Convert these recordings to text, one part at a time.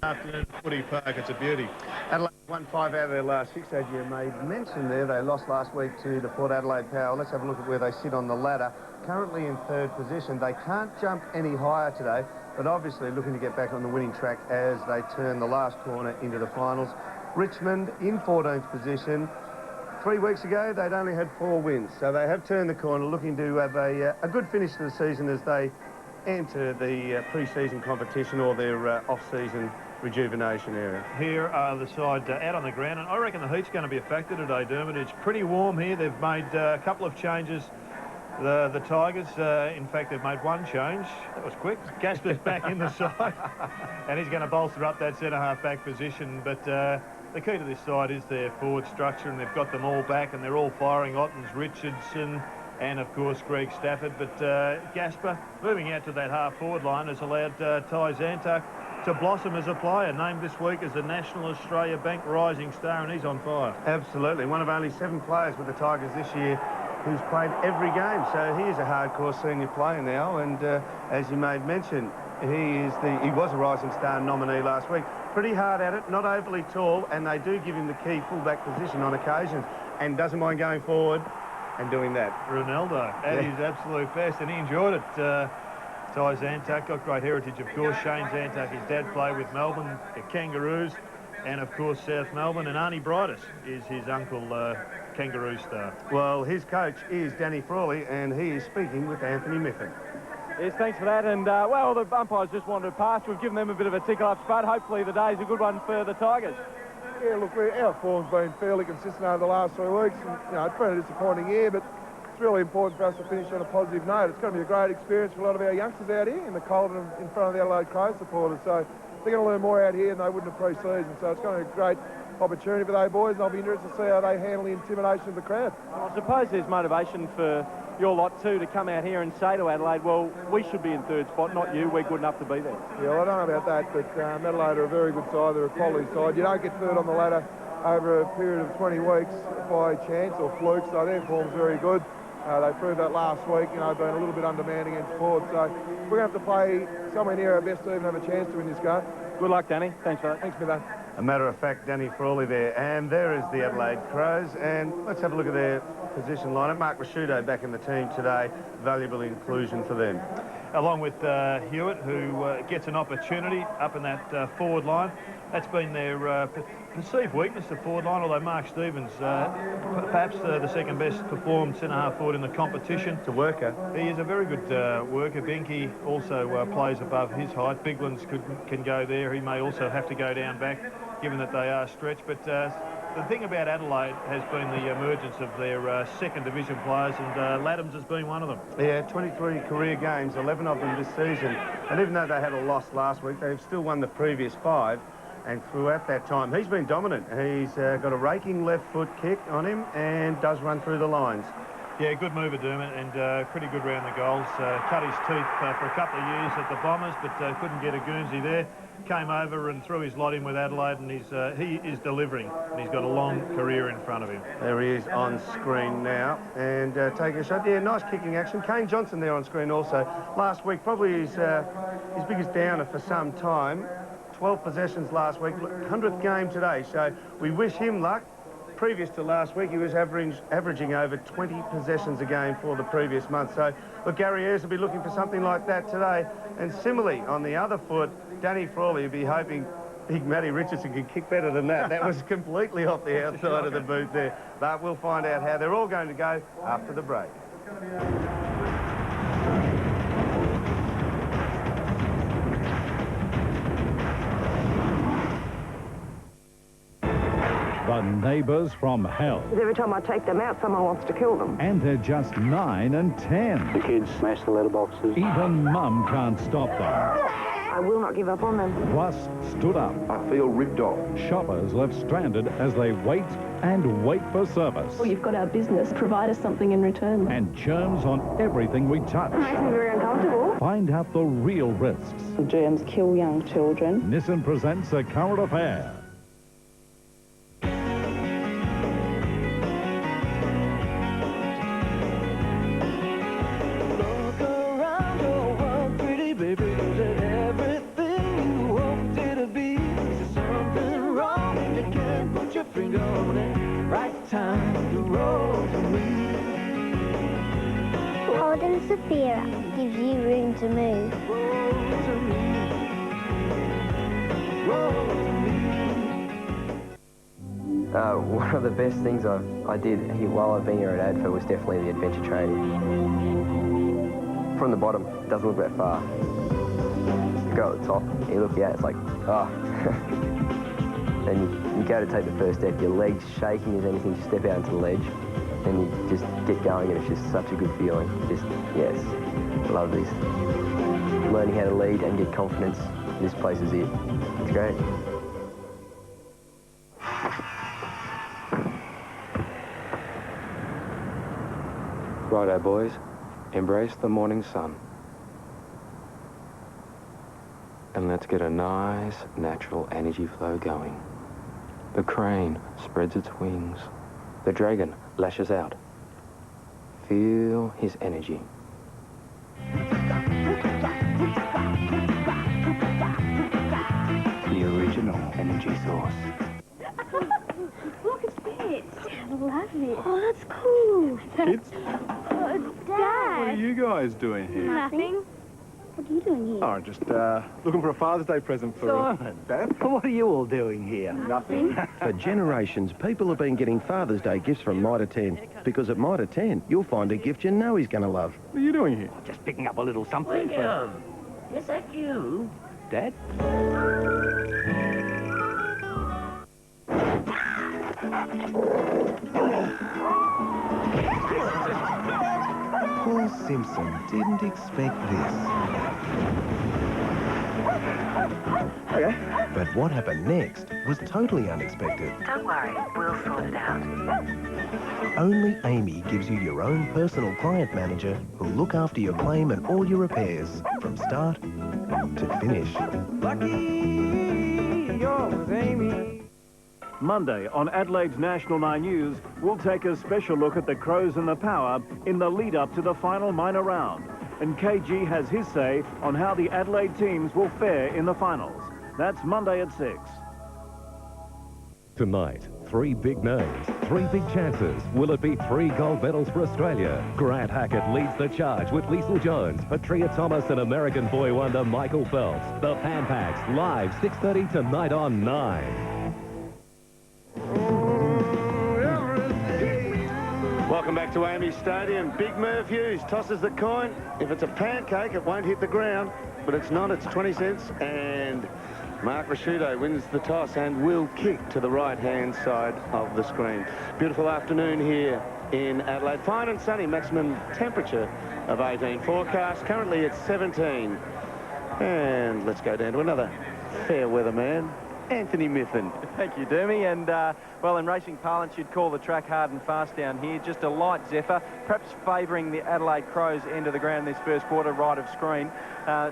Afternoon, Footy Park, it's a beauty. Adelaide won 5 out of their last 6, as you made mention there. They lost last week to the Port Adelaide Power. Let's have a look at where they sit on the ladder. Currently in 3rd position. They can't jump any higher today, but obviously looking to get back on the winning track as they turn the last corner into the finals. Richmond in 14th position. 3 weeks ago, they'd only had 4 wins, so they have turned the corner, looking to have a good finish to the season as they enter the pre-season competition or their off-season rejuvenation area. Here are the side out on the ground, and I reckon the heat's going to be a factor today, Dermot. It's pretty warm here. They've made a couple of changes. The Tigers, in fact, they've made one change. That was quick. Gasper's back in the side, and he's going to bolster up that centre-half back position. But the key to this side is their forward structure, and they've got them all back, and they're all firing. Ottens, Richardson, and of course Greg Stafford. But Gasper, moving out to that half-forward line, has allowed Ty Zantuck to blossom as a player, named this week as the National Australia Bank Rising Star, and he's on fire. Absolutely. One of only 7 players with the Tigers this year who's played every game, so he is a hardcore senior player now, and as you made mention, he was a Rising Star nominee last week. Pretty hard at it, not overly tall, and they do give him the key fullback position on occasions, and doesn't mind going forward and doing that. Ronaldo at his absolute best, and he enjoyed it. Ty Zantuck got great heritage, of course. Shane Zantuck, his dad, played with Melbourne, the Kangaroos, and of course South Melbourne, and Arnie Brightus is his uncle, Kangaroo star. Well, his coach is Danny Frawley, and he is speaking with Anthony Miffin. Yes, thanks for that. And, well, the umpires just wanted to pass. We've given them a bit of a tickle-up spot. Hopefully the day's a good one for the Tigers. Yeah, look, our form's been fairly consistent over the last 3 weeks. And, it's been a disappointing year, but it's really important for us to finish on a positive note. It's going to be a great experience for a lot of our youngsters out here in the cold and in front of the Adelaide Crows supporters. So they're going to learn more out here than they would in the pre-season. So it's going to be a great opportunity for those boys, and I'll be interested to see how they handle the intimidation of the crowd. I suppose there's motivation for your lot too to come out here and say to Adelaide, well, we should be in 3rd spot, not you. We're good enough to be there. Yeah, well, I don't know about that, but Adelaide are a very good side. They're a quality side. You don't get 3rd on the ladder over a period of 20 weeks by chance or fluke, so their form's very good. They proved that last week, being a little bit undermanned against Port. So we're going to have to play somewhere near our best to even have a chance to win this game. Good luck, Danny. Thanks for that. Thanks, Mitho. A matter of fact, Danny Frawley there, and there is the Adelaide Crows, and let's have a look at their position lineup. Mark Rashudo back in the team today, valuable inclusion for them. Along with Hewitt, who gets an opportunity up in that forward line. That's been their perceived weakness, the forward line, although Mark Stevens, perhaps the second best performed centre-half forward in the competition. It's a worker. He is a very good worker. Benke also plays above his height. Biglands can go there. He may also have to go down back, given that they are stretched. But the thing about Adelaide has been the emergence of their second division players, and Laddams has been one of them. Yeah, 23 career games, 11 of them this season. And even though they had a loss last week, they've still won the previous 5. And throughout that time, he's been dominant. He's got a raking left foot kick on him and does run through the lines. Yeah, good mover, Dermot, and pretty good round the goals. Cut his teeth for a couple of years at the Bombers, but couldn't get a Guernsey there. Came over and threw his lot in with Adelaide, and he is delivering. And he's got a long career in front of him. There he is on screen now, and taking a shot. Yeah, nice kicking action. Kane Johnson there on screen also. Last week, probably his biggest downer for some time. 12 possessions last week, 100th game today, so we wish him luck. Previous to last week, he was averaging over 20 possessions a game for the previous month. So, look, Gary Ayres will be looking for something like that today. And similarly, on the other foot, Danny Frawley will be hoping big Matty Richardson can kick better than that. That was completely off the outside of the boot there. But we'll find out how they're all going to go after the break. The neighbours from hell. Every time I take them out, someone wants to kill them. And they're just 9 and 10. The kids smash the letterboxes. Even Mum can't stop them. I will not give up on them. Plus, stood up. I feel ripped off. Shoppers left stranded as they wait and wait for service. Well, you've got our business. Provide us something in return. And germs on everything we touch. It makes me very uncomfortable. Find out the real risks. Germs kill young children. Nissan presents A Current Affair. Look around your world, pretty baby. Is it everything you hoped it to be? the fear gives you room to move. One of the best things I did while I've been here at ADFA was definitely the adventure training. From the bottom, it doesn't look that far. You go at the top, you look out, it's like, ah. Then you go to take the first step, your legs shaking as anything, you step out into the ledge, and you just get going, and it's just such a good feeling. Just, yes, love this. Learning how to lead and get confidence, this place is it. It's great. Righto, boys. Embrace the morning sun. And let's get a nice, natural energy flow going. The crane spreads its wings. The dragon lashes out. Feel his energy. The original energy source. Look, it's Bits. I love it. Oh, that's cool. Kids? Dad. What are you guys doing here? Nothing. What are you doing here? Oh, just looking for a Father's Day present for... Simon, Dad? what are you all doing here? Nothing. For generations, people have been getting Father's Day gifts from Mitre 10. Because at Mitre 10, you'll find a gift you know he's going to love. What are you doing here? Just picking up a little something for... Is that you, Dad? Paul Simpson didn't expect this. Okay. But what happened next was totally unexpected. Don't worry, we'll sort it out. Only Amy gives you your own personal client manager who'll look after your claim and all your repairs from start to finish. Lucky you're with Amy. Monday on Adelaide's National 9 News, we'll take a special look at the Crows and the Power in the lead-up to the final minor round. And KG has his say on how the Adelaide teams will fare in the finals. That's Monday at 6. Tonight, 3 big names, 3 big chances. Will it be 3 gold medals for Australia? Grant Hackett leads the charge with Liesl Jones, Patria Thomas and American boy wonder Michael Phelps. The Pan Packs, live 6:30 tonight on 9. Welcome back to Amy Stadium. Big Merv Hughes tosses the coin. If it's a pancake, it won't hit the ground, but it's not. It's 20 cents, and Mark Rasciuto wins the toss and will kick to the right-hand side of the screen. Beautiful afternoon here in Adelaide. Fine and sunny, maximum temperature of 18. Forecast currently at 17. And let's go down to another fair weather man, Anthony Miffin. Thank you, Dermy. And, well, in racing parlance, you'd call the track hard and fast down here. Just a light zephyr, perhaps favouring the Adelaide Crows into the ground this first quarter, right of screen.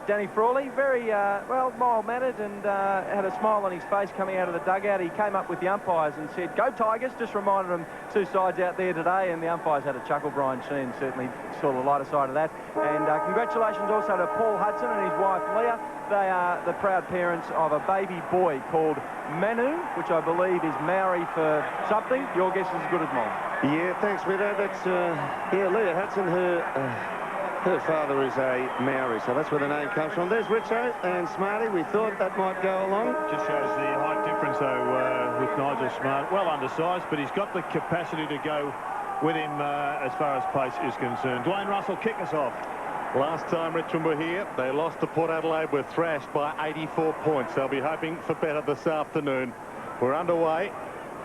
Danny Frawley, very, well, mild-mannered and had a smile on his face coming out of the dugout. He came up with the umpires and said, "Go Tigers," just reminded them 2 sides out there today, and the umpires had a chuckle. Brian Sheen certainly saw the lighter side of that. And congratulations also to Paul Hudson and his wife, Leah. They are the proud parents of a baby boy called Manu, which I believe is Maori for something. Your guess is as good as mine. Yeah, thanks, Widow. That's, yeah, Leah Hudson, her father is a Maori, so that's where the name comes from. There's Richo and Smarty. We thought that might go along. Just shows the height difference, though, with Nigel Smart. Well undersized, but he's got the capacity to go with him as far as pace is concerned. Dwayne Russell, kick us off. Last time Richmond were here, they lost to Port Adelaide, were thrashed by 84 points. They'll be hoping for better this afternoon. We're underway.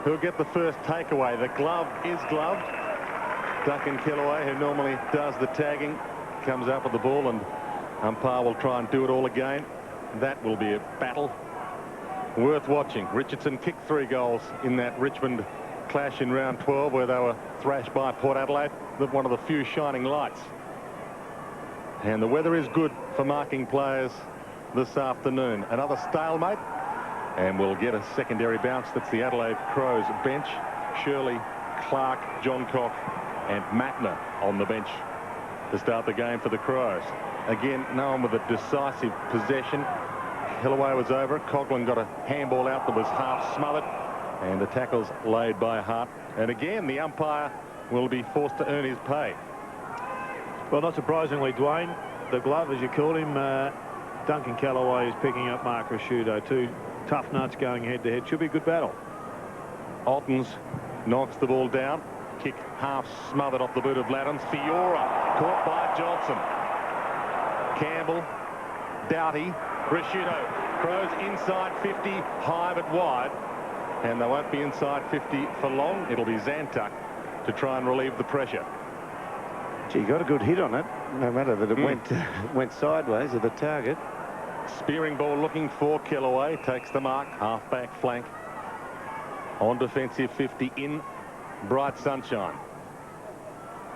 Who'll get the first takeaway? The glove is gloved. Duncan Kellaway, who normally does the tagging, comes up with the ball, and umpire will try and do it all again. That will be a battle worth watching. Richardson kicked 3 goals in that Richmond clash in round 12, where they were thrashed by Port Adelaide. One of the few shining lights. And the weather is good for marking players this afternoon. Another stalemate, and we'll get a secondary bounce. That's the Adelaide Crows bench. Shirley, Clark, Johncock and Matner on the bench to start the game for the Crows. Again, no one with a decisive possession. Hillaway was over it. Coughlin got a handball out that was half smothered, and the tackles laid by Hart. And again, the umpire will be forced to earn his pay. Well, not surprisingly, Dwayne, the glove, as you called him, Duncan Callaway is picking up Mark Rasciuto. Two tough nuts going head-to-head. Should be a good battle. Ottens knocks the ball down. Kick half smothered off the boot of Laddams. Fiora caught by Johnson. Campbell, Doughty, Rasciuto. Crows inside 50, high but wide. And they won't be inside 50 for long. It'll be Zantuck to try and relieve the pressure. Gee, got a good hit on it, no matter that it went sideways of the target. Spearing ball looking for Kellaway. Takes the mark, half-back flank. On defensive 50 in bright sunshine.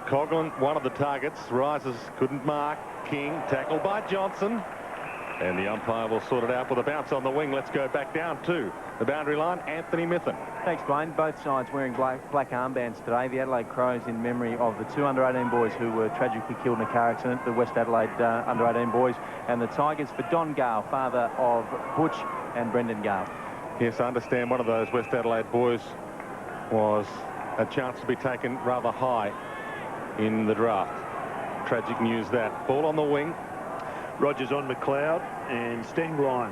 Coughlin, one of the targets, rises, couldn't mark. King, tackled by Johnson. And the umpire will sort it out with a bounce on the wing. Let's go back down to the boundary line. Anthony Mithen. Thanks, Blaine. Both sides wearing black armbands today. The Adelaide Crows in memory of the two under-18 boys who were tragically killed in a car accident, the West Adelaide under-18 boys, and the Tigers for Don Gale, father of Butch and Brendan Gale. Yes, I understand one of those West Adelaide boys was a chance to be taken rather high in the draft. Tragic news that. Ball on the wing. Rogers on McLeod, and Stenglein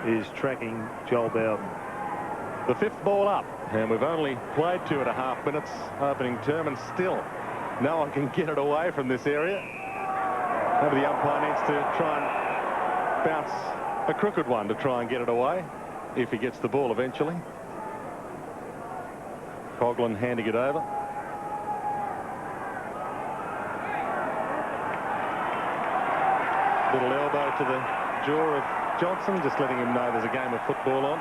is tracking Joel Bowden. The fifth ball up, and we've only played 2.5 minutes opening term, and still no one can get it away from this area. Maybe the umpire needs to try and bounce a crooked one to try and get it away, if he gets the ball eventually. Coughlin handing it over. Little elbow to the jaw of Johnson, just letting him know there's a game of football on.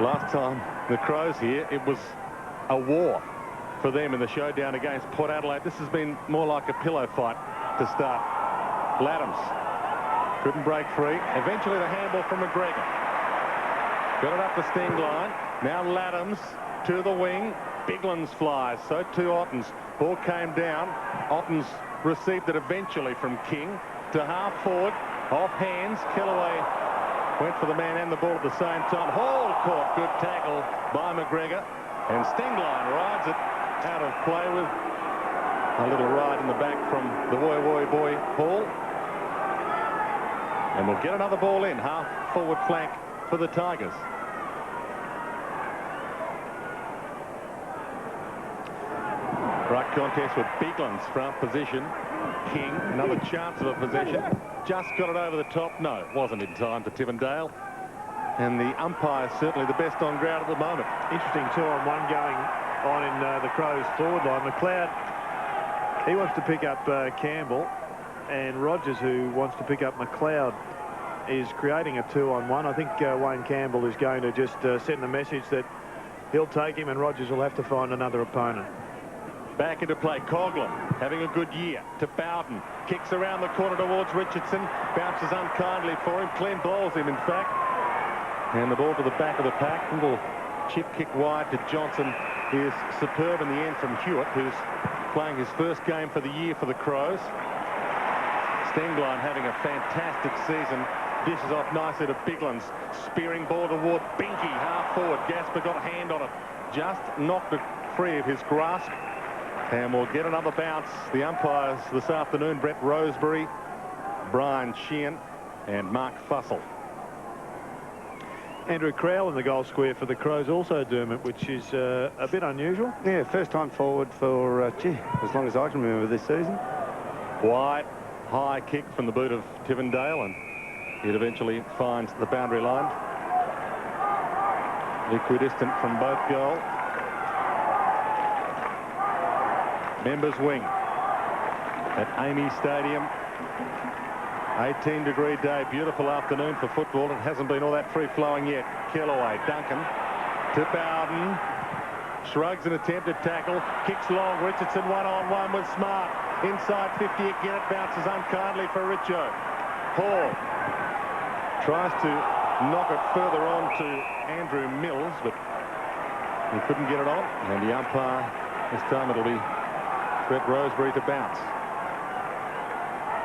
Last time the Crows here, it was a war for them in the showdown against Port Adelaide. This has been more like a pillow fight to start. Laddams couldn't break free. Eventually the handball from McGregor. Got it up the Stenglein. Now Laddams to the wing. Biglands flies, so too Ottens. Ball came down. Ottens received it eventually from King. To half forward, off hands. Kellaway went for the man and the ball at the same time. Hall caught, good tackle by McGregor. And Stenglein rides it out of play with a little ride in the back from the Woy boy Hall. And we'll get another ball in, half forward flank for the Tigers. Ruck contest with Biglands front position. King, another chance of a possession. Just got it over the top. No, it wasn't in time for Tivendale. And the umpire certainly the best on ground at the moment. Interesting 2-on-1 going on in the Crows forward line. McLeod, he wants to pick up Campbell, and Rogers, who wants to pick up McLeod, is creating a 2-on-1. I think Wayne Campbell is going to just send the message that he'll take him and Rogers will have to find another opponent. Back into play, Coughlin having a good year to Bowden. Kicks around the corner towards Richardson. Bounces unkindly for him. Clem bowls him, in fact. And the ball to the back of the pack. Little chip kick wide to Johnson. He is superb in the end from Hewitt, who's playing his first game for the year for the Crows. Stenglein having a fantastic season. Dishes off nicely to Biglands. Spearing ball toward Binky, half forward. Gasper got a hand on it. Just knocked it free of his grasp. And we'll get another bounce. The umpires this afternoon, Brett Roseberry, Brian Sheehan, and Mark Fussell. Andrew Crowell in the goal square for the Crows also, Dermot, which is a bit unusual. Yeah, first time forward for, as long as I can remember this season. Wide, high kick from the boot of Tivendale, and it eventually finds the boundary line. Equidistant from both goals. Members wing at Amy Stadium. 18-degree day, beautiful afternoon for football. It hasn't been all that free-flowing yet. Kellaway, Duncan to Bowden. Shrugs an attempted tackle. Kicks long. Richardson one-on-one with Smart. Inside 50 again. It bounces unkindly for Richo. Hall tries to knock it further on to Andrew Mills, but he couldn't get it on. And the umpire, this time it'll be Brett Roseberry to bounce.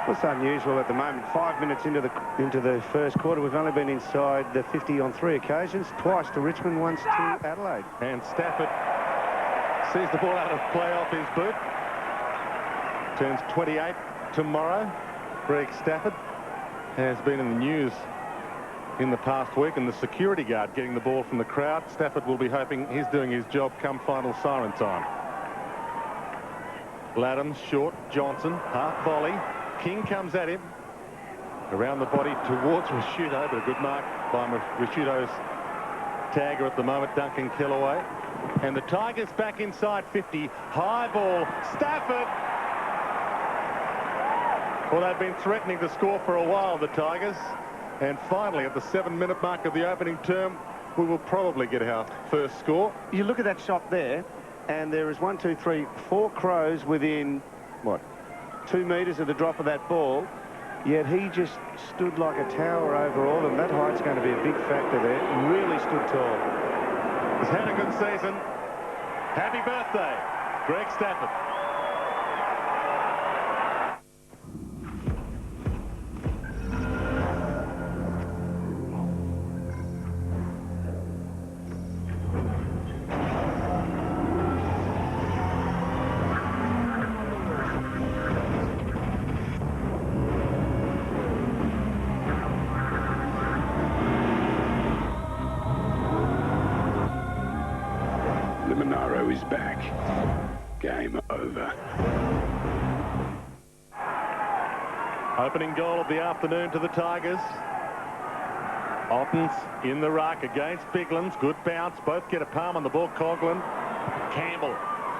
What's unusual at the moment, 5 minutes into the first quarter, we've only been inside the 50 on 3 occasions, twice to Richmond, once to Adelaide. And Stafford sees the ball out of play off his boot. Turns 28 tomorrow. Greg Stafford has been in the news in the past week, and the security guard getting the ball from the crowd. Stafford will be hoping he's doing his job come final siren time. Laddams short, Johnson, half volley. King comes at him. Around the body towards Risciuto, but a good mark by Risciuto's tagger at the moment, Duncan Kellaway. And the Tigers back inside 50. High ball, Stafford. Well, they've been threatening to score for a while, the Tigers. And finally, at the 7-minute mark of the opening term, we will probably get our first score. You look at that shot there, and there is 4 Crows within, what, 2 metres of the drop of that ball. Yet he just stood like a tower over all of them. That height's going to be a big factor there. Really stood tall. He's had a good season. Happy birthday, Greg Stafford. Is back. Game over. Opening goal of the afternoon to the Tigers. Ottens in the ruck against Biglands. Good bounce. Both get a palm on the ball. Coughlin. Campbell.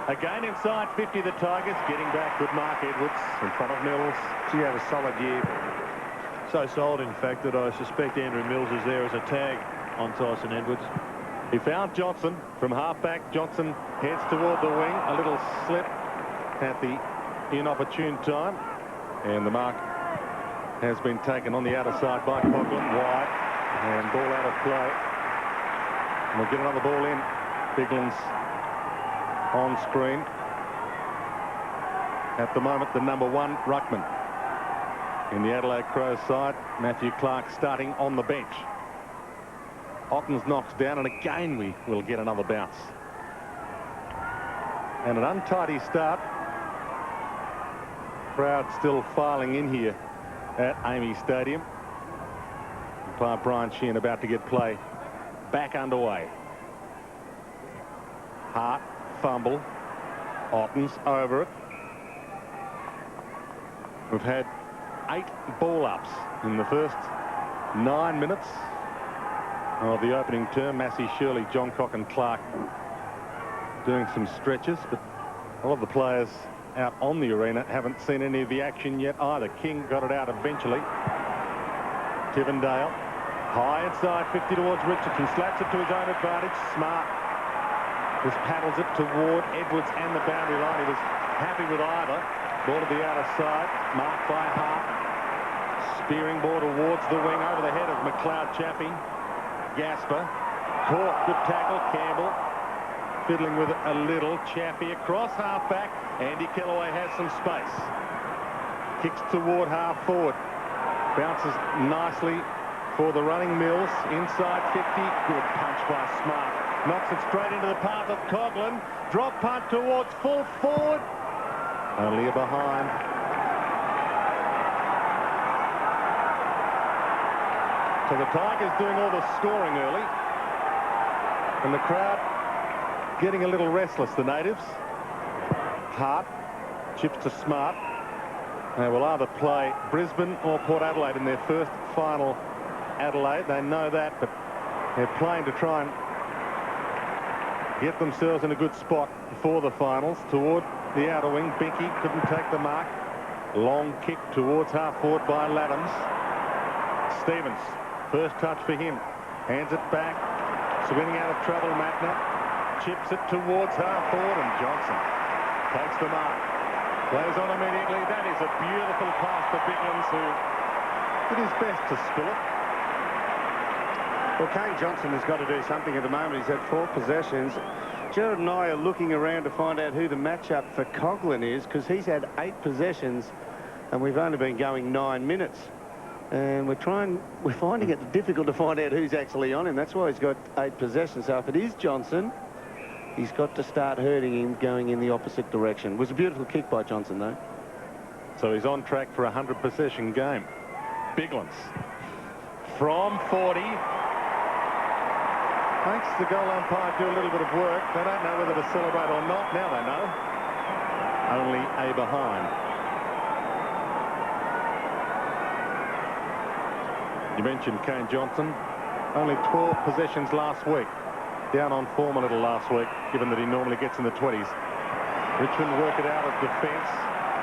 Again inside 50, the Tigers. Getting back. Good mark, Edwards. In front of Mills. She had a solid year. So solid, in fact, that I suspect Andrew Mills is there as a tag on Tyson Edwards. He found Johnson from half-back. Johnson heads toward the wing. A little slip at the inopportune time. And the mark has been taken on the outer side by Coughlin. Wide. And ball out of play. And we'll get another ball in. Biglands on screen. At the moment, the number 1 ruckman in the Adelaide Crows side. Matthew Clark starting on the bench. Ottens knocks down, and again we will get another bounce. And an untidy start. Crowd still filing in here at Amy Stadium. Umpire Brian Sheehan about to get play back underway. Hart, fumble. Ottens over it. We've had 8 ball-ups in the first 9 minutes of the opening term. Massey, Shirley, Johncock and Clark doing some stretches, but a lot of the players out on the arena haven't seen any of the action yet either. King got it out eventually. Tivendale, high inside 50 towards Richardson, slaps it to his own advantage. Smart just paddles it toward Edwards and the boundary line. He was happy with either. Ball to the outer side, marked by Hart. Spearing ball towards the wing over the head of McLeod Chaffee. Gasper. Caught. Good tackle. Campbell fiddling with it a little. Chaffee across half-back. Andy Kellaway has some space. Kicks toward half-forward. Bounces nicely for the running Mills. Inside 50. Good punch by Smart. Knocks it straight into the path of Coughlin. Drop punt towards full forward. Only a behind. So the Tigers doing all the scoring early. And the crowd getting a little restless, the natives. Hart chips to Smart. They will either play Brisbane or Port Adelaide in their first final Adelaide. They know that, but they're playing to try and get themselves in a good spot for the finals. Toward the outer wing, Binky couldn't take the mark. Long kick towards half-forward by Laddams. Stevens. First touch for him. Hands it back. Swinging out of trouble, Matner. Chips it towards half-forward, and Johnson takes the mark. Plays on immediately. That is a beautiful pass to Biglands, who did his best to spill it. Well, Kane Johnson has got to do something at the moment. He's had 4 possessions. Jared and I are looking around to find out who the matchup for Coughlin is, because he's had 8 possessions, and we've only been going 9 minutes. And we're finding it difficult to find out who's actually on him. That's why he's got 8 possessions. So if it is Johnson, he's got to start hurting him going in the opposite direction. It was a beautiful kick by Johnson, though. So he's on track for a 100-possession game. Biglands from 40. Makes the goal umpire do a little bit of work. They don't know whether to celebrate or not. Now they know. Only a behind. You mentioned Kane Johnson. Only 12 possessions last week. Down on form a little last week, given that he normally gets in the 20s. Richmond work it out of defence.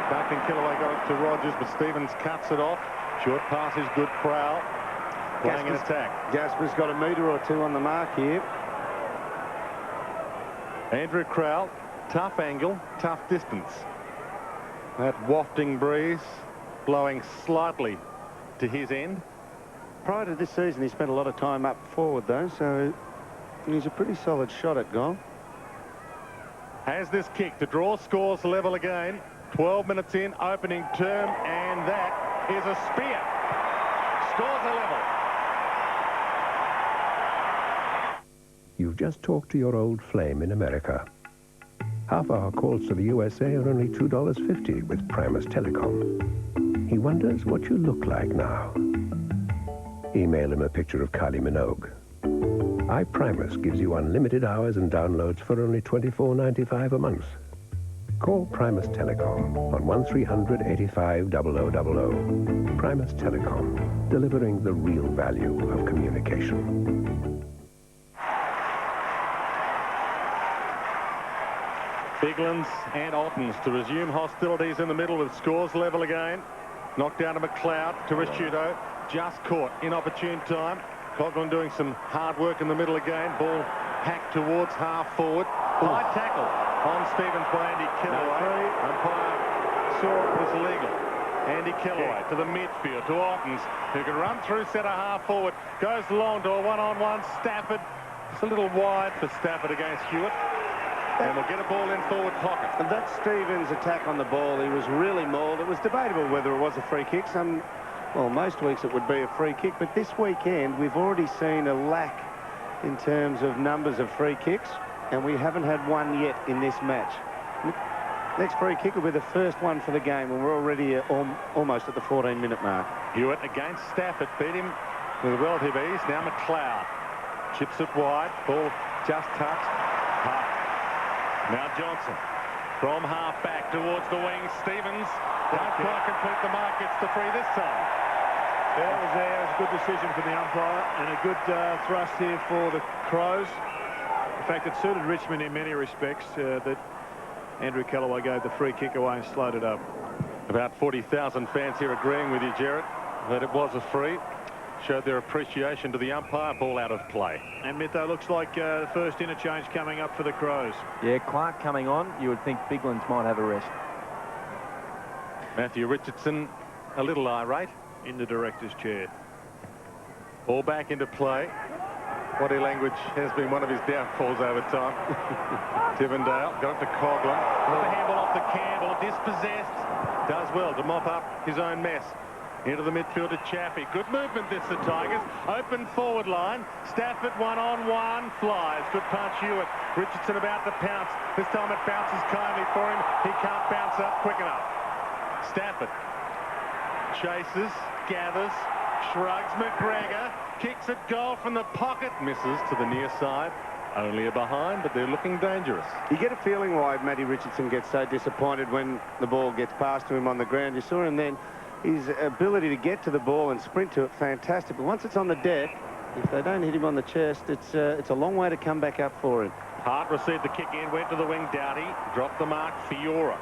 Duncan Kellaway got it to Rogers, but Stevens cuts it off. Short pass is good. Crowell playing an attack. Gasper's got a metre or two on the mark here. Andrew Crowell, tough angle, tough distance. That wafting breeze blowing slightly to his end. Prior to this season, he spent a lot of time up forward, though, so he's a pretty solid shot at goal. Has this kick to draw scores level again. 12 minutes in, opening term, and that is a spear. Scores are level. You've just talked to your old flame in America. Half-hour calls to the USA are only $2.50 with Primus Telecom. He wonders what you look like now. Email him a picture of Kylie Minogue. iPrimus gives you unlimited hours and downloads for only $24.95 a month. Call Primus Telecom on 1300-85-0000. Primus Telecom, delivering the real value of communication. Biglands and Ottens to resume hostilities in the middle with scores level again. Knocked down to McLeod to Risciuto. Just caught in opportune time. Coughlin doing some hard work in the middle again. Ball hacked towards half forward. High tackle on Stevens by Andy Kellaway. Umpire saw it was legal. Andy Kellaway to the midfield to Ottens, who can run through centre half forward. Goes long to a one-on-one. Stafford. It's a little wide for Stafford against Hewitt. And we'll get a ball in forward pocket. And that's Stevens' attack on the ball. He was really mauled. It was debatable whether it was a free kick. Well, most weeks it would be a free kick, but this weekend we've already seen a lack in terms of numbers of free kicks, and we haven't had one yet in this match. Next free kick will be the first one for the game, and we're already almost at the 14-minute mark. Hewitt against Stafford, beat him with relative ease. Now McLeod chips it wide. Ball just touched. Now Johnson from half back towards the wing. Stevens don't quite complete the mark. Gets the free this time. Yeah, it was there. It was a good decision from the umpire and a good thrust here for the Crows. In fact, it suited Richmond in many respects that Andrew Kellaway gave the free kick away and slowed it up. About 40,000 fans here agreeing with you, Jarrett, that it was a free. Showed their appreciation to the umpire. Ball out of play. And Mitho, looks like the first interchange coming up for the Crows. Yeah, Clark coming on. You would think Biglands might have a rest. Matthew Richardson a little irate. In the director's chair. Ball back into play. Body language has been one of his downfalls over time. Tivendale got it to Coughlin. With the handball off the Campbell. Dispossessed. Does well to mop up his own mess. Into the midfield to Chaffee. Good movement this, the Tigers. Open forward line. Stafford one-on-one. Flies. Good punch, Hewitt. Richardson about to pounce. This time it bounces kindly for him. He can't bounce up quick enough. Stafford chases, gathers, shrugs. McGregor kicks at goal from the pocket. Misses to the near side. Only a behind, but they're looking dangerous. You get a feeling why Matty Richardson gets so disappointed when the ball gets passed to him on the ground. You saw him then. His ability to get to the ball and sprint to it, fantastic. But once it's on the deck, if they don't hit him on the chest, it's a long way to come back up for him. Hart received the kick in, went to the wing. Doughty dropped the mark. Fiora,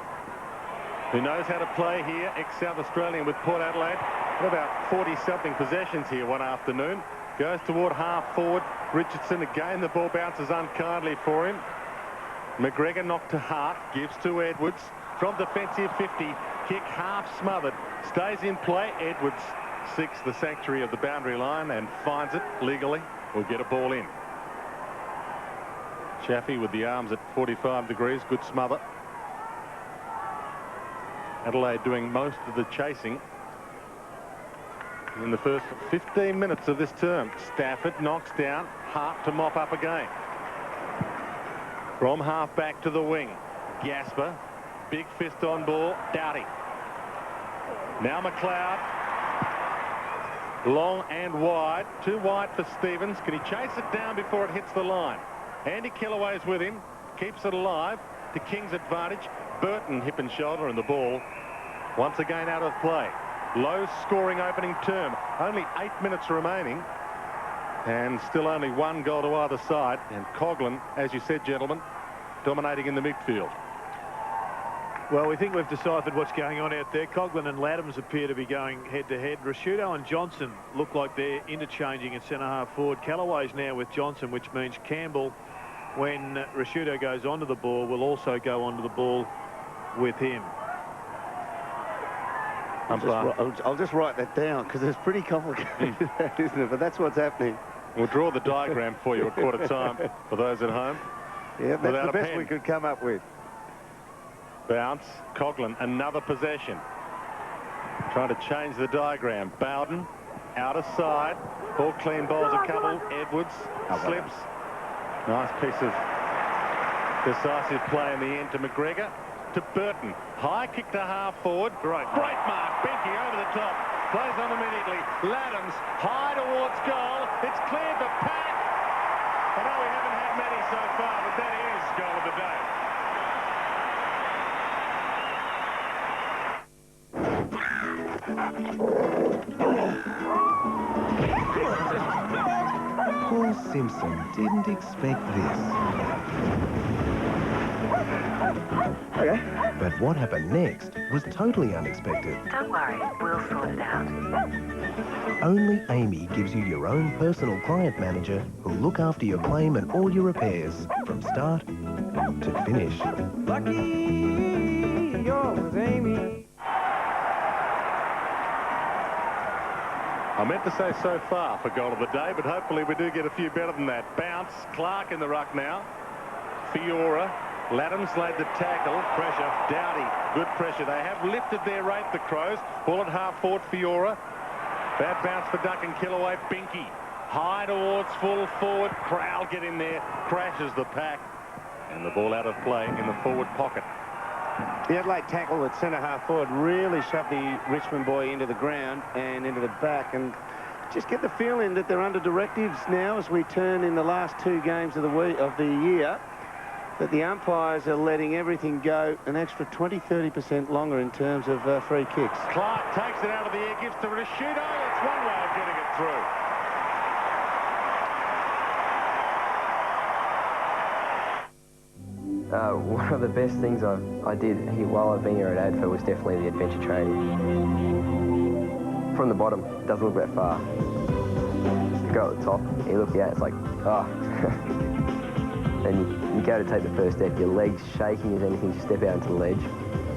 who knows how to play here, ex-South Australian with Port Adelaide. About 40-something possessions here one afternoon. Goes toward half forward. Richardson again. The ball bounces unkindly for him. McGregor knocked to Hart. Gives to Edwards. From defensive 50. Kick half smothered. Stays in play. Edwards seeks the sanctuary of the boundary line and finds it legally. Will get a ball in. Chaffee with the arms at 45 degrees. Good smother. Adelaide doing most of the chasing in the first 15 minutes of this term. Stafford knocks down. Hart to mop up again. From half back to the wing. Gasper. Big fist on ball. Doughty. Now McLeod. Long and wide. Too wide for Stevens. Can he chase it down before it hits the line? Andy Kellaway's with him. Keeps it alive to King's advantage. Burton hip and shoulder, and the ball once again out of play. Low scoring opening term. Only 8 minutes remaining. And still only 1 goal to either side. And Coghlan, as you said, gentlemen, dominating in the midfield. Well, we think we've deciphered what's going on out there. Coghlan and Laddams appear to be going head-to-head. Rashudo and Johnson look like they're interchanging at centre-half forward. Callaway's now with Johnson, which means Campbell, when Rashudo goes onto the ball, will also go onto the ball with him. I'll just write that down, because it's pretty complicated, isn't it? But that's what's happening. We'll draw the diagram for you at quarter time for those at home. Yeah, that's the best we could come up with. Bounce. Coghlan, another possession. Trying to change the diagram. Bowden, out of side. Ball clean, bowls a couple. Edwards slips. Nice piece of decisive play in the end to McGregor. To Burton. High kick to half forward. Great mark. Benke over the top. Plays on immediately. Laddams high towards goal. It's cleared the pack. I know we haven't had many so far, but that is goal of the day. Paul Simpson didn't expect this. Okay. But what happened next was totally unexpected. Don't worry, we'll sort it out. Only Amy gives you your own personal client manager who'll look after your claim and all your repairs from start to finish. Lucky yours, Amy. I meant to say so far for goal of the day, but hopefully we do get a few better than that. Bounce. Clark in the ruck now. Fiora. Laddams laid the tackle. Pressure. Doughty. Good pressure. They have lifted their rate, the Crows. Ball at half forward, Fiora. Bad bounce for Duncan Kellaway. Binky. High towards full forward. Crowell get in there. Crashes the pack. And the ball out of play in the forward pocket. The Adelaide tackle at centre-half forward really shoved the Richmond boy into the ground and into the back, and just get the feeling that they're under directives now as we turn in the last 2 games of the year, that the umpires are letting everything go an extra 20-30% longer in terms of free kicks. Clark takes it out of the air, gives to Rashudo. That's one way of getting it through. One of the best things I did here while I've been here at ADFA was definitely the adventure training. From the bottom, it doesn't look that far. You go at the top, you look out, it's like, ah. And you go to take the first step, your legs shaking as anything, you step out into the ledge,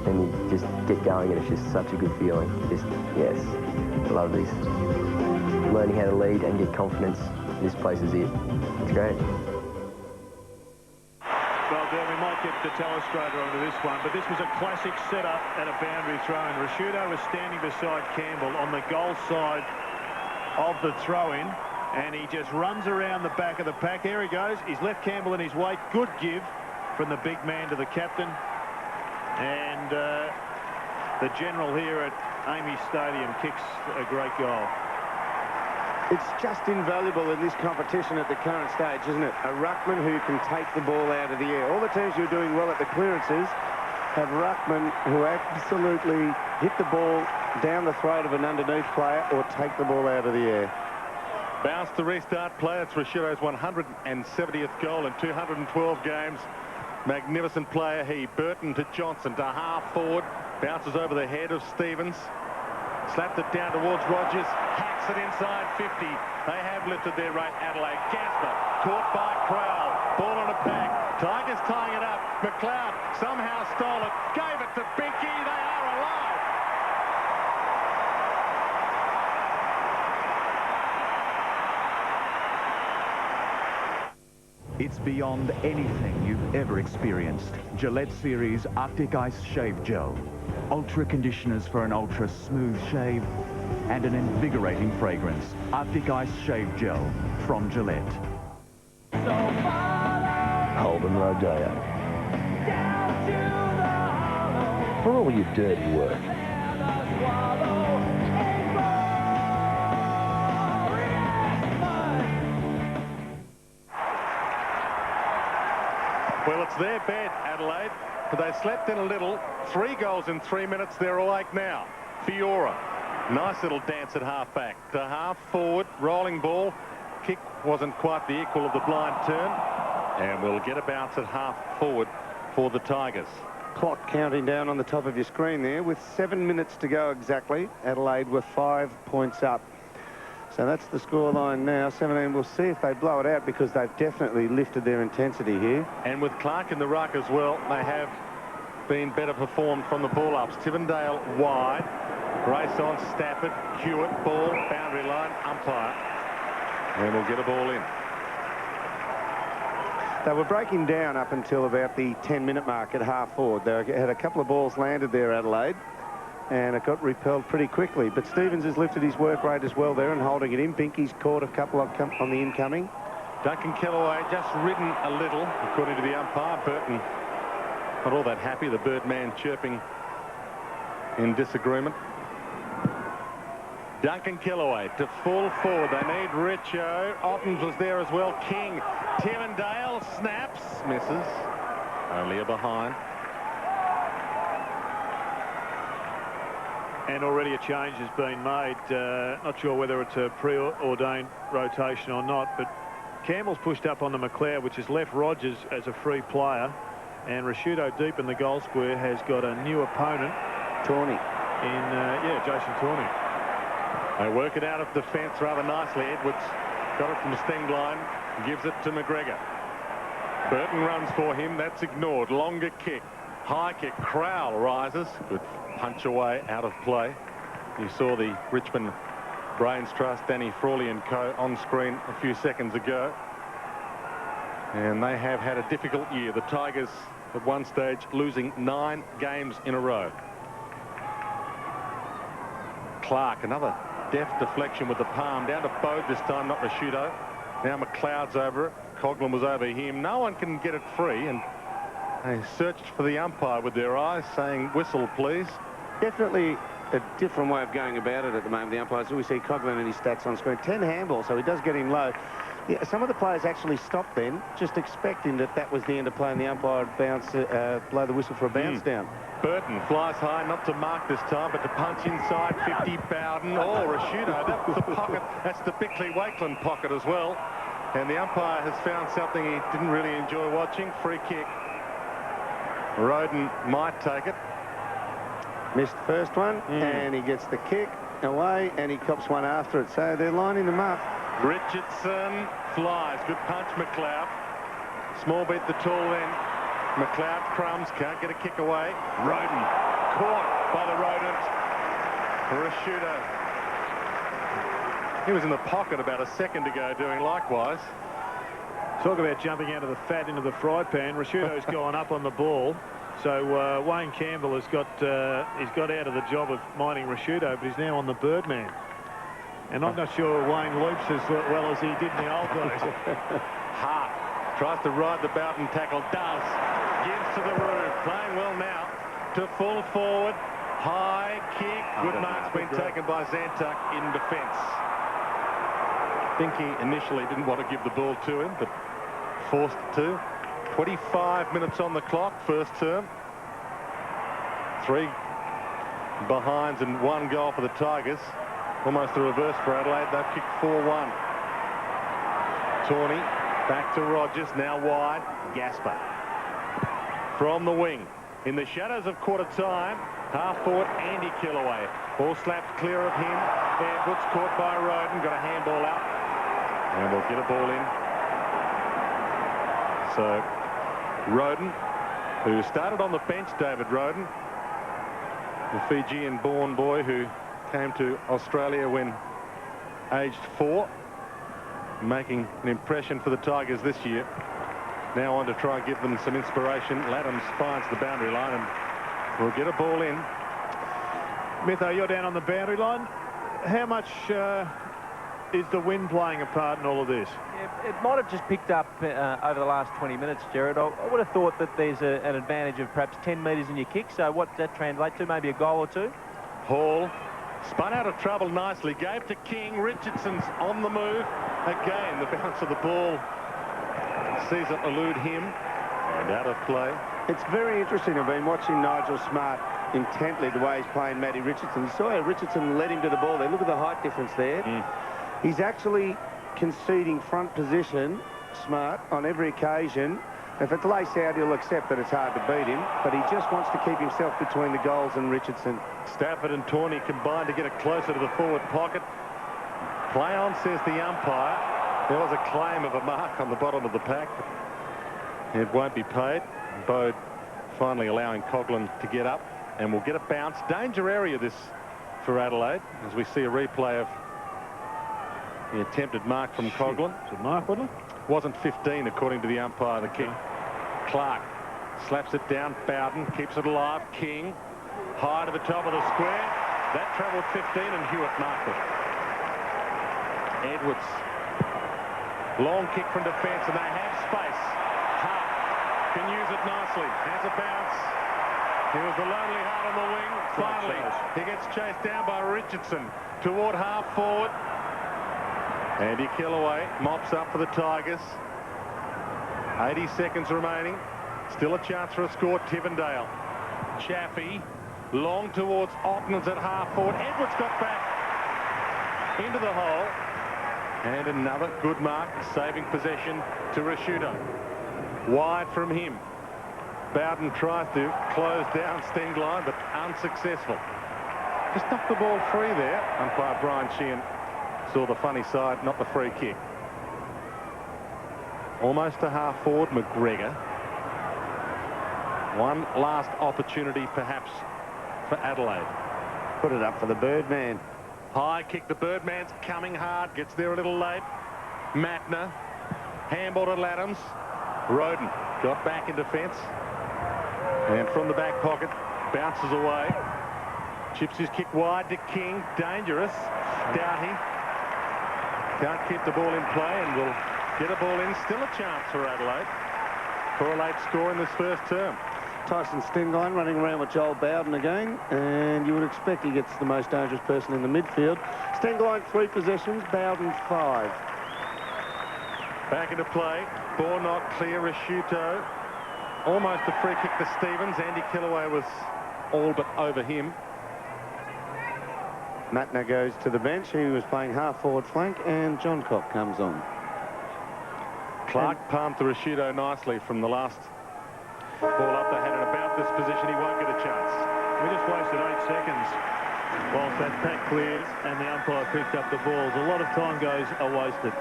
and you just get going, and it's just such a good feeling. Just, yes, I love this. Learning how to lead and get confidence, this place is it. It's great. Well, Dan, we might get the telestrator onto this one, but this was a classic setup and a boundary throw. And Rashudo was standing beside Campbell on the goal side of the throw-in, and he just runs around the back of the pack. There he goes. He's left Campbell in his wake. Good give from the big man to the captain. And the general here at Amy Stadium kicks a great goal. It's just invaluable in this competition at the current stage, isn't it? A ruckman who can take the ball out of the air. All the teams who are doing well at the clearances have ruckmen who absolutely hit the ball down the throat of an underneath player or take the ball out of the air. Bounce to restart play. It's Rashudo's 170th goal in 212 games. Magnificent player he. Burton to Johnson to half forward. Bounces over the head of Stevens. Slapped it down towards Rogers. Hacks it inside 50. They have lifted their rate. Adelaide. Gasper caught by Crowell. Ball on a pack. Tigers tying it up. McLeod somehow stole it. Gave it to Binky. They are alive. It's beyond anything you've ever experienced. Gillette Series Arctic Ice Shave Gel. Ultra conditioners for an ultra smooth shave and an invigorating fragrance. Arctic Ice Shave Gel from Gillette. Holden Rodeo. For all your dirty work, Well, it's their bed, Adelaide, but they slept in a little. 3 goals in 3 minutes. They're awake now. Fiora, nice little dance at half-back. To half-forward, rolling ball. Kick wasn't quite the equal of the blind turn. And we'll get a bounce at half-forward for the Tigers. Clock counting down on the top of your screen there with 7 minutes to go exactly. Adelaide were 5 points up. So that's the scoreline now. 17. We'll see if they blow it out because they've definitely lifted their intensity here. And with Clark in the ruck as well, they have been better performed from the ball-ups. Tivendale wide. Race on, Stafford, Hewitt, ball, boundary line, umpire. And we'll get a ball in. They were breaking down up until about the 10-minute mark at half-forward. They had a couple of balls landed there, Adelaide, and it got repelled pretty quickly. But Stevens has lifted his work rate as well there and holding it in. Binky's caught a couple on the incoming. Duncan Kellaway just ridden a little, according to the umpire. Burton not all that happy. The Birdman chirping in disagreement. Duncan Kellaway to full forward. They need Richo. Ottens was there as well. King. Tivendale snaps. Misses. Only a behind. And already a change has been made. Not sure whether it's a preordained rotation or not, but Campbell's pushed up on the McLeod, which has left Rogers as a free player. And Rashudo deep in the goal square has got a new opponent. Tawney. Jason Tawney. They work it out of defence rather nicely. Edwards got it from Stengline, gives it to McGregor. Burton runs for him. That's ignored. Longer kick. High kick. Crowell rises. Good punch away out of play. You saw the Richmond Brains Trust, Danny Frawley and co. on screen a few seconds ago. And they have had a difficult year. The Tigers at one stage losing 9 games in a row. Clark, another deft deflection with the palm. Down to Bode this time, not Rashudo. Now McLeod's over it. Coghlan was over him. No one can get it free, and they searched for the umpire with their eyes, saying, whistle, please. Definitely a different way of going about it at the moment, the umpires. We see Coghlan and his stats on screen. 10 handballs, so he does get him low. Yeah, some of the players actually stopped then, just expecting that was the end of play, and the umpire would blow the whistle for a bounce down. Burton flies high, not to mark this time, but to punch inside. 50 Bowden. Oh, Rashudo, that's the pocket. That's the Bickley-Wakeland pocket as well. And the umpire has found something he didn't really enjoy watching. Free kick. Roden might take it. Missed the first one, and he gets the kick away, and he cops one after it. So they're lining them up. Richardson flies. Good punch, McLeod. Small beat the tall end. McLeod crumbs, can't get a kick away. Roden caught by the rodent. Rashudo. He was in the pocket about a second ago doing likewise. Talk about jumping out of the fat into the fry pan. Rashudo's gone up on the ball. So Wayne Campbell has got out of the job of minding Rashudo, but he's now on the Birdman. And I'm not sure Wayne loops as well as he did in the old days. Hart tries to ride the Bowden tackle. Does. Gives to the roof. Playing well now. To full forward. High kick. Good mark's been taken by Zantuck in defence. I think he initially didn't want to give the ball to him, but forced to. 25 minutes on the clock, first term. 3 behinds and 1 goal for the Tigers. Almost the reverse for Adelaide. They've kicked 4-1. Tawney back to Rogers, now wide. Gasper from the wing. In the shadows of quarter time, half forward Andy Kellaway. Ball slapped clear of him. Edwards caught by Roden, got a handball out. And we'll get a ball in. So Roden, who started on the bench, David Roden, the Fijian-born boy who came to Australia when aged 4, making an impression for the Tigers this year. Now on to try and give them some inspiration. Laddams finds the boundary line and will get a ball in. Mitho, you're down on the boundary line. How much is the wind playing a part in all of this? Yeah, it might have just picked up over the last 20 minutes, Jared. I would have thought that there's an advantage of perhaps 10 metres in your kick. So what does that translate to? Maybe a goal or two? Hall spun out of trouble nicely, gave to King. Richardson's on the move. Again, the bounce of the ball sees it elude him and out of play. It's very interesting. I've been watching Nigel Smart intently the way he's playing Matty Richardson. You saw how Richardson led him to the ball there. Look at the height difference there. He's actually conceding front position, Smart, on every occasion. If it's lace out, he'll accept that it's hard to beat him, but he just wants to keep himself between the goals and Richardson. Stafford and Tawney combined to get it closer to the forward pocket. Play on, says the umpire. There was a claim of a mark on the bottom of the pack. It won't be paid. Bode finally allowing Coughlin to get up, and we'll get a bounce. Danger area this for Adelaide, as we see a replay of the attempted mark from Coughlin. Is it mark, wasn't it? Wasn't 15 according to the umpire, the kick. Clark slaps it down. Bowden keeps it alive. King high to the top of the square. That travelled 15 and Hewitt marked it. Edwards. Long kick from defence and they have space. Hart can use it nicely. Has a bounce. He was the lonely Hart on the wing. Finally, he gets chased down by Richardson toward half forward. Andy Kellaway mops up for the Tigers. 80 seconds remaining. Still a chance for a score. Tivendale. Chaffee. Long towards Ottens at half forward. Edwards got back into the hole. And another good mark, saving possession to Rashuto. Wide from him. Bowden tries to close down Stengline, but unsuccessful. Just knocked the ball free there. Umpire Brian Sheehan saw the funny side, not the free kick. Almost a half forward, McGregor. One last opportunity, perhaps, for Adelaide. Put it up for the Birdman. High kick, the Birdman's coming hard, gets there a little late. Matner, handball to Adams. Roden got back in defence. And from the back pocket, bounces away. Chips his kick wide to King, dangerous. Doughty can't keep the ball in play and will get a ball in. Still a chance for Adelaide for a late score in this first term. Tyson Stengline running around with Joel Bowden again, and you would expect he gets the most dangerous person in the midfield. Stengline 3 possessions, Bowden 5. Back into play. Ball not clear. Rashuto. Almost a free kick to Stevens. Andy Kellaway was all but over him. Matner goes to the bench. He was playing half-forward flank, and John Cock comes on. Clark palmed to Rashuto nicely from the last ball up they had in about this position. He won't get a chance. We just wasted 8 seconds whilst that pack cleared and the umpire picked up the balls. A lot of time goes wasted.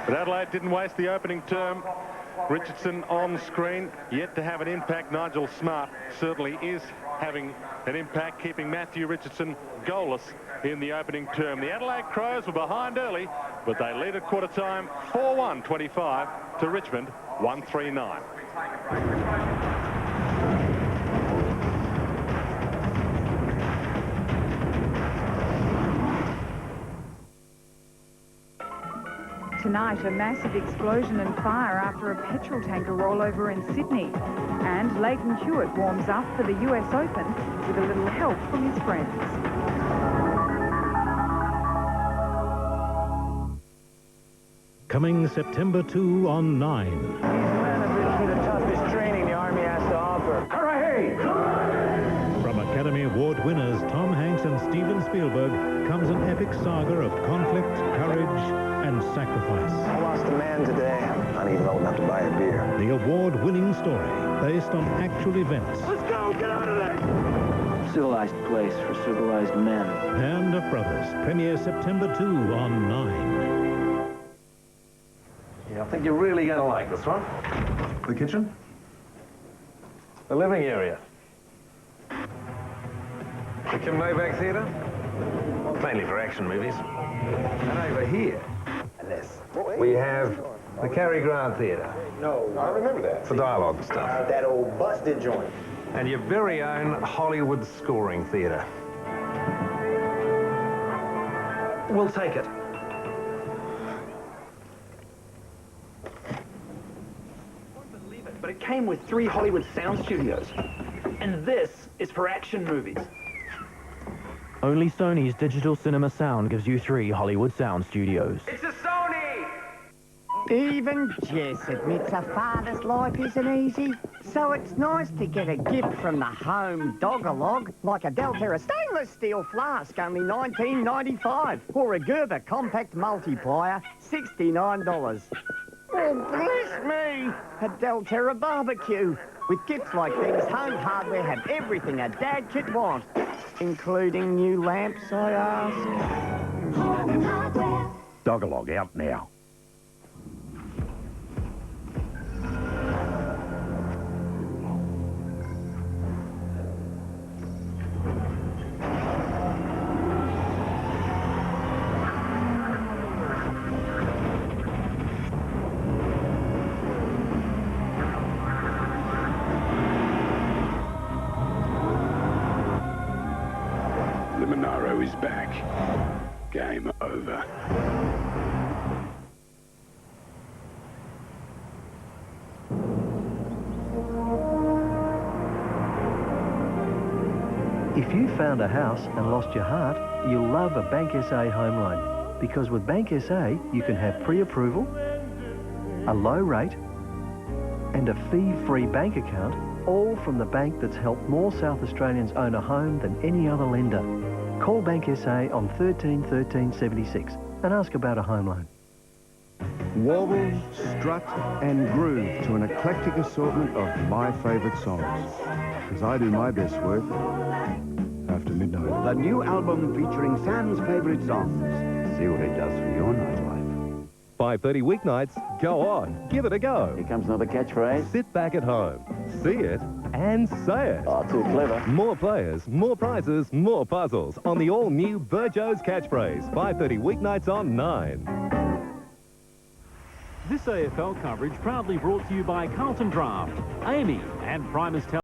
But Adelaide didn't waste the opening term. Richardson on screen, yet to have an impact. Nigel Smart certainly is having an impact, keeping Matthew Richardson goalless in the opening term. The Adelaide Crows were behind early, but they lead at quarter time 4-1-25 to Richmond 1-3-9. Tonight, a massive explosion and fire after a petrol tanker rollover in Sydney. And Leighton Hewitt warms up for the US Open with a little help from his friends. Coming September 2 on 9. These men have been through the toughest training the Army has to offer. Hooray! From Academy Award winners Tom Hanks and Steven Spielberg comes an epic saga of conflict, courage, and sacrifice. I lost a man today. I'm not even old enough to buy a beer. The award-winning story, based on actual events. Let's go! Get out of there! Civilized place for civilized men. Band of Brothers, premiere September 2 on 9. Yeah, I think you're really going to like this one. The kitchen. The living area. The Kim Novak Theatre. Mainly for action movies. And over here, we have the Cary Grant Theatre. No, I remember that. For dialogue and stuff. That old busted joint. And your very own Hollywood scoring theatre. We'll take it. But it came with 3 Hollywood sound studios. And this is for action movies. Only Sony's digital cinema sound gives you 3 Hollywood sound studios. It's a Sony! Even Jess admits a father's life isn't easy. So it's nice to get a gift from the home dog-a-log, like a Delterra stainless steel flask, only $19.95, or a Gerber compact multiplier, $69. Oh, bless me! A Delterra barbecue. With gifts like these, Home Hardware have everything a dad could want, including new lamps, I ask. Home Hardware. Dog-a-log out now. Limonaro is back. Game over. If you found a house and lost your heart, you'll love a Bank SA home loan. Because with Bank SA, you can have pre-approval, a low rate, and a fee-free bank account, all from the bank that's helped more South Australians own a home than any other lender. Call Bank SA on 13 13 76 and ask about a home loan. Warble, strut and groove to an eclectic assortment of my favourite songs. Because I do my best work after midnight. The new album featuring Sam's favourite songs. See what it does for your nightlife. 5:30 weeknights, go on, give it a go. Here comes another catchphrase. Sit back at home, see it and say it. Oh, too clever. More players, more prizes, more puzzles on the all-new Burjo's catchphrase. 5:30 weeknights on 9. This AFL coverage proudly brought to you by Carlton Draft, Amy and Primus Tel.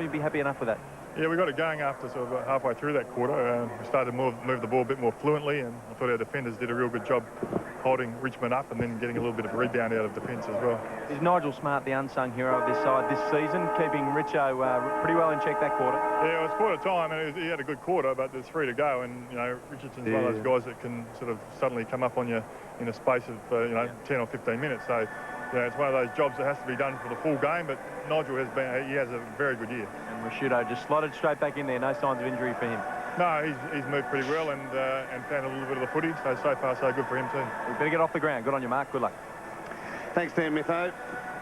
You'd be happy enough with that? Yeah, we got it going after sort of about halfway through that quarter. We started to move the ball a bit more fluently, and I thought our defenders did a real good job holding Richmond up and then getting a little bit of a rebound out of defence as well. Is Nigel Smart the unsung hero of this side this season, keeping Richo pretty well in check that quarter? Yeah, it was quarter time, and he had a good quarter, but there's 3 to go, and you know Richardson's one of those guys that can sort of suddenly come up on you in a space of 10 or 15 minutes. So. Yeah, it's one of those jobs that has to be done for the full game, but Nigel has a very good year. And Rashudo just slotted straight back in there, no signs of injury for him. No, he's moved pretty well and found a little bit of the footage, so far so good for him too. We better get off the ground. Good on you, Mark. Good luck. Thanks, Dan Mitho.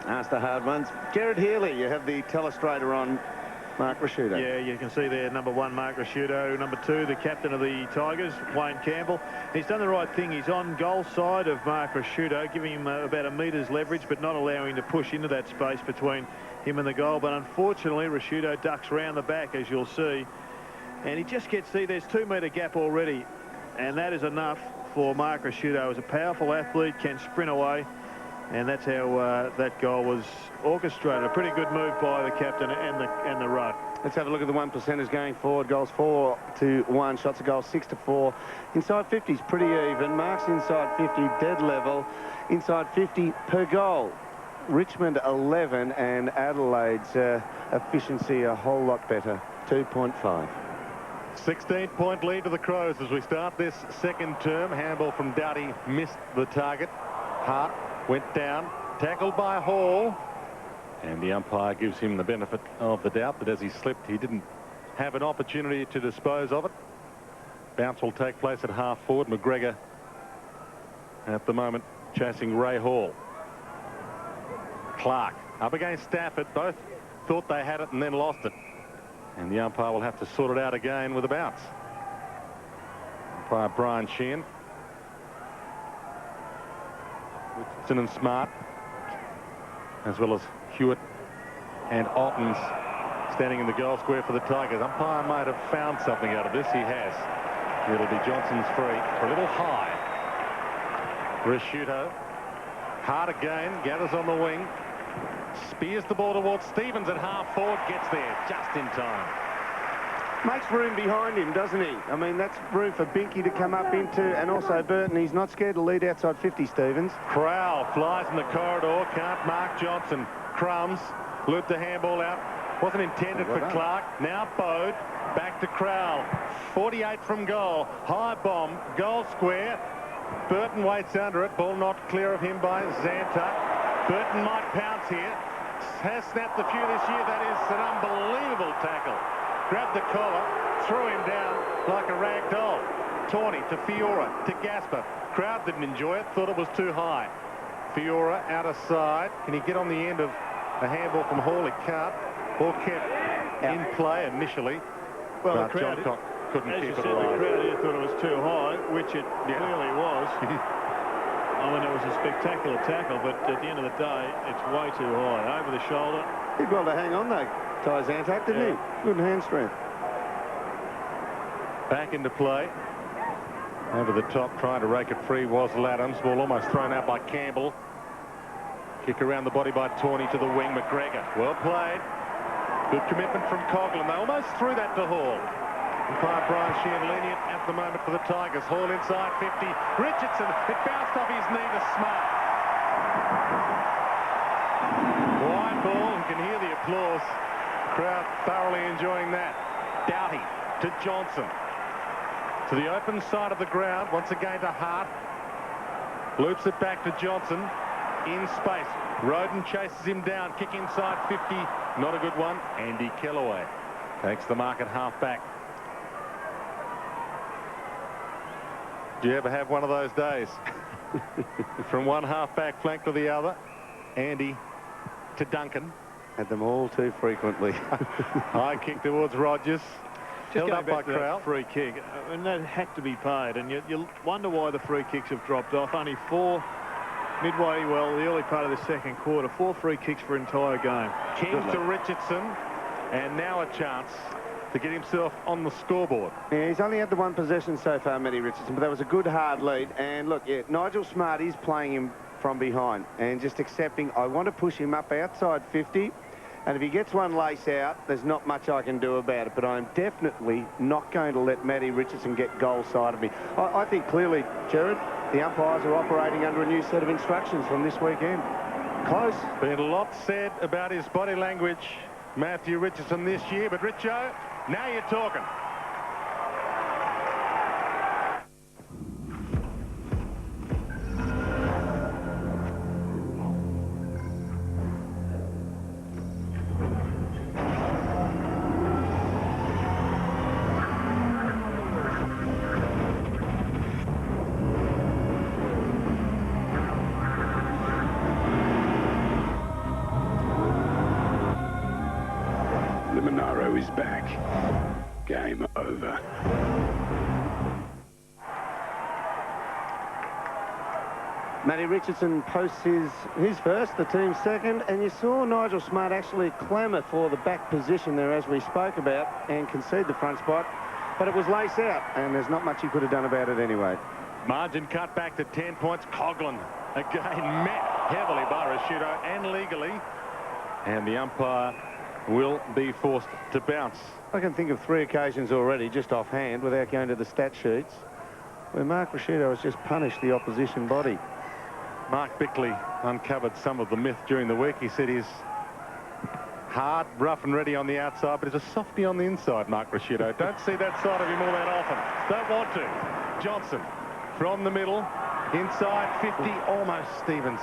Ask the hard ones. Jared Healy, you have the telestrator on Mark Rashudo. Yeah, you can see there, number 1, Mark Rashudo. Number 2, the captain of the Tigers, Wayne Campbell. He's done the right thing. He's on goal side of Mark Rashudo, giving him about a meter's leverage, but not allowing him to push into that space between him and the goal. But unfortunately, Rashudo ducks round the back, as you'll see. And he just gets, there's 2-metre gap already. And that is enough for Mark Rashudo. He's a powerful athlete, can sprint away. And that's how that goal was orchestrated. A pretty good move by the captain and the ruck. Let's have a look at the 1%ers going forward. Goals 4-1, shots a goal 6-4. Inside 50 is pretty even. Marks inside 50, dead level. Inside 50 per goal. Richmond 11 and Adelaide's efficiency a whole lot better, 2.5. 16-point lead to the Crows as we start this second term. Handball from Doughty missed the target. Hart went down, tackled by Hall, and the umpire gives him the benefit of the doubt that as he slipped, he didn't have an opportunity to dispose of it. Bounce will take place at half forward. McGregor at the moment chasing Ray Hall. Clark up against Stafford. Both thought they had it and then lost it. And the umpire will have to sort it out again with a bounce. Umpire Brian Sheehan. Richardson and Smart, as well as Hewitt and Alton's standing in the goal square for the Tigers. Umpire might have found something out of this. He has. It'll be Johnson's free. A little high. Rashuto. Hard again. Gathers on the wing. Spears the ball towards Stevens at half forward. Gets there just in time. Makes room behind him, doesn't he? I mean, that's room for Binky to come up into, and also Burton. He's not scared to lead outside 50, Stevens. Crowell flies in the corridor. Can't mark Johnson. Crumbs. Looped the handball out. Wasn't intended for Clark. Now Bode. Back to Crowell. 48 from goal. High bomb. Goal square. Burton waits under it. Ball not clear of him by Zantuck. Burton might pounce here. Has snapped a few this year. That is an unbelievable tackle. Grabbed the collar. Threw him down like a rag doll. Tawney to Fiora. To Gasper. Crowd didn't enjoy it. Thought it was too high. Fiora out of side. Can he get on the end of a handball from Hall? He can't. Ball kept in play initially. Well, but the crowd, John couldn't as keep you it said, alive. the crowd here thought it was too high, which it clearly was. I mean, it was a spectacular tackle, but at the end of the day, it's way too high. Over the shoulder. Did well to hang on, though, Ty Zantuck, didn't he? Good hand strength. Back into play. Over the top, trying to rake it free was Laddams. Ball almost thrown out by Campbell. Kick around the body by Tawney to the wing. McGregor. Well played. Good commitment from Coughlin. They almost threw that to Hall. Umpire Brian Sheehan lenient at the moment for the Tigers. Hall inside 50. Richardson. It bounced off his knee to Smart. Wide ball. You can hear the applause. Crowd thoroughly enjoying that. Doughty to Johnson. To the open side of the ground. Once again to Hart. Loops it back to Johnson. In space. Roden chases him down. Kick inside 50. Not a good one. Andy Kellaway takes the mark at half-back. Do you ever have one of those days? From one half-back flank to the other. Andy to Duncan. Had them all too frequently. High kick towards Rogers. Just Held going up back by to Crowell. that free kick, and that had to be paid, and you wonder why the free kicks have dropped off. Only 4 midway, well, the early part of the second quarter, 4 free kicks for entire game. King to Richardson, and now a chance to get himself on the scoreboard. Yeah, he's only had the one possession so far, Matty Richardson, but that was a good hard lead. And look, Nigel Smart is playing him from behind and just accepting, I want to push him up outside 50. And if he gets one lace out, there's not much I can do about it. But I'm definitely not going to let Matty Richardson get goal side of me. I think clearly, Jared, the umpires are operating under a new set of instructions from this weekend. Close. Been a lot said about his body language, Matthew Richardson, this year. But, Richo, now you're talking. Is back. Game over. Matty Richardson posts his first, the team's second, and you saw Nigel Smart actually clamour for the back position there, as we spoke about, and concede the front spot, but it was lace out, and there's not much he could have done about it anyway. Margin cut back to 10 points. Coughlin again met heavily by Rashuto and legally, and the umpire will be forced to bounce. I can think of 3 occasions already, just offhand, without going to the stat sheets, where Mark Rashuto has just punished the opposition body. Mark Bickley uncovered some of the myth during the week. He said he's hard, rough and ready on the outside, but he's a softie on the inside, Mark Rashuto. Don't see that side of him all that often. Don't want to. Johnson from the middle, inside 50, almost Stevens.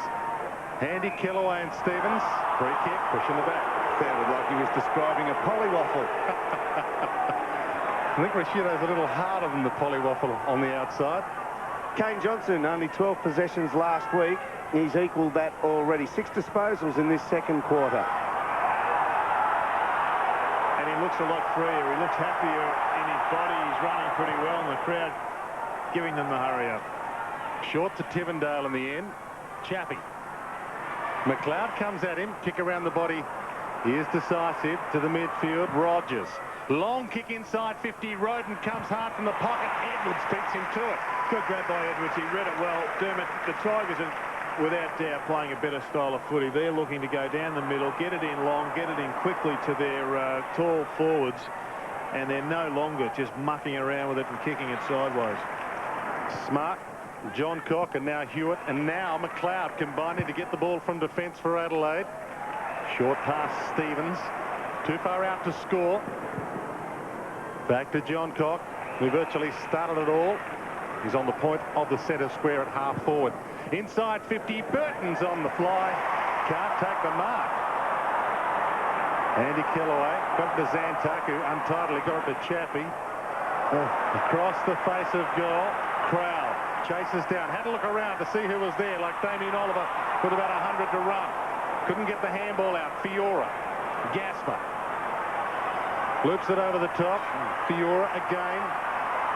Andy Kellaway and Stevens. Free kick, pushing the back. Sounded like he was describing a polywaffle. I think Rashuto's a little harder than the polywaffle on the outside. Kane Johnson, only 12 possessions last week. He's equalled that already. 6 disposals in this second quarter. And he looks a lot freer. He looks happier in his body. He's running pretty well, and the crowd giving them the hurry up. Short to Tivendale in the end. Chappie. McLeod comes at him. Kick around the body He is decisive to the midfield. Rogers. Long kick inside 50. Roden comes hard from the pocket. Edwards beats him to it. Good grab by Edwards. He read it well. Dermot, the Tigers are without doubt playing a better style of footy. They're looking to go down the middle, get it in long, get it in quickly to their tall forwards, and they're no longer just mucking around with it and kicking it sideways. Smart, John Cock, and now Hewitt, and now McLeod combining to get the ball from defence for Adelaide. Short pass, Stevens. Too far out to score. Back to John Cock, who virtually started it all. He's on the point of the centre square at half forward. Inside 50, Burton's on the fly. Can't take the mark. Andy Kellaway got it to Zantuck, who untidily got it to Chappie. Across the face of goal. Crowell chases down. Had a look around to see who was there, like Damien Oliver with about 100 to run. Couldn't get the handball out. Fiora. Gasper. Loops it over the top. Fiora again.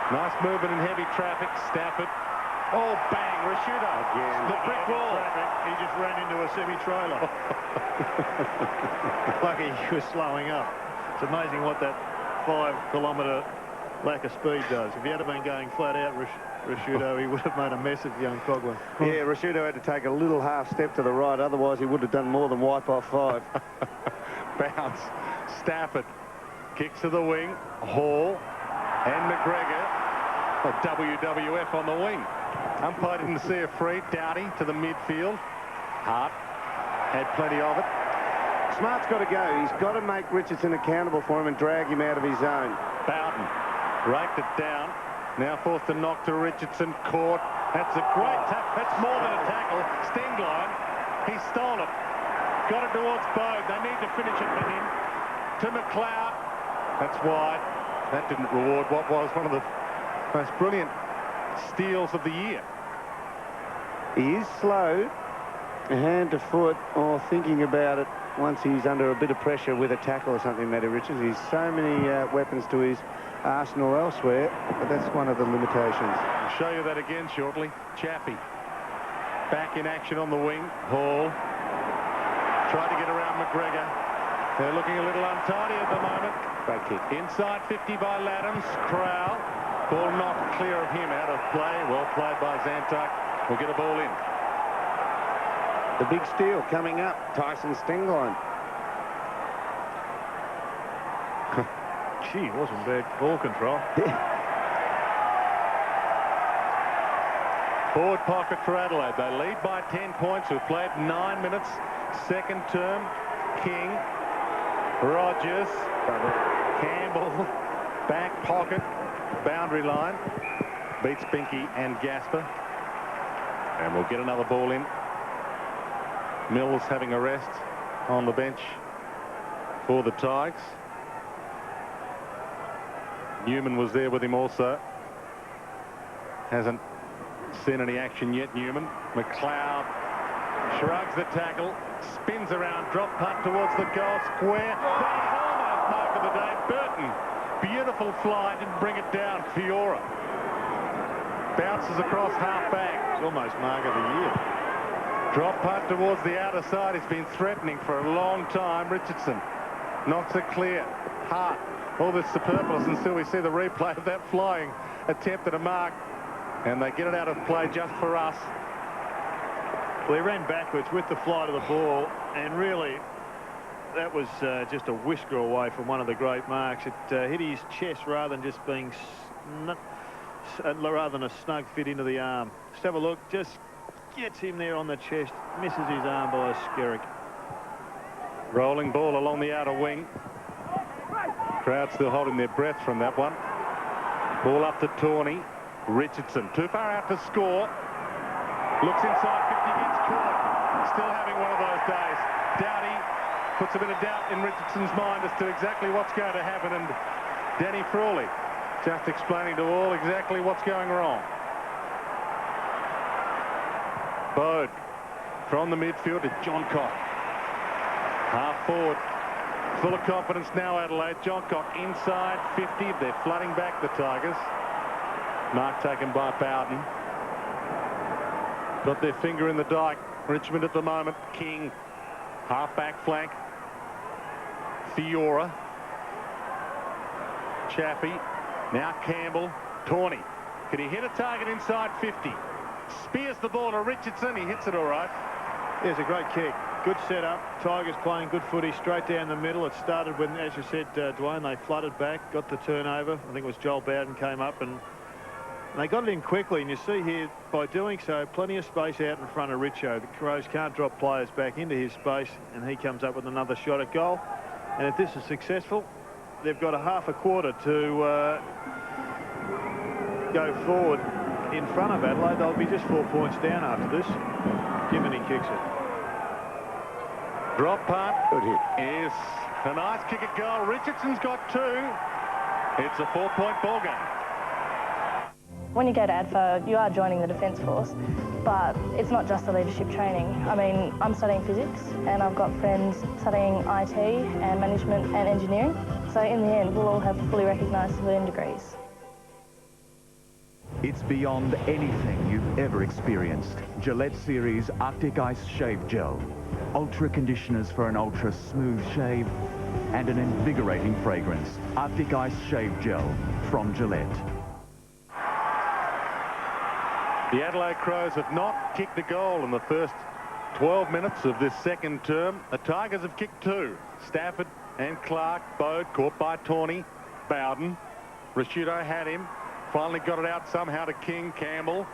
Nice movement in heavy traffic. Stafford. Oh, bang. Rashudo. Again. The brick wall. He just ran into a semi-trailer. Lucky he was slowing up. It's amazing what that 5-kilometre lack of speed does. If he had been going flat out, Rashudo, he would have made a mess of young Cogwell. Yeah, Rashudo had to take a little half step to the right, otherwise he would have done more than wipe off 5. Bounce. Stafford. Kicks to the wing. Hall. And McGregor. A WWF on the wing. Umpire didn't see a free. Doughty to the midfield. Hart had plenty of it. Smart's got to go. He's got to make Richardson accountable for him and drag him out of his zone. Bowden raked it down. Now forced to knock to Richardson. Caught. That's a great tackle. That's more than a tackle. Stingline. He stole it. Got it towards Bode. They need to finish it for him. To McLeod. That's wide. That didn't reward what was one of the most brilliant steals of the year. He is slow, hand to foot, or thinking about it once he's under a bit of pressure with a tackle or something, Matty Richards. He's so many weapons to his arsenal elsewhere, but that's one of the limitations. I'll show you that again shortly. Chaffee back in action on the wing. Hall tried to get around McGregor. They're looking a little untidy at the moment. Great kick. Inside 50 by Laddams. Crowell. Ball knocked clear of him, out of play. Well played by Zantuck. We'll get a ball in. The big steal coming up. Tyson Stingline. Gee, it wasn't bad ball control. Forward pocket for Adelaide. They lead by 10 points. We've played 9 minutes. Second term. King. Rogers. Campbell. Back pocket. Boundary line. Beats Binky and Gasper. And we'll get another ball in. Mills having a rest on the bench for the Tigers. Newman was there with him also. Hasn't seen any action yet, Newman. McLeod shrugs the tackle, spins around, drop punt towards the goal square. But he's almost mark of the day. Burton, beautiful fly, didn't bring it down. Fiora bounces across half back. It's almost mark of the year. Drop punt towards the outer side. He's been threatening for a long time. Richardson knocks it clear. Hart. All this superfluous until we see the replay of that flying attempt at a mark. And they get it out of play just for us. Well, he ran backwards with the flight of the ball, and really, that was just a whisker away from one of the great marks. It hit his chest rather than just being rather than a snug fit into the arm. Just have a look. Just gets him there on the chest. Misses his arm by a skerrick. Rolling ball along the outer wing. Crowd still holding their breath from that one. Ball up to Tawney. Richardson too far out to score. Looks inside 50, gets caught. Still having one of those days. Doughty puts a bit of doubt in Richardson's mind as to exactly what's going to happen, and Danny Frawley just explaining to all exactly what's going wrong. Bode from the midfield to John Cock. Half forward. Full of confidence now, Adelaide. John Cock inside 50. They're flooding back, the Tigers. Mark taken by Bowden. Got their finger in the dike. Richmond at the moment. King. Half back flank. Fiora. Chappie. Now Campbell. Tawney. Can he hit a target inside 50? Spears the ball to Richardson. He hits it all right. Yeah, it's a great kick. Good setup. Tigers playing good footy straight down the middle. It started when, as you said, Dwayne, they flooded back, got the turnover. I think it was Joel Bowden came up and they got it in quickly. And you see here, by doing so, plenty of space out in front of Richo. The Crows can't drop players back into his space, and he comes up with another shot at goal. And if this is successful, they've got a half a quarter to go forward in front of Adelaide. They'll be just 4 points down after this. Jiminy kicks it. Drop punt is a nice kick at goal. Richardson's got 2. It's a 4-point ball game. When you go to ADFA, you are joining the Defence Force, but it's not just the leadership training. I mean, I'm studying physics and I've got friends studying IT and management and engineering. So in the end, we'll all have fully recognised civilian degrees. It's beyond anything you've ever experienced. Gillette Series Arctic Ice Shave Gel. Ultra conditioners for an ultra smooth shave and an invigorating fragrance. Arctic Ice Shave Gel from Gillette. The Adelaide Crows have not kicked a goal in the first 12 minutes of this second term. The Tigers have kicked 2. Stafford and Clark, Bode caught by Tawney. Bowden. Rashudo had him. Finally got it out somehow to King. Campbell.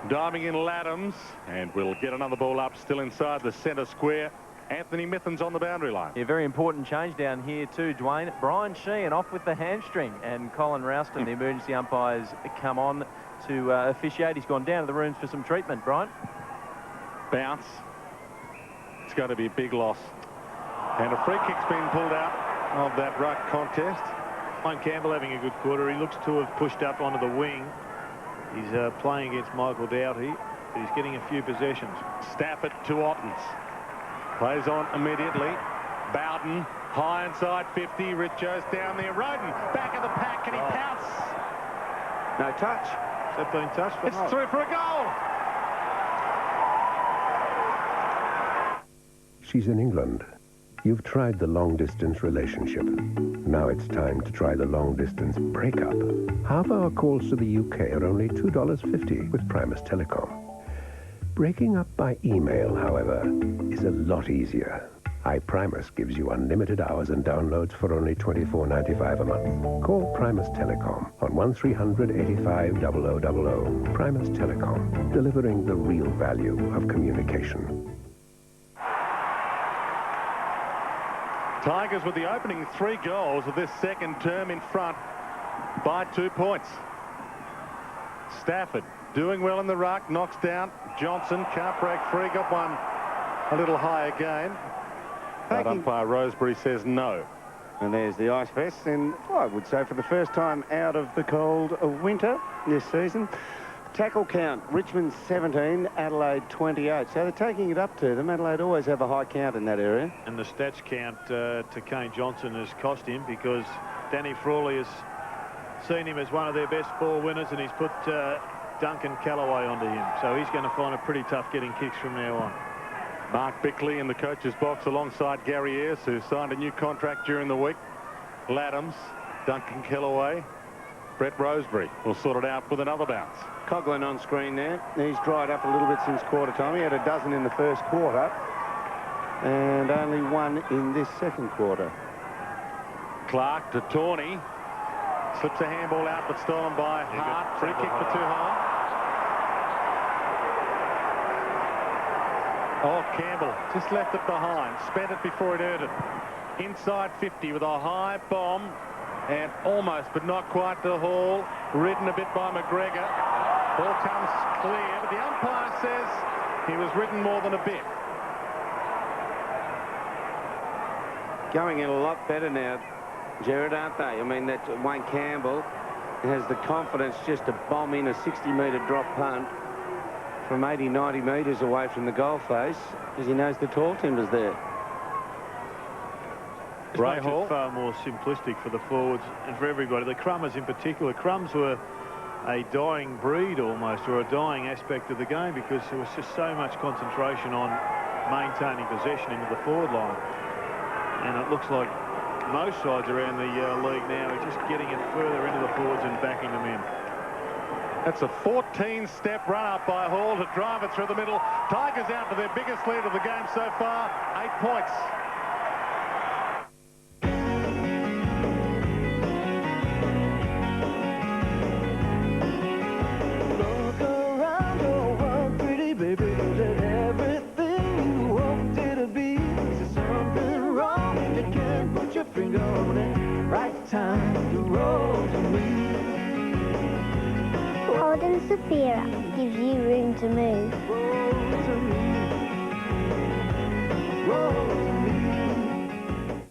Diving in Laddams. And we'll get another ball up still inside the centre square. Anthony Mithen's on the boundary line. Yeah, very important change down here too, Dwayne. Brian Sheehan off with the hamstring, and Colin Rouston, the emergency umpires, come on to officiate. He's gone down to the rooms for some treatment, Brian. Bounce. It's going to be a big loss. And a free kick's been pulled out of that ruck contest. Mike Campbell having a good quarter. He looks to have pushed up onto the wing. He's playing against Michael Doughty, but he's getting a few possessions. Stafford to Ottens. Plays on immediately. Bowden, high inside 50. Richo's down there. Roden, back of the pack. Can he pounce? No touch. Has that been touched? It's through for a goal. She's in England. You've tried the long-distance relationship. Now it's time to try the long-distance breakup. Half-hour calls to the UK are only $2.50 with Primus Telecom. Breaking up by email, however, is a lot easier. iPrimus gives you unlimited hours and downloads for only $24.95 a month. Call Primus Telecom on 1300 85 0000. Primus Telecom, delivering the real value of communication. Tigers with the opening 3 goals of this second term in front by 2 points. Stafford doing well in the ruck, knocks down Johnson, can't break free, got one a little high again. But umpire Rosebery says no. And there's the ice vest, and I would say for the first time out of the cold of winter this season. Tackle count, Richmond 17, Adelaide 28. So they're taking it up to them. Adelaide always have a high count in that area. And the stats count to Kane Johnson has cost him, because Danny Frawley has seen him as one of their best ball winners, and he's put Duncan Callaway onto him. So he's going to find it pretty tough getting kicks from now on. Mark Bickley in the coach's box alongside Gary Ayres, who signed a new contract during the week. Laddams, Duncan Callaway, Brett Rosebery will sort it out with another bounce. Coughlin on screen there. He's dried up a little bit since quarter time. He had a dozen in the first quarter and only 1 in this second quarter. Clark to Tawney. Slips a handball out, but stolen by Hart. Free kick for Tuhon. Oh, Campbell just left it behind. Spent it before it earned it. Inside 50 with a high bomb. And almost, but not quite, to Hall. Ridden a bit by McGregor. Ball comes clear, but the umpire says he was ridden more than a bit. Going in a lot better now, Gerard, aren't they? I mean, that Wayne Campbell has the confidence just to bomb in a 60-metre drop punt from 80, 90 metres away from the goal face, because he knows the tall timber's there. It's far more simplistic for the forwards and for everybody. The Crummers in particular. Crumbs were a dying breed almost, or a dying aspect of the game, because there was just so much concentration on maintaining possession into the forward line. And it looks like most sides around the league now are just getting it further into the forwards and backing them in. That's a 14-step run-up by Hall to drive it through the middle. Tigers out for their biggest lead of the game so far, 8 points. Look around your world, pretty baby. Is it everything you hoped it to be? Is there something wrong and you can't put your finger on it? Right time to roll to me. Holding Sophia gives you room to move. Roll to me. Roll to me.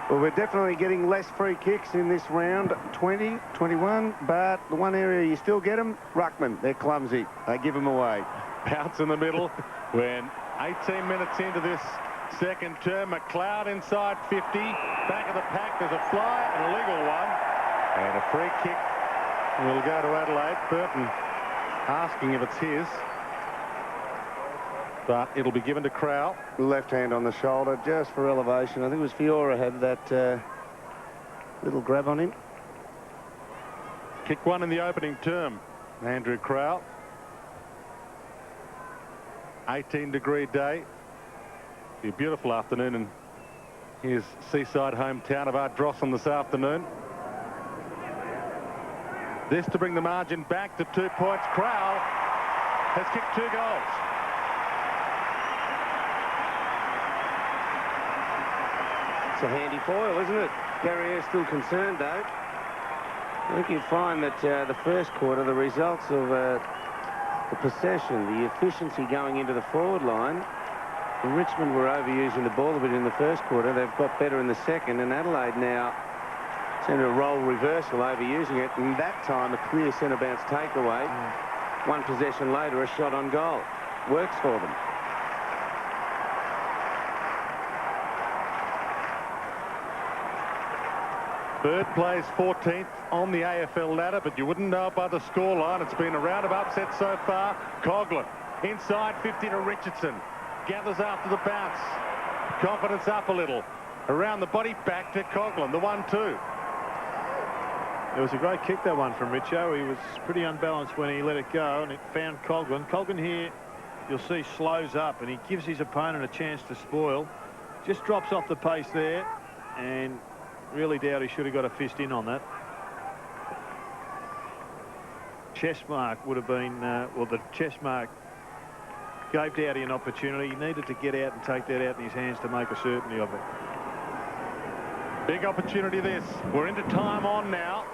Well, we're definitely getting less free kicks in this round, 20, 21, but the one area you still get them, ruckman. They're clumsy. They give them away. Bounce in the middle when 18 minutes into this second term. McLeod inside 50. Back of the pack, there's a fly, an illegal one, and a free kick will go to Adelaide. Burton asking if it's his, but it'll be given to Crowell. Left hand on the shoulder, just for elevation. I think it was Fiora had that little grab on him. Kick one in the opening term, Andrew Crowell. 18-degree day. Be a beautiful afternoon in his seaside hometown of Ardrossan this afternoon. This to bring the margin back to 2 points. Crowell has kicked 2 goals. It's a handy foil, isn't it? Garrier's still concerned, though. I think you find that the first quarter, the results of the possession, the efficiency going into the forward line, Richmond were overusing the ball a bit in the first quarter. They've got better in the second, and Adelaide now centre roll reversal, overusing it, and that time a clear centre bounce takeaway. One possession later, a shot on goal. Works for them. Bird plays 14th on the AFL ladder, but you wouldn't know by the scoreline. It's been a round of upsets so far. Coughlin inside 50 to Richardson. Gathers after the bounce. Confidence up a little. Around the body, back to Coughlin, the 1-2. It was a great kick, that one from Richo. He was pretty unbalanced when he let it go, and it found Coughlin. Coughlin here, you'll see, slows up, and he gives his opponent a chance to spoil. Just drops off the pace there, and really doubt he should have got a fist in on that. Chest mark would have been, well, the chest mark gave Dowdy an opportunity. He needed to get out and take that out in his hands to make a certainty of it. Big opportunity this. We're into time on now.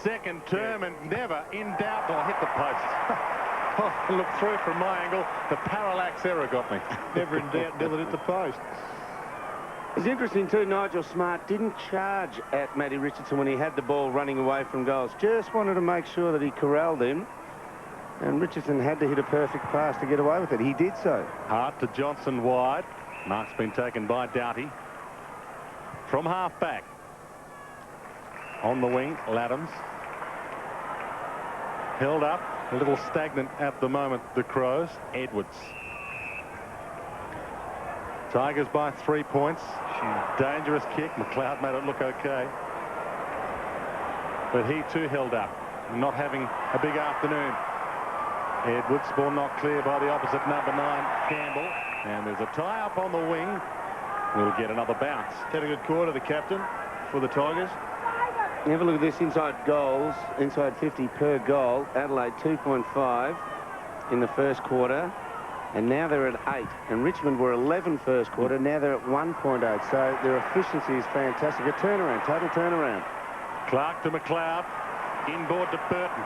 Second term, and never in doubt. Oh, hit the post. Oh, look through from my angle. The parallax error got me. Never in doubt until it hit the post. It's interesting too, Nigel Smart didn't charge at Matty Richardson when he had the ball running away from goals. Just wanted to make sure that he corralled him. And Richardson had to hit a perfect pass to get away with it. He did so. Hart to Johnson wide. Mark's been taken by Doughty. From half back. On the wing, Laddams. Held up, a little stagnant at the moment, the Crows. Edwards. Tigers by 3 points. Dangerous kick. McLeod made it look okay. But he too held up, not having a big afternoon. Edwards, ball not clear by the opposite number 9, Campbell. And there's a tie-up on the wing. We'll get another bounce. Had a good quarter, the captain, for the Tigers. Have a look at this inside goals, inside 50 per goal. Adelaide 2.5 in the first quarter, and now they're at 8. And Richmond were 11 first quarter, now they're at 1.8. So their efficiency is fantastic. A turnaround, total turnaround. Clark to McLeod, inboard to Burton.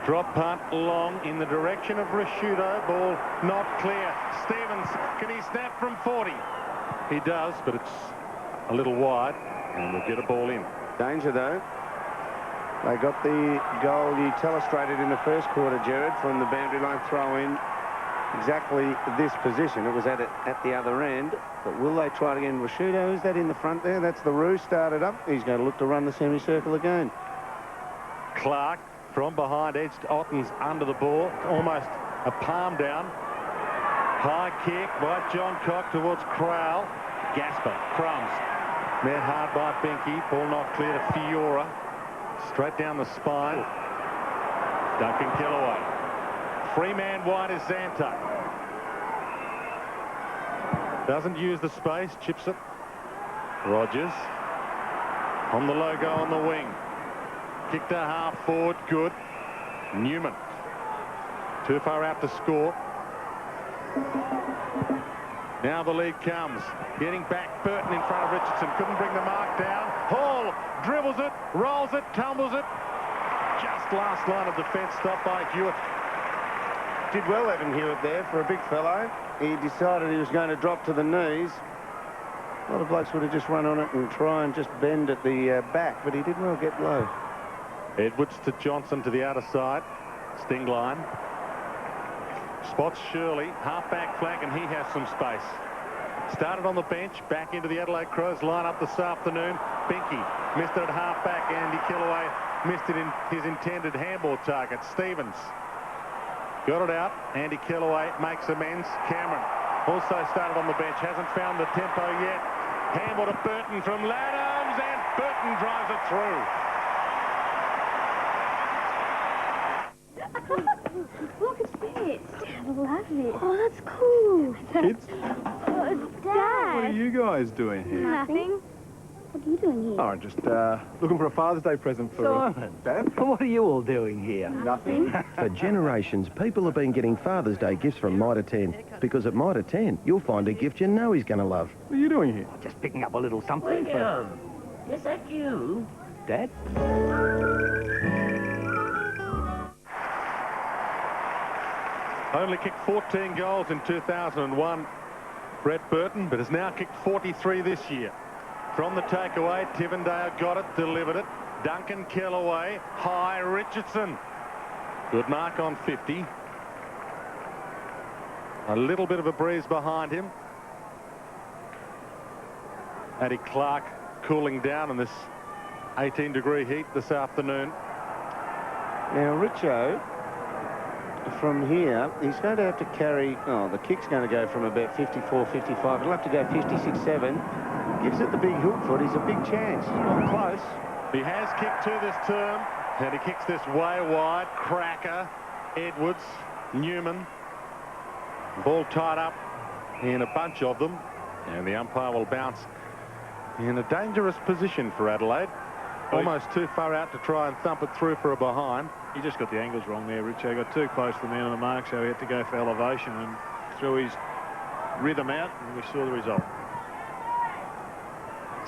Drop punt long in the direction of Rashudo. Ball not clear. Stevens, can he snap from 40? He does, but it's a little wide, and we'll get a ball in. Danger, though. They got the goal you illustrated in the first quarter, Jared, from the boundary line throw in. Exactly this position. It was at the other end. But will they try it again? Rashudo, is that in the front there? That's the Roo started up. He's going to look to run the semicircle again. Clark from behind, edged Otten's under the ball. Almost a palm down. High kick by John Cock towards Crowell. Gasper, Crumbs. Met hard by Binky. Ball knocked clear to Fiora. Straight down the spine. Duncan Kellaway. Three-man wide is Zanto. Doesn't use the space. Chips it. Rogers. On the logo on the wing. Kick to half forward. Good. Newman. Too far out to score. Now the lead comes. Getting back, Burton in front of Richardson. Couldn't bring the mark down. Hall dribbles it, rolls it, tumbles it. Just last line of defence, stopped by Hewitt. Did well, Evan Hewitt, there for a big fellow. He decided he was going to drop to the knees. A lot of blokes would have just run on it and try and just bend at the back, but he did well get low. Edwards to Johnson to the outer side. Sting line. Spots Shirley, half-back flank, and he has some space. Started on the bench, back into the Adelaide Crows lineup this afternoon. Binky missed it at half-back. Andy Kellaway missed it in his intended handball target. Stevens got it out. Andy Kellaway makes amends. Cameron also started on the bench, hasn't found the tempo yet. Handball to Burton from Laddams, and Burton drives it through. Look at this. I love it. Oh, that's cool. Kids? Dad. What are you guys doing here? Nothing. What are you doing here? Oh, just looking for a Father's Day present for Simon. Dad. What are you all doing here? Nothing. For generations, people have been getting Father's Day gifts from Mitre 10. Because at Mitre 10, you'll find a gift you know he's going to love. What are you doing here? Just picking up a little something for... Is that you? Dad? Only kicked 14 goals in 2001, Brett Burton, but has now kicked 43 this year. From the takeaway, Tivendale got it, delivered it. Duncan Kellaway, high, Richardson. Good mark on 50. A little bit of a breeze behind him. Addy Clark cooling down in this 18-degree heat this afternoon. Now, Richo, from here, he's going to have to carry... Oh, the kick's going to go from about 54, 55. He'll have to go 56, 7. Gives it the big hook foot. He's a big chance. He's not close. He has kicked two this term, and he kicks this way wide. Cracker, Edwards, Newman. Ball tied up in a bunch of them, and the umpire will bounce in a dangerous position for Adelaide. Almost too far out to try and thump it through for a behind. He just got the angles wrong there, Richard. Got too close to the man on the mark, so he had to go for elevation and threw his rhythm out, and we saw the result.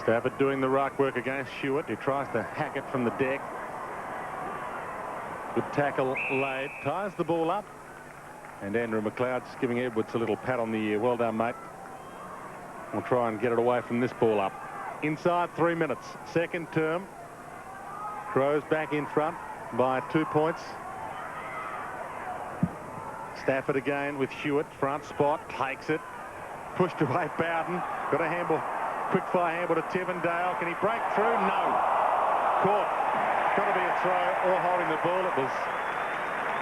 Stafford doing the right work against Hewitt, who tries to hack it from the deck. Good tackle laid, ties the ball up, and Andrew McLeod's giving Edwards a little pat on the ear. Well done, mate. We'll try and get it away from this ball up. Inside 3 minutes, second term. Crows back in front by 2 points. Stafford again with Hewitt, front spot, takes it. Pushed away Bowden, got a handball. Quick fire handball to Tivendale. Can he break through? No. Caught. Got to be a throw or holding the ball. It was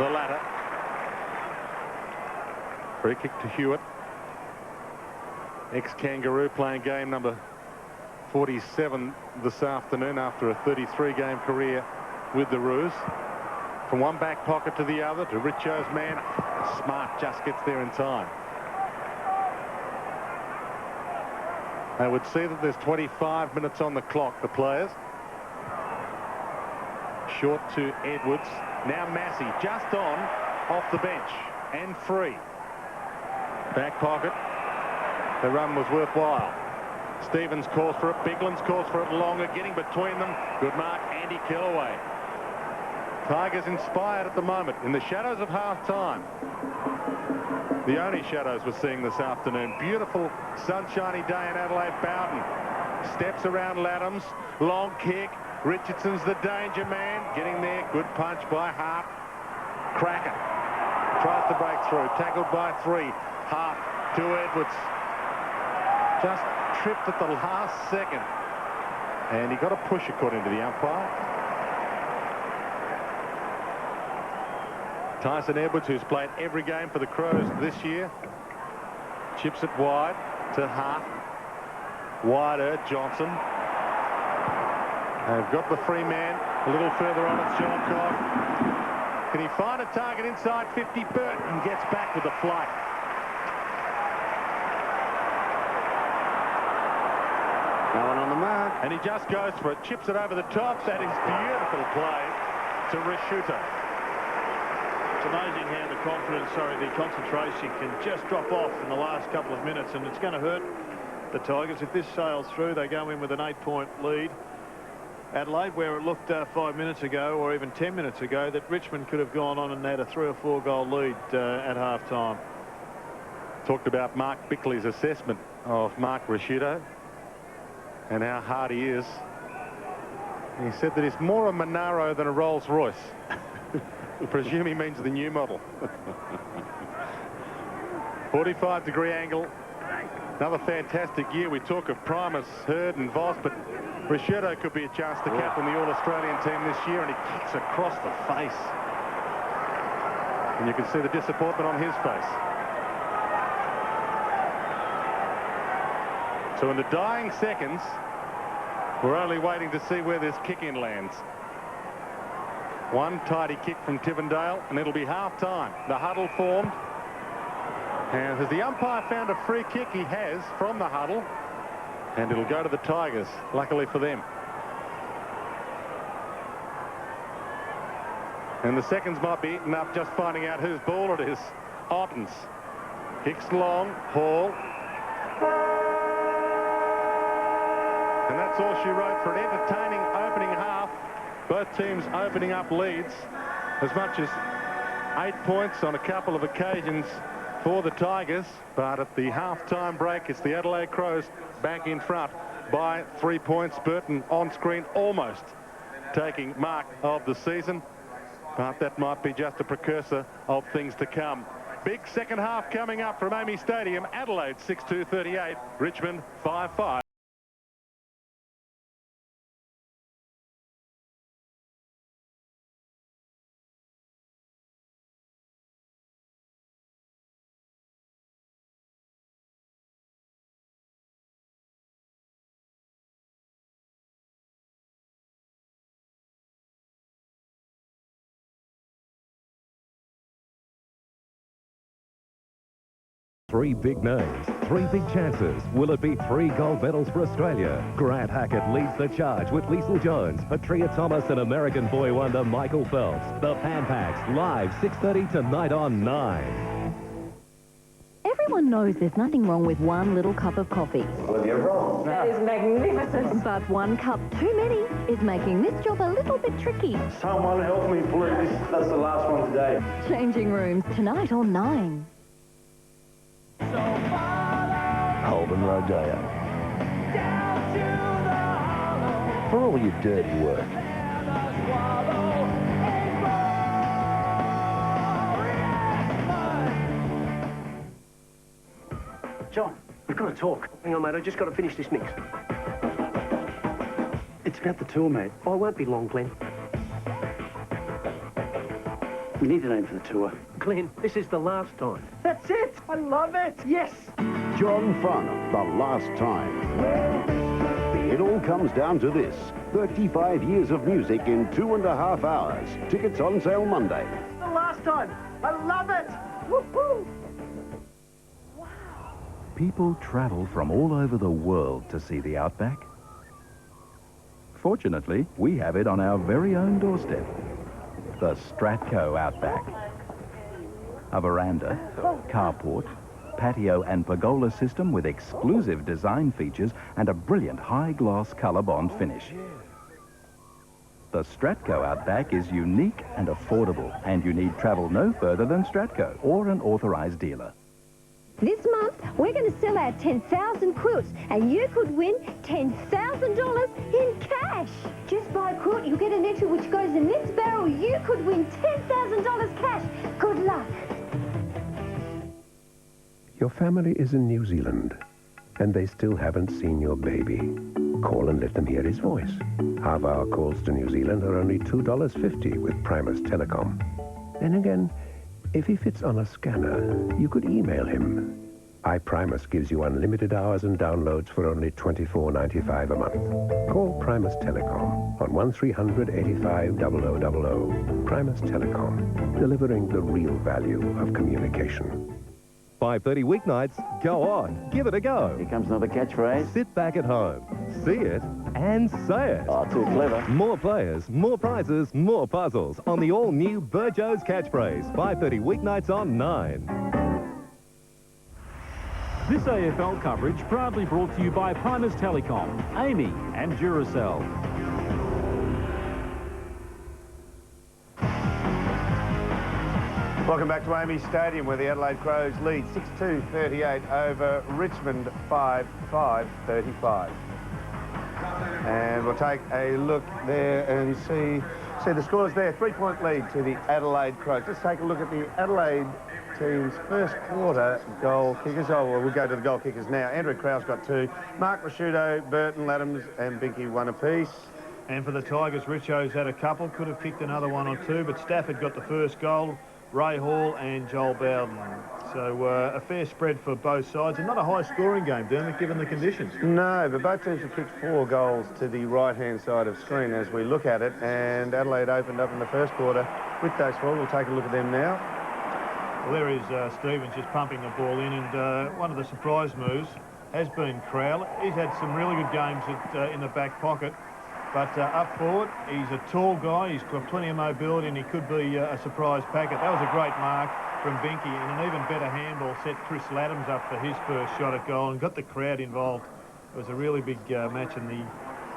the latter. Free kick to Hewitt. Ex-Kangaroo playing game number 47 this afternoon after a 33-game career with the Roos. From one back pocket to the other to Richo's man. Smart just gets there in time. They would see that there's 25 minutes on the clock, the players. Short to Edwards. Now Massey just on, off the bench, and free. Back pocket. The run was worthwhile. Stevens calls for it. Biglands calls for it longer, getting between them. Good mark, Andy Kellaway. Tigers inspired at the moment in the shadows of half-time. The only shadows we're seeing this afternoon. Beautiful sunshiny day in Adelaide. Bowden steps around Laddams. Long kick. Richardson's the danger man. Getting there. Good punch by Hart. Cracker tries to break through. Tackled by 3. Hart to Edwards. Just tripped at the last second. And he got a push according to the umpire. Tyson Edwards, who's played every game for the Crows this year, chips it wide to Hart. Wider, Johnson. They've got the free man a little further on. It's John Cobb. Can he find a target inside 50? Burton gets back with the flight. No one on the mark. And he just goes for it, chips it over the top. That is beautiful play to Rishuta. It's amazing how the concentration can just drop off in the last couple of minutes, and it's going to hurt the Tigers. If this sails through, they go in with an 8-point lead. Adelaide, where it looked 5 minutes ago or even 10 minutes ago that Richmond could have gone on and had a 3 or 4 goal lead at half-time. Talked about Mark Bickley's assessment of Mark Rishuta and how hard he is. He said that he's more a Monaro than a Rolls-Royce. I presume he means the new model. 45-degree angle. Another fantastic year. We talk of Primus, Hurd and Voss, but Rishuta could be a chance to captain the All-Australian team this year, and he kicks across the face. And you can see the disappointment on his face. So in the dying seconds, we're only waiting to see where this kick-in lands. One tidy kick from Tivendale, and it'll be half-time. The huddle formed. And has the umpire found a free kick? He has, from the huddle. And it'll go to the Tigers, luckily for them. And the seconds might be eaten up just finding out whose ball it is. Ottens. Kicks long. Hall. And that's all she wrote for an entertaining opening half. Both teams opening up leads. As much as 8 points on a couple of occasions for the Tigers. But at the half-time break, it's the Adelaide Crows back in front by 3 points. Burton on screen almost taking mark of the season. But that might be just a precursor of things to come. Big second half coming up from Amy Stadium. Adelaide 6-2-38. Richmond 5-5. Three big names, three big chances. Will it be 3 gold medals for Australia? Grant Hackett leads the charge with Liesl Jones, Patria Thomas and American boy wonder Michael Phelps. The Pan Packs live 6:30 tonight on 9. Everyone knows there's nothing wrong with one little cup of coffee. Well, you're wrong. That is magnificent. But one cup too many is making this job a little bit tricky. Someone help me, please. That's the last one today. Changing rooms tonight on 9. Holden Rodeo. For all your dirty work. John, we've got to talk. Hang on, mate. I just got to finish this mix. It's about the tour, mate. Oh, I won't be long, Glenn. We need a name for the tour. Glenn, this is the last time. That's it! I love it! Yes! John Farnham, the last time. It all comes down to this. 35 years of music in 2.5 hours. Tickets on sale Monday. The last time! I love it! Woohoo! People travel from all over the world to see the Outback. Fortunately, we have it on our very own doorstep. The Stratco Outback. A veranda, carport, patio and pergola system with exclusive design features and a brilliant high-gloss colour bond finish. The Stratco Outback is unique and affordable, and you need travel no further than Stratco or an authorised dealer. This month, we're going to sell our 10,000 quilts, and you could win $10,000 in cash. Just buy a quilt, you'll get an entry which goes in this barrel. You could win $10,000 cash. Good luck. Your family is in New Zealand, and they still haven't seen your baby. Call and let them hear his voice. Half-hour calls to New Zealand are only $2.50 with Primus Telecom. Then again, if he fits on a scanner, you could email him. iPrimus gives you unlimited hours and downloads for only $24.95 a month. Call Primus Telecom on 1300 85 0000. Primus Telecom, delivering the real value of communication. 5:30 weeknights, go on, give it a go. Here comes another catchphrase. Sit back at home, see it, and say it. Oh, too clever. More players, more prizes, more puzzles on the all-new Burjo's catchphrase. 5:30 weeknights on 9. This AFL coverage proudly brought to you by Primus Telecom, Amy and Duracell. Welcome back to Amy Stadium, where the Adelaide Crows lead 6-2-38 over Richmond 5-5-35. And we'll take a look there and see the scores there. 3-point lead to the Adelaide Crows. Let's take a look at the Adelaide team's first quarter goal kickers. Oh, well, we'll go to the goal kickers now. Andrew Krauss got 2. Mark Rasciuto, Burton, Laddams and Binky 1 apiece. And for the Tigers, Richo's had a couple. Could have kicked another 1 or 2, but Stafford got the first goal. Ray Hall and Joel Bowden. So a fair spread for both sides, and not a high-scoring game, Dermot, given the conditions. No, but both teams have kicked 4 goals to the right-hand side of screen as we look at it, and Adelaide opened up in the first quarter with those 4. We'll take a look at them now. Well, there is Stevens just pumping the ball in, and one of the surprise moves has been Crowell. He's had some really good games in the back pocket. But up forward, he's a tall guy, he's got plenty of mobility, and he could be a surprise packet. That was a great mark from Binky, and an even better handball set Chris Laddams up for his first shot at goal and got the crowd involved. It was a really big match, and the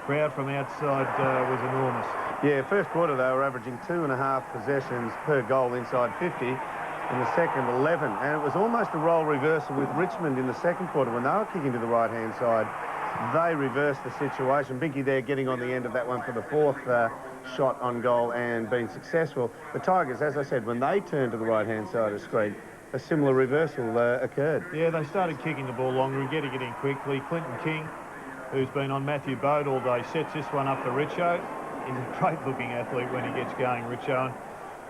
crowd from outside was enormous. Yeah, first quarter they were averaging 2.5 possessions per goal inside 50. In the second, 11. And it was almost a role reversal with Richmond in the second quarter when they were kicking to the right-hand side. They reversed the situation. Binky there getting on the end of that one for the 4th shot on goal and being successful. The Tigers, as I said, when they turned to the right-hand side of the screen, a similar reversal occurred. Yeah, they started kicking the ball longer and getting it in quickly. Clinton King, who's been on Matthew Bode all day, sets this one up for Richo. He's a great-looking athlete when he gets going, Richo. And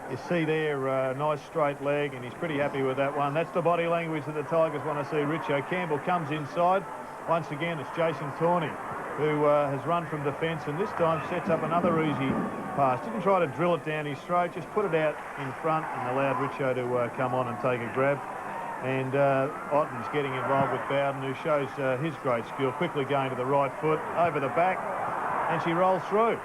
you see there, nice straight leg, and he's pretty happy with that one. That's the body language that the Tigers want to see Richo. Campbell comes inside. Once again, it's Jason Tawney, who has run from defence, and this time sets up another easy pass. Didn't try to drill it down his throat, just put it out in front and allowed Richo to come on and take a grab. And Otten's getting involved with Bowden, who shows his great skill, quickly going to the right foot, over the back, and she rolls through.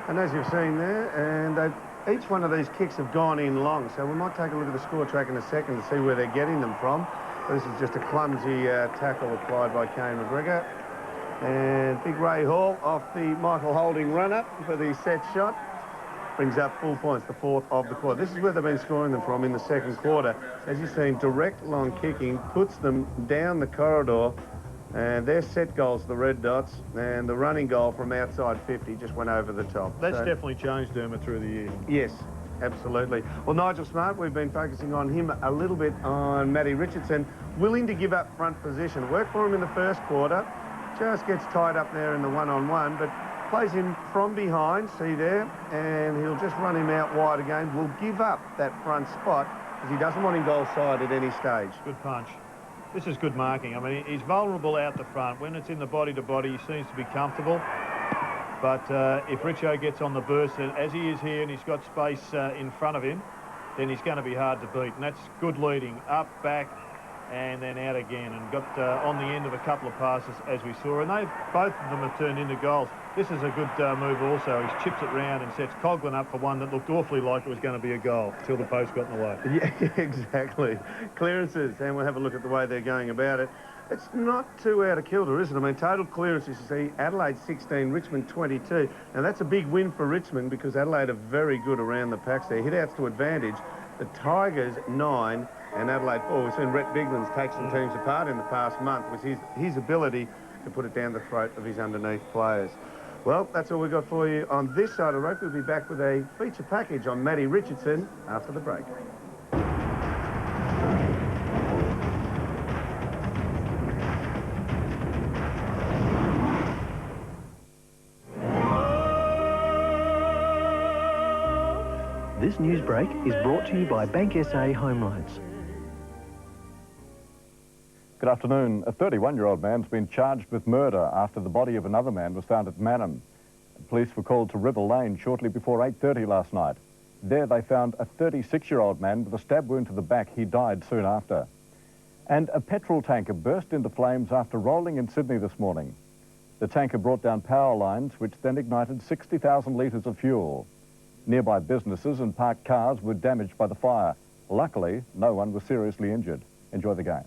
And as you've seen there, and each one of these kicks have gone in long, so we might take a look at the score track in a second to see where they're getting them from. This is just a clumsy tackle applied by Kane McGregor. And big Ray Hall off the Michael Holding run-up for the set shot. Brings up full points, the 4th of the quarter. This is where they've been scoring them from in the second quarter. As you've seen, direct long kicking puts them down the corridor. And their set goals, the red dots, and the running goal from outside 50 just went over the top. That's definitely changed, Dermot, through the year. Yes. Absolutely. Well, Nigel Smart, we've been focusing on him a little bit on Matty Richardson, willing to give up front position. Worked for him in the first quarter, just gets tied up there in the one-on-one, but plays him from behind, see there, and he'll just run him out wide again. Will give up that front spot because he doesn't want him goal side at any stage. Good punch. This is good marking. I mean, he's vulnerable out the front. When it's in the body-to-body, he seems to be comfortable. But if Richo gets on the burst, as he is here, and he's got space in front of him, then he's going to be hard to beat. And that's good leading. Up, back, and then out again. And got on the end of a couple of passes, as we saw. And both of them have turned into goals. This is a good move also. He's chips it round and sets Coughlin up for one that looked awfully like it was going to be a goal until the post got in the way. Yeah, exactly. Clearances, and we'll have a look at the way they're going about it. It's not too out of kilter, is it? I mean, total clearances, you see, Adelaide 16, Richmond 22. Now, that's a big win for Richmond because Adelaide are very good around the packs there. Hit-outs to advantage. The Tigers, 9, and Adelaide 4. We've seen Rhett Biglan's take some teams apart in the past month with his ability to put it down the throat of his underneath players. Well, that's all we've got for you on this side of the rope. We'll be back with a feature package on Matty Richardson after the break. This news break is brought to you by Bank SA Home Loans. Good afternoon. A 31-year-old man's been charged with murder after the body of another man was found at Manham. Police were called to River Lane shortly before 8:30 last night. There they found a 36-year-old man with a stab wound to the back. He died soon after. And a petrol tanker burst into flames after rolling in Sydney this morning. The tanker brought down power lines, which then ignited 60,000 litres of fuel. Nearby businesses and parked cars were damaged by the fire. Luckily, no one was seriously injured. Enjoy the game.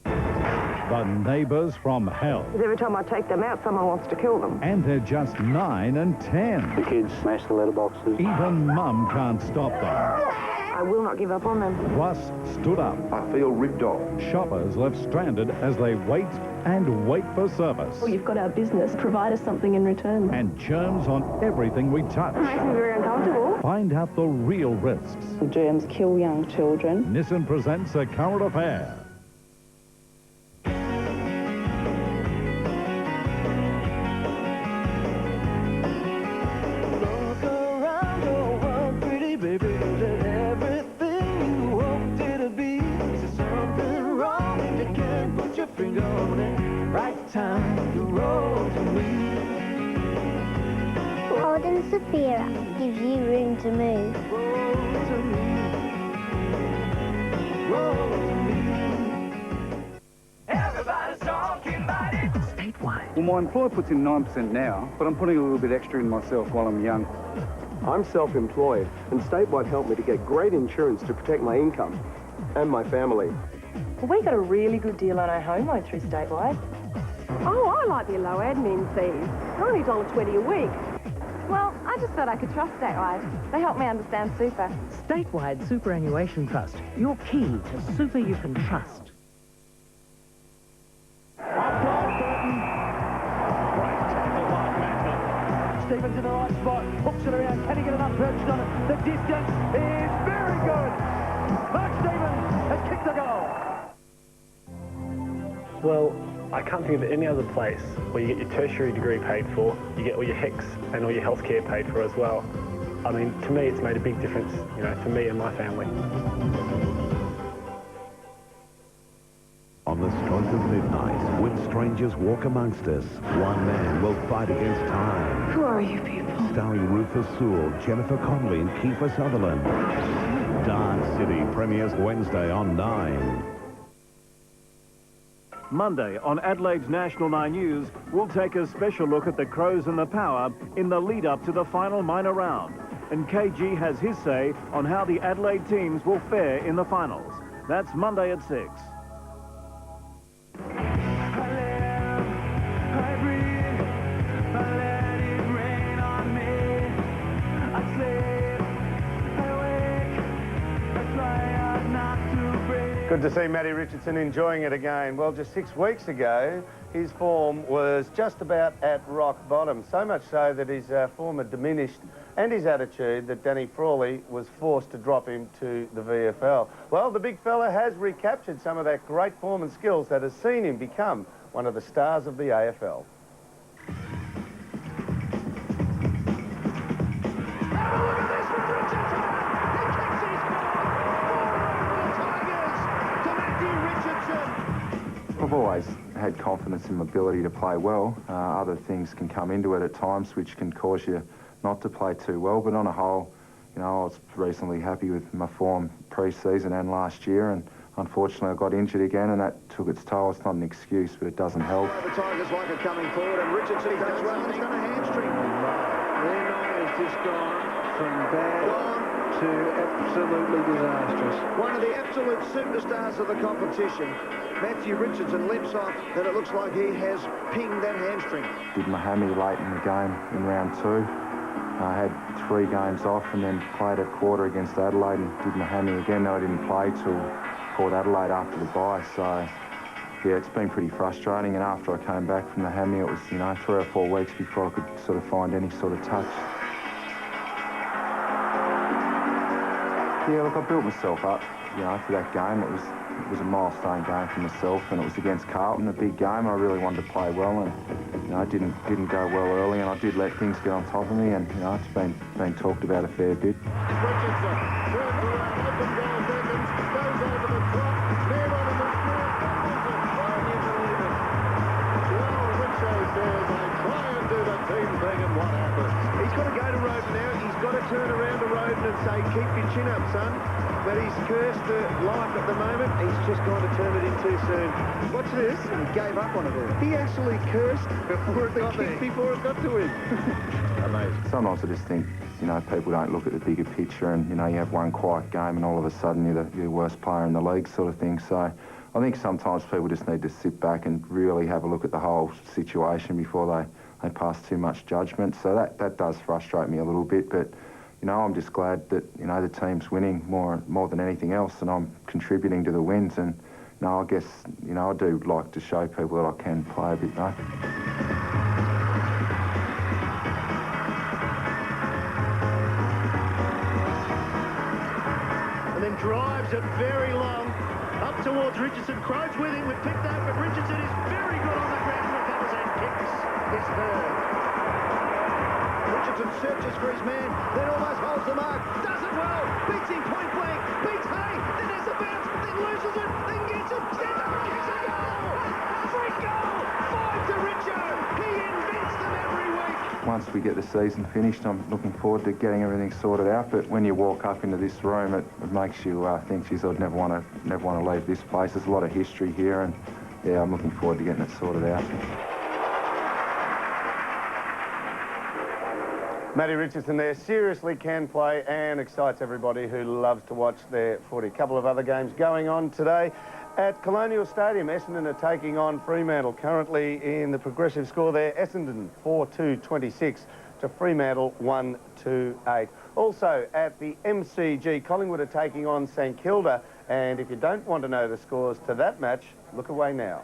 The neighbours from hell. Every time I take them out, someone wants to kill them. And they're just 9 and 10. The kids smash the letterboxes. Even Mum can't stop them. I will not give up on them. Plus, stood up. I feel ripped off. Shoppers left stranded as they wait and wait for service. Well, you've got our business. Provide us something in return. And germs on everything we touch. It makes me very uncomfortable. Find out the real risks. Germs kill young children. Nissan presents A Current Affair. Holding Sophia gives you room to move. Everybody's talking about it. Statewide. Well, my employer puts in 9% now, but I'm putting a little bit extra in myself while I'm young. I'm self-employed, and Statewide helped me to get great insurance to protect my income and my family. Well, we got a really good deal on our home loan through Statewide. Oh, I like their low admin fees. Only $1.20 a week. Well, I just thought I could trust Statewide. They help me understand super. Statewide Superannuation Trust. Your key to super you can trust. Stevens in the right spot, hooks it around, can he get enough perched on it? The distance is very good. Mark Stevens has kicked the goal. Well, I can't think of any other place where you get your tertiary degree paid for, you get all your HECS and all your healthcare paid for as well. I mean, to me, it's made a big difference, you know, for me and my family. On the stroke of midnight, when strangers walk amongst us, one man will fight against time. Who are you people? Starring Rufus Sewell, Jennifer Connelly and Kiefer Sutherland. Dark City premieres Wednesday on 9. Monday on Adelaide's National 9 News, we'll take a special look at the Crows and the Power in the lead-up to the final minor round. And KG has his say on how the Adelaide teams will fare in the finals. That's Monday at 6. Good to see Matty Richardson enjoying it again. Well, just 6 weeks ago, his form was just about at rock bottom, so much so that his form had diminished and his attitude that Danny Frawley was forced to drop him to the VFL. Well, the big fella has recaptured some of that great form and skills that has seen him become one of the stars of the AFL. I've always had confidence in my ability to play well. Other things can come into it at times which can cause you not to play too well, but on a whole, you know, I was reasonably happy with my form pre-season and last year, and unfortunately I got injured again and that took its toll. It's not an excuse, but it doesn't help. The Tigers like it coming forward, and Richardson does well, and he's got a hamstring. Their night has just gone from bad to absolutely disastrous. One of the absolute superstars of the competition, Matthew Richardson, limps off, and it looks like he has pinged that hamstring. Did my hammy late in the game in round 2. I had 3 games off and then played a quarter against Adelaide and did my hammy again. I didn't play till Port Adelaide after the bye, so yeah, it's been pretty frustrating. And after I came back from the hammy, it was, you know, 3 or 4 weeks before I could sort of find any sort of touch. Yeah, look, I built myself up, you know, for that game. It was a milestone game for myself, and it was against Carlton, a big game. I really wanted to play well, and you know, it didn't go well early, and I did let things get on top of me, and you know, it's been talked about a fair bit. keep your chin up, son. But he's cursed life at the moment. He's just gone to turn it in too soon. Watch this. He gave up on it all. He actually cursed before it got to him. Amazing. Sometimes I just think, you know, people don't look at the bigger picture and, you know, you have one quiet game and all of a sudden you're the worst player in the league sort of thing. So I think sometimes people just need to sit back and really have a look at the whole situation before they pass too much judgment. So that does frustrate me a little bit, but, you know, I'm just glad that, you know, the team's winning more than anything else and I'm contributing to the wins. And, you know, I guess, you know, I do like to show people that I can play a bit, though. And then drives it very long up towards Richardson. Crows with him, we've picked that, but Richardson is very good on the ground, recovers and kicks his third. Richardson searches for his man, then almost holds the mark, does it well, beats him point blank, beats Hay, then has a bounce, then loses it, then gets it, stands up and kicks a goal! Free goal! 5 to Richo! He invents them every week! Once we get the season finished, I'm looking forward to getting everything sorted out. But when you walk up into this room, it makes you think, geez, I'd never want to leave this place. There's a lot of history here, and yeah, I'm looking forward to getting it sorted out. Matty Richardson there seriously can play and excites everybody who loves to watch their footy. A couple of other games going on today. At Colonial Stadium, Essendon are taking on Fremantle. Currently in the progressive score there, Essendon 4-2-26 to Fremantle 1-2-8. Also at the MCG, Collingwood are taking on St Kilda. And if you don't want to know the scores to that match, look away now.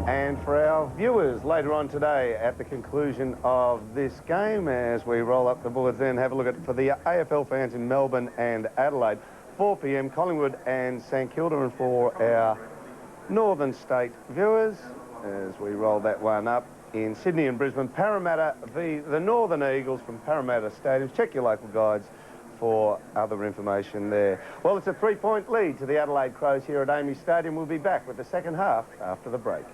And for our viewers later on today at the conclusion of this game, as we roll up the bullets then have a look at for the AFL fans in Melbourne and Adelaide, 4 p.m, Collingwood and St Kilda. And for our Northern State viewers, as we roll that one up in Sydney and Brisbane, Parramatta v the Northern Eagles from Parramatta Stadiums. Check your local guides for other information there. Well, it's a 3-point lead to the Adelaide Crows here at Amy Stadium. We'll be back with the second half after the break.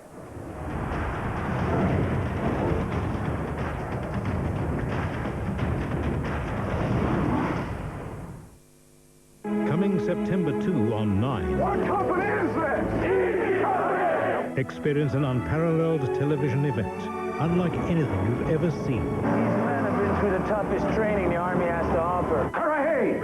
Coming September 2 on 9. What company is this? Experience an unparalleled television event, unlike anything you've ever seen. These men have been through the toughest training the Army has to offer. Hooray!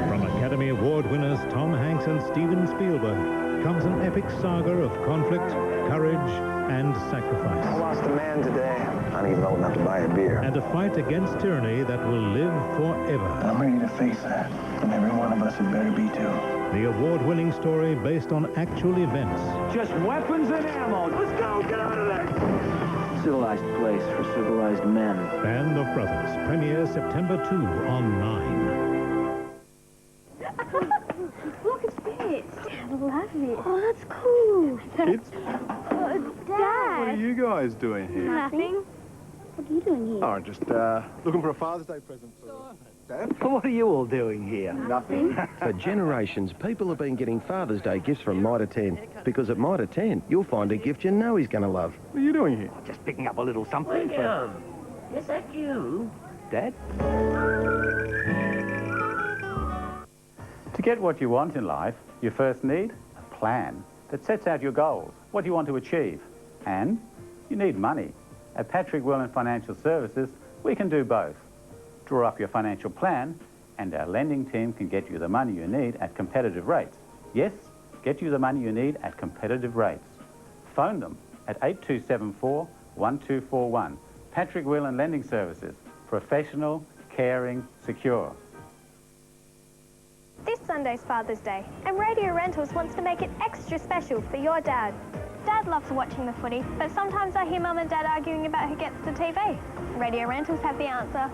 From Academy Award winners Tom Hanks and Steven Spielberg comes an epic saga of conflict, courage, and sacrifice. I lost a man today. I'm not even old enough to buy a beer. And a fight against tyranny that will live forever. I'm ready to face that, and every one of us had better be too. The award-winning story based on actual events. Just weapons and ammo. Let's go! Get out of there! Civilized place for civilized men. Band of Brothers premieres September 2 on 9. Look, it's this. I love it. Oh, that's cool. Kids? Dad. What are you guys doing here? Nothing. What are you doing here? Oh, just looking for a Father's Day present for Dad. What are you all doing here? Nothing. For generations, people have been getting Father's Day gifts from Mitre 10. Because at Mitre 10, you'll find a gift you know he's going to love. What are you doing here? Just picking up a little something for... Is that you, Dad? To get what you want in life, you first need a plan that sets out your goals, what you want to achieve, and you need money. At Patrick Willan Financial Services, we can do both. Draw up your financial plan, and our lending team can get you the money you need at competitive rates. Yes, get you the money you need at competitive rates. Phone them at 8274-1241. Patrick Willan Lending Services. Professional, caring, secure. This Sunday's Father's Day, and Radio Rentals wants to make it extra special for your dad. Dad loves watching the footy, but sometimes I hear Mum and Dad arguing about who gets the TV. Radio Rentals have the answer.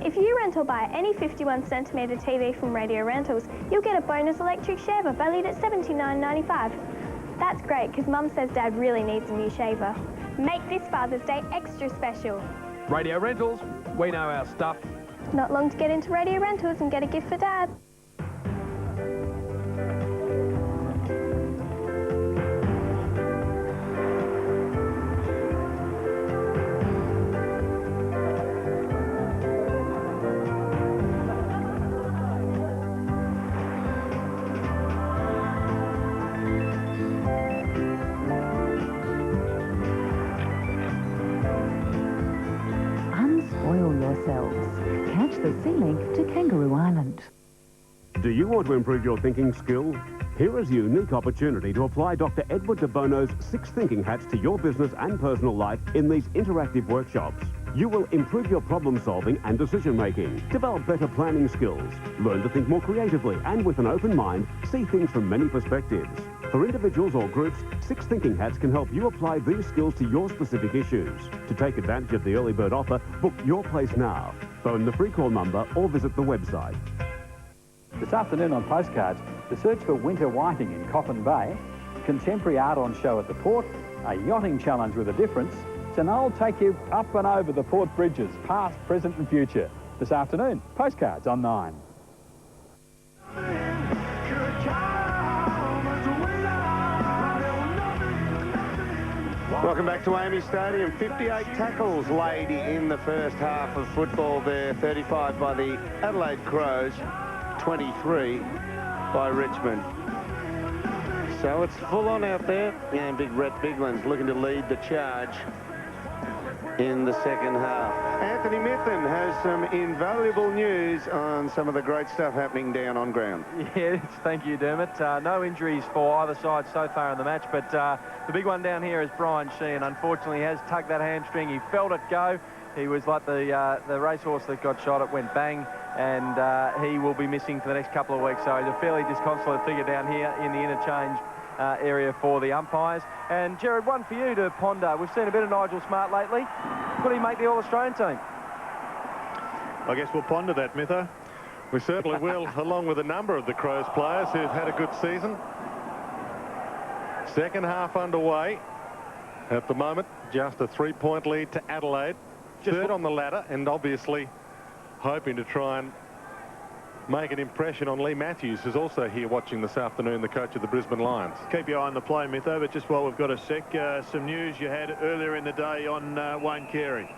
If you rent or buy any 51cm TV from Radio Rentals, you'll get a bonus electric shaver valued at $79.95. That's great, because Mum says Dad really needs a new shaver. Make this Father's Day extra special. Radio Rentals, we know our stuff. Not long to get into Radio Rentals and get a gift for Dad. yourselves. Catch the sea link to Kangaroo Island. Do you want to improve your thinking skills? Here is a unique opportunity to apply Dr. Edward de Bono's 6 thinking hats to your business and personal life in these interactive workshops. You will improve your problem solving and decision making, develop better planning skills, learn to think more creatively and with an open mind, see things from many perspectives. For individuals or groups, 6 thinking hats can help you apply these skills to your specific issues. To take advantage of the early bird offer, book your place now. Phone the free call number or visit the website. This afternoon on Postcards, the search for winter whiting in Coffin Bay, contemporary art on show at the port, a yachting challenge with a difference, and I'll take you up and over the port bridges, past, present and future. This afternoon, Postcards on 9. Welcome back to Amy Stadium. 58 tackles laid in the first half of football there. 35 by the Adelaide Crows, 23 by Richmond. So it's full on out there. And big Rhett Bigland's looking to lead the charge in the second half. Anthony Mithun has some invaluable news on some of the great stuff happening down on ground. Yes, thank you, Dermot. No injuries for either side so far in the match, but the big one down here is Brian Sheehan. Unfortunately, he has tugged that hamstring. He felt it go. He was like the racehorse that got shot. It went bang, and he will be missing for the next couple of weeks. So he's a fairly disconsolate figure down here in the interchange area for the umpires. And Jared, one for you to ponder. We've seen a bit of Nigel Smart lately. Could he make the All-Australian team? I guess we'll ponder that, Mitho. We certainly will, along with a number of the Crows players who've had a good season. Second half underway. At the moment, just a 3-point lead to Adelaide. Third on the ladder, and obviously hoping to try and make an impression on Lee Matthews, who's also here watching this afternoon, the coach of the Brisbane Lions. Keep your eye on the play, Mitho, but just while we've got a sec, some news you had earlier in the day on Wayne Carey.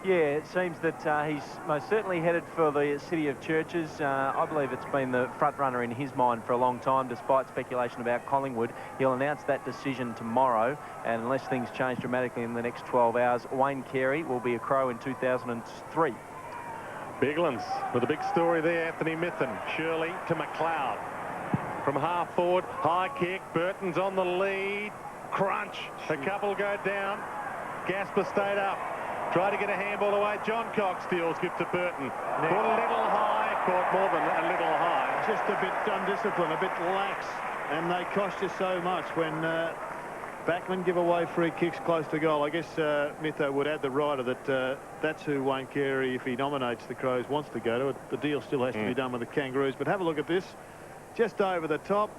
Yeah, it seems that he's most certainly headed for the City of Churches. I believe it's been the front runner in his mind for a long time, despite speculation about Collingwood. He'll announce that decision tomorrow, and unless things change dramatically in the next 12 hours, Wayne Carey will be a Crow in 2003. Biglands with a big story there. Anthony Mithun, Shirley to McLeod. From half forward, high kick. Burton's on the lead. Crunch. A couple go down. Gasper stayed up. Tried to get a handball away. John Cox steals, gives to Burton. Caught a little high. Caught more than a little high. Just a bit undisciplined, a bit lax. And they cost you so much when backmen give away free kicks close to goal. I guess Mitho would add the rider that that's who Wayne Carey, if he nominates the Crows, wants to go to. The deal still has to be done with the Kangaroos. But have a look at this. Just over the top.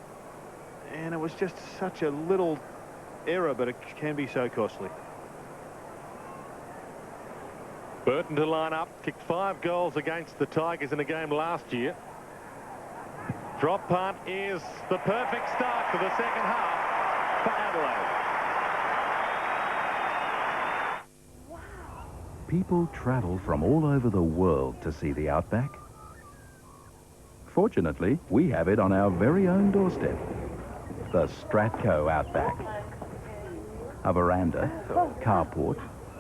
And it was just such a little error, but it can be so costly. Burton to line up. Kicked 5 goals against the Tigers in a game last year. Drop punt is the perfect start to the second half for Adelaide. People travel from all over the world to see the Outback. Fortunately, we have it on our very own doorstep. The Stratco Outback. A veranda, carport,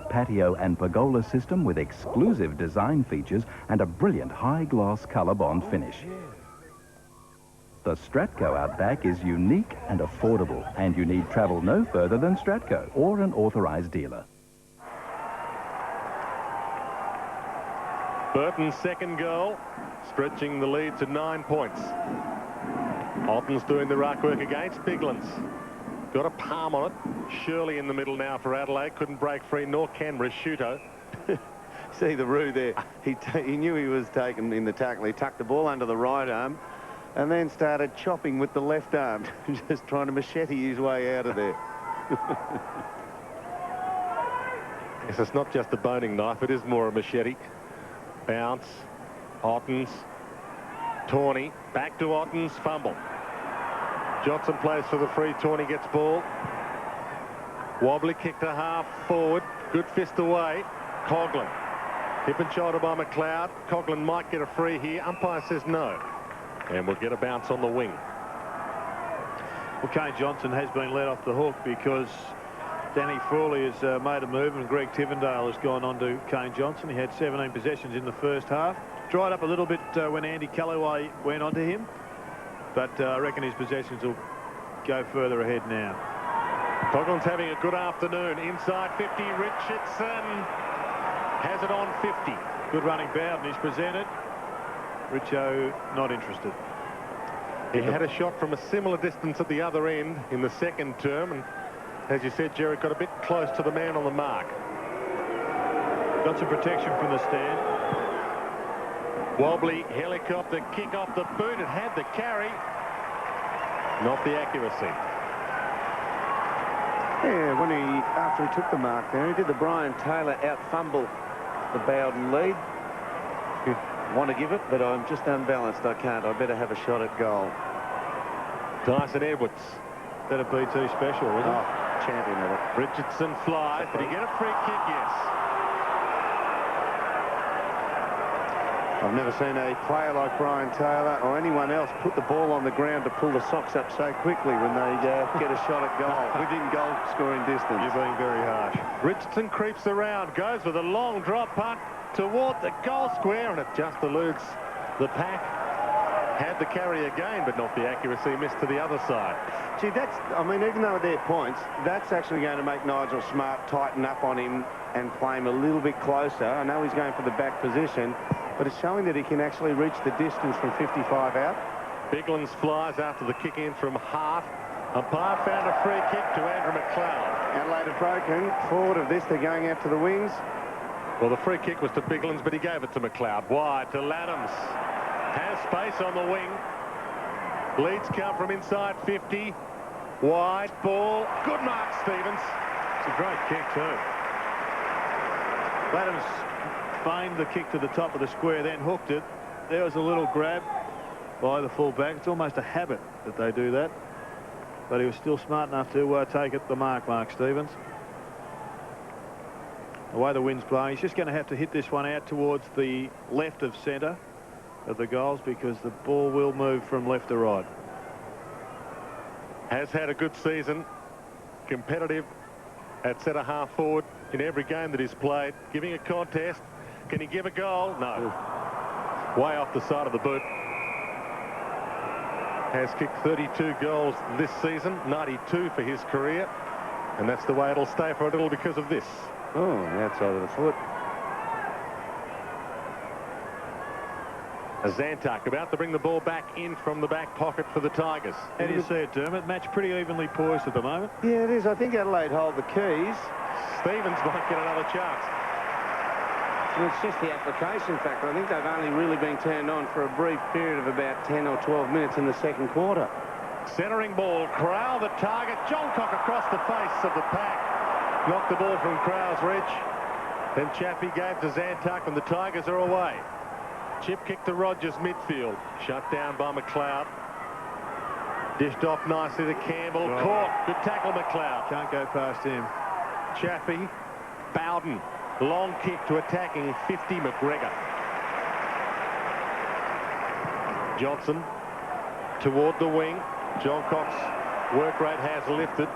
patio and pergola system with exclusive design features and a brilliant high-gloss colour bond finish. The Stratco Outback is unique and affordable, and you need travel no further than Stratco or an authorised dealer. Burton's second goal, stretching the lead to 9 points. Otten's doing the ruck work against Biglands. Got a palm on it. Shirley in the middle now for Adelaide. Couldn't break free, nor can Risciuto. See the Roo there. He knew he was taken in the tackle. He tucked the ball under the right arm and then started chopping with the left arm, just trying to machete his way out of there. Yes, it's not just a boning knife, it is more a machete. Bounce, Ottens, Tawney, back to Ottens, fumble. Johnson plays for the free, Tawney gets ball. Wobbly kick to half forward, good fist away, Coughlin. Hip and shoulder by McLeod. Coughlin might get a free here, umpire says no. And we'll get a bounce on the wing. Well, Kane Johnson has been let off the hook because Danny Frawley has made a move, and Greg Tivendale has gone on to Kane Johnson. He had 17 possessions in the first half. Dried up a little bit when Andy Callaway went on to him, but I reckon his possessions will go further ahead now. Boglan's having a good afternoon. Inside 50, Richardson has it on 50. Good running Bowden is presented. Richo not interested. He had a shot from a similar distance at the other end in the second term, and as you said, Jerry, got a bit close to the man on the mark. Got some protection from the stand. Wobbly helicopter kick off the boot. It had the carry, not the accuracy. Yeah, after he took the mark there, he did the Brian Taylor out fumble the Bowden lead. Want to give it, but I'm just unbalanced. I can't. I better have a shot at goal. Dyson Edwards. Better be too special, wasn't it? Champion of it. Richardson flies. Did he get a free kick? Yes. I've never seen a player like Brian Taylor or anyone else put the ball on the ground to pull the socks up so quickly when they get a shot at goal, within goal scoring distance. You're being very harsh. Richardson creeps around, goes with a long drop punt toward the goal square, and it just eludes the pack. Had the carry again, but not the accuracy. Missed to the other side. Gee, I mean, even though they're points, that's actually going to make Nigel Smart tighten up on him and play him a little bit closer. I know he's going for the back position, but it's showing that he can actually reach the distance from 55 out. Biglan's flies after the kick in from Hart. Umpire found a free kick to Andrew McLeod. Adelaide have broken. Forward of this, they're going out to the wings. Well, the free kick was to Biglan's, but he gave it to McLeod. Wide to Laddams. Has space on the wing. Leads come from inside 50. Wide ball. Good mark, Stevens. It's a great kick, too. Laddams feigned the kick to the top of the square, then hooked it. There was a little grab by the full-back. It's almost a habit that they do that. But he was still smart enough to take it the mark, Mark Stevens. The way the wind's blowing, he's just going to have to hit this one out towards the left of centre of the goals, because the ball will move from left to right. Has had a good season. Competitive at centre half forward in every game that he's played. Giving a contest. Can he give a goal? No. Way off the side of the boot. Has kicked 32 goals this season, 92 for his career, and that's the way it'll stay for a little because of this. Oh, outside of the foot. Zantuck about to bring the ball back in from the back pocket for the Tigers. How do you see it, Dermot? Match pretty evenly poised at the moment. Yeah, it is. I think Adelaide hold the keys. Stevens might get another chance. And it's just the application factor. I think they've only really been turned on for a brief period of about 10 or 12 minutes in the second quarter. Centering ball. Crowell the target. Johncock across the face of the pack. Knocked the ball from Crowell's reach. Then Chaffee gave to Zantuck, and the Tigers are away. Chip kick to Rogers midfield. Shut down by McLeod. Dished off nicely to Campbell. Oh. Caught. Good tackle, McLeod. Can't go past him. Chaffee. Bowden. Long kick to attacking 50 McGregor. Johnson toward the wing. John Cox's work rate has lifted.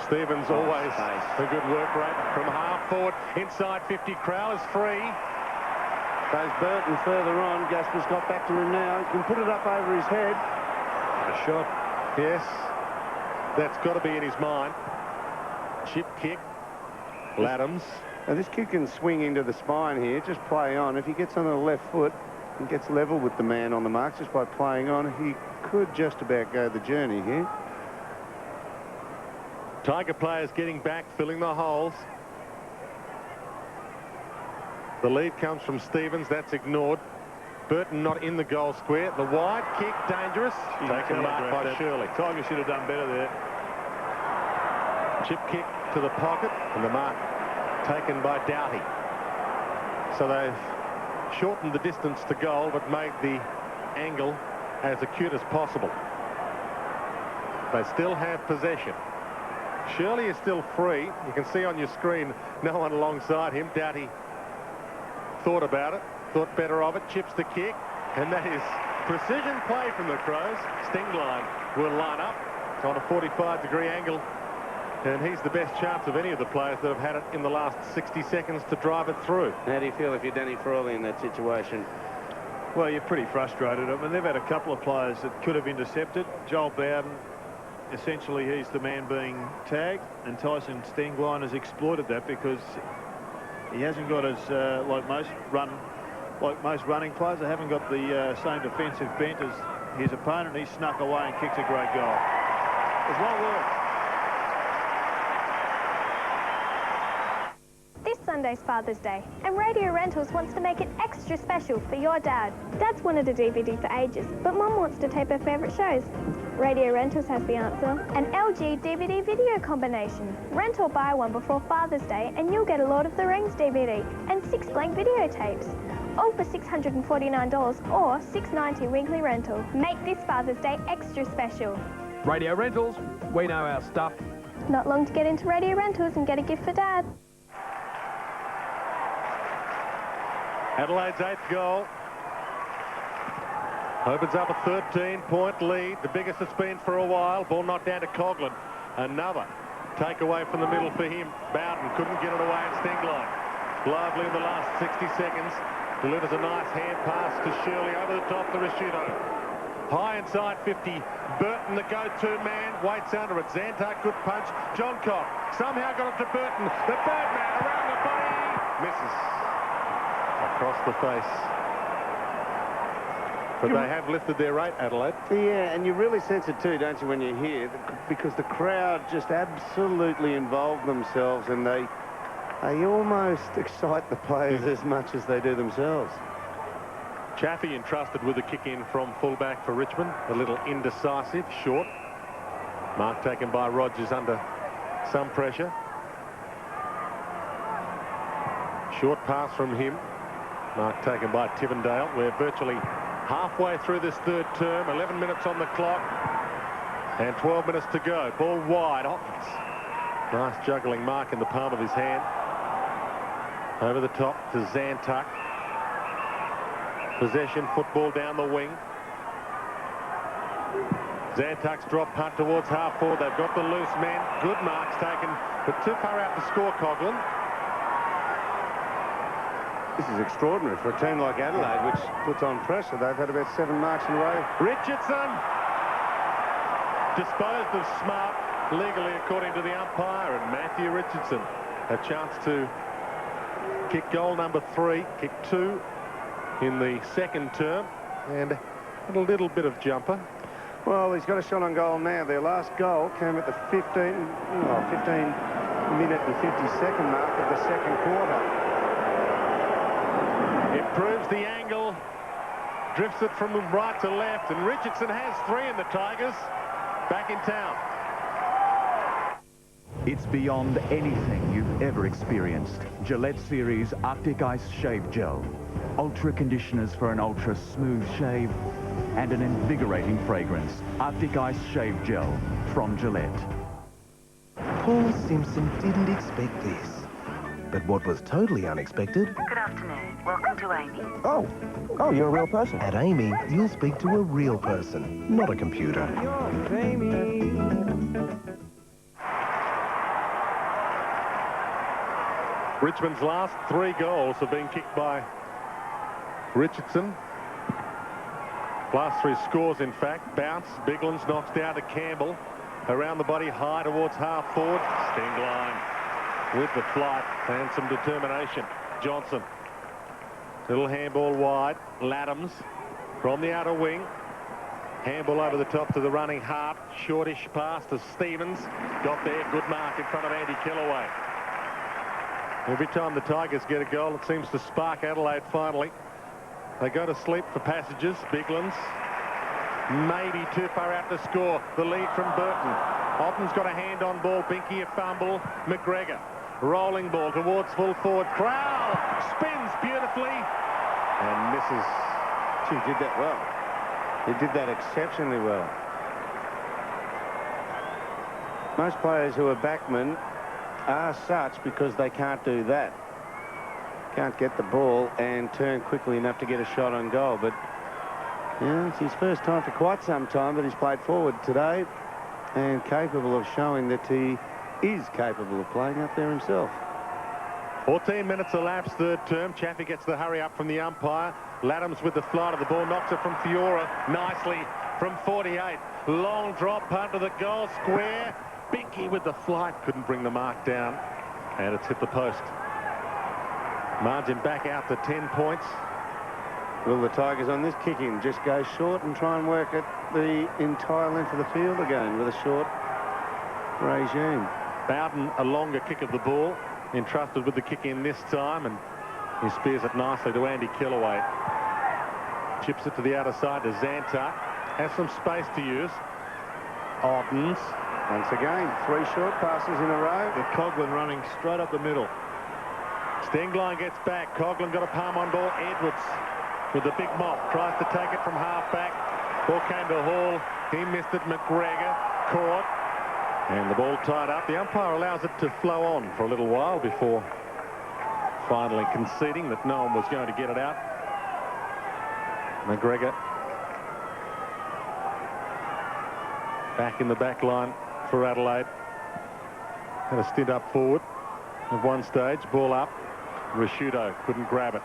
Stevens always a good work rate from half forward. Inside 50. Crowell is free. Goes Burton further on. Gasper's got back to him now. He can put it up over his head. A shot. Yes. That's got to be in his mind. Chip kick. Laddams. Now this kick can swing into the spine here. Just play on. If he gets on the left foot and gets level with the man on the mark just by playing on, he could just about go the journey here. Tiger players getting back, filling the holes. The lead comes from Stevens. That's ignored. Burton not in the goal square. The wide kick, dangerous. Taken mark by Shirley. Tiger should have done better there. Chip kick to the pocket, and the mark taken by Doughty. So they've shortened the distance to goal, but made the angle as acute as possible. They still have possession. Shirley is still free. You can see on your screen no one alongside him. Doughty thought about it, thought better of it, chips the kick, and that is precision play from the Crows. Stingline will line up on a 45-degree angle And he's the best chance of any of the players that have had it in the last 60 seconds to drive it through. How do you feel if you're Danny Frawley in that situation? Well, you're pretty frustrated. I mean, they've had a couple of players that could have intercepted. Joel Bowden, essentially, he's the man being tagged, and Tyson Stenglein has exploited that because he hasn't got as like most running players. They haven't got the same defensive bent as his opponent. He snuck away and kicked a great goal. It was well worked. This Sunday's Father's Day, and Radio Rentals wants to make it extra special for your dad. Dad's wanted a DVD for ages, but Mum wants to tape her favourite shows. Radio Rentals has the answer. An LG DVD video combination. Rent or buy one before Father's Day and you'll get a Lord of the Rings DVD and 6 blank videotapes. All for $649 or $690 weekly rental. Make this Father's Day extra special. Radio Rentals, we know our stuff. Not long to get into Radio Rentals and get a gift for Dad. Adelaide's 8th goal opens up a 13-point lead, the biggest it's been for a while. Ball knocked down to Coughlin. Another takeaway from the middle for him. Bowden couldn't get it away, and Stenglein lively in the last 60 seconds. Delivers a nice hand pass to Shirley over the top to Rashido. High inside 50. Burton, the go-to man, waits under it. Zantuck, good punch. John Cock somehow got it to Burton. The Birdman around the body. Misses. Across the face. But they have lifted their rate, Adelaide. Yeah, and you really sense it too, don't you, when you're here? Because the crowd just absolutely involve themselves, and they almost excite the players as much as they do themselves. Chaffee entrusted with a kick-in from fullback for Richmond. A little indecisive, short. Mark taken by Rogers under some pressure. Short pass from him. Mark taken by Tivendale. We're virtually halfway through this third term. 11 minutes on the clock. And 12 minutes to go. Ball wide. Hopkins. Nice juggling mark in the palm of his hand. Over the top to Zantuck. Possession, football down the wing. Zantuck's drop punt towards half forward. They've got the loose men. Good marks taken, but too far out to score, Coughlin. This is extraordinary for a team like Adelaide, which puts on pressure. They've had about 7 marks in a row. Richardson disposed of Smart legally according to the umpire, and Matthew Richardson a chance to kick goal number 3, kick 2 in the second term, and a little bit of jumper. Well, he's got a shot on goal now. Their last goal came at the 15-minute and 50-second mark of the second quarter. Improves the angle, drifts it from right to left, and Richardson has 3 in the Tigers. Back in town. It's beyond anything you've ever experienced. Gillette Series Arctic Ice Shave Gel. Ultra conditioners for an ultra smooth shave and an invigorating fragrance. Arctic Ice Shave Gel from Gillette. Paul Simpson didn't expect this. But what was totally unexpected... Good afternoon. Welcome to Amy. Oh, you're a real person. At Amy, you'll speak to a real person, not a computer. Richmond's last 3 goals have been kicked by Richardson. Last 3 scores, in fact. Bounce. Biglands knocks down to Campbell. Around the body, high towards half forward. Stenglein with the flight and some determination. Johnson. Little handball wide. Laddams from the outer wing. Handball over the top to the running Hart. Shortish pass to Stevens. Got there. Good mark in front of Andy Kellaway. Every time the Tigers get a goal, it seems to spark Adelaide finally. They go to sleep for passages. Biglands maybe too far out to score. The lead from Burton. Otten's got a hand on ball. Binky a fumble. McGregor. Rolling ball towards full forward. Crowell spins beautifully and misses. He did that well. He did that exceptionally well. Most players who are backmen are such because they can't do that. Can't get the ball and turn quickly enough to get a shot on goal. But yeah, it's his first time for quite some time that he's played forward today and capable of showing that he is capable of playing up there himself. 14 minutes elapsed, third term. Chaffee gets the hurry up from the umpire. Laddams with the flight of the ball, knocks it from Fiora nicely from 48. Long drop, punt to the goal square. Binky with the flight, couldn't bring the mark down. And it's hit the post. Margin back out to 10 points. Will the Tigers on this kick-in just go short and try and work at the entire length of the field again with a short regime? Bowden, a longer kick of the ball, entrusted with the kick-in this time, and he spears it nicely to Andy Kellaway. Chips it to the outer side to Zantar. Has some space to use. Ottens. Once again, 3 short passes in a row. With Coghlan running straight up the middle. Stengline gets back. Coghlan got a palm on ball. Edwards with the big mop. Tries to take it from half-back. Ball came to Hall. He missed it. McGregor caught. And the ball tied up. The umpire allows it to flow on for a little while before finally conceding that no one was going to get it out. McGregor back in the back line for Adelaide. Had a stint up forward at one stage. Ball up. Rashudo couldn't grab it.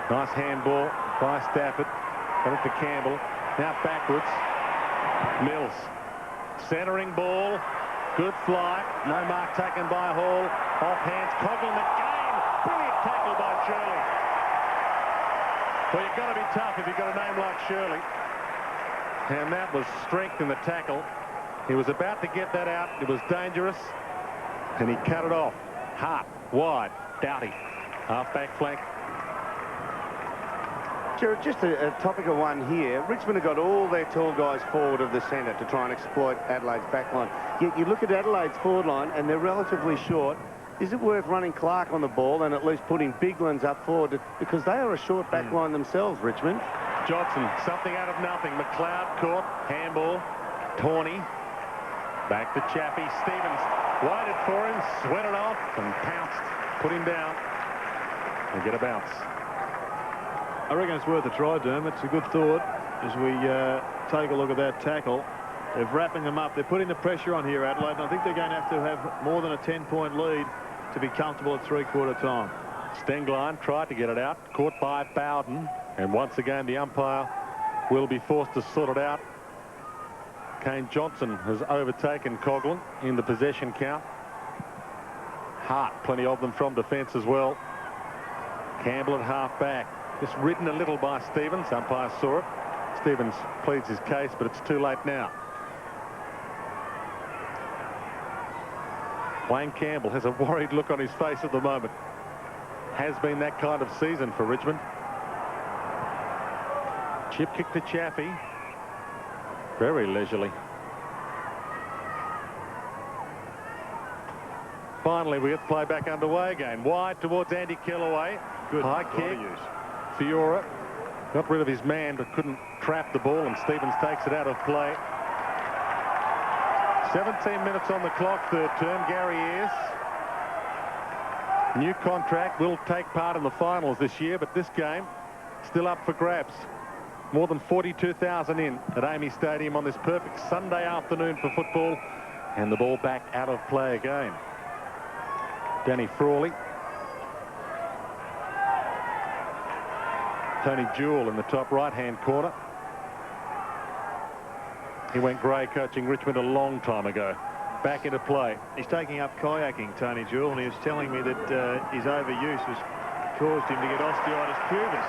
Nice handball by Stafford. Got it to Campbell. Now backwards. Mills. Centering ball. Good fly. No mark taken by Hall. Off hands. Coghlan again. Brilliant tackle by Shirley. Well, you've got to be tough if you've got a name like Shirley. And that was strength in the tackle. He was about to get that out. It was dangerous. And he cut it off. Hart, wide, Doughty. Half-back flank. Jared, just a topical one here. Richmond have got all their tall guys forward of the centre to try and exploit Adelaide's back line. Yet you look at Adelaide's forward line and they're relatively short. Is it worth running Clark on the ball and at least putting Biglands up forward? Because they are a short back line themselves, Richmond. Johnson, something out of nothing. McLeod caught. Handball. Tawney. Back to Chaffee. Stevens waited for him, sweated off and pounced. Put him down and get a bounce. I reckon it's worth a try, Dermot. It's a good thought as we take a look at that tackle. They're wrapping them up. They're putting the pressure on here, Adelaide, and I think they're going to have more than a 10-point lead to be comfortable at three-quarter time. Stengline tried to get it out, caught by Bowden, and once again the umpire will be forced to sort it out. Kane Johnson has overtaken Coghlan in the possession count. Hart, plenty of them from defence as well. Campbell at half-back. Just ridden a little by Stevens. Umpire saw it. Stevens pleads his case, but it's too late now. Wayne Campbell has a worried look on his face at the moment. Has been that kind of season for Richmond. Chip kick to Chaffee. Very leisurely. Finally, we get play back underway again. Wide towards Andy Kellaway. Good high kick. Fiora got rid of his man but couldn't trap the ball, and Stevens takes it out of play. 17 minutes on the clock, third term. Gary Ayres, new contract, will take part in the finals this year, but this game still up for grabs. More than 42,000 in at Amy Stadium on this perfect Sunday afternoon for football, and the ball back out of play again. Danny Frawley. Tony Jewell in the top right-hand corner. He went grey coaching Richmond a long time ago. Back into play. He's taking up kayaking, Tony Jewell, and he was telling me that his overuse has caused him to get osteitis pubis.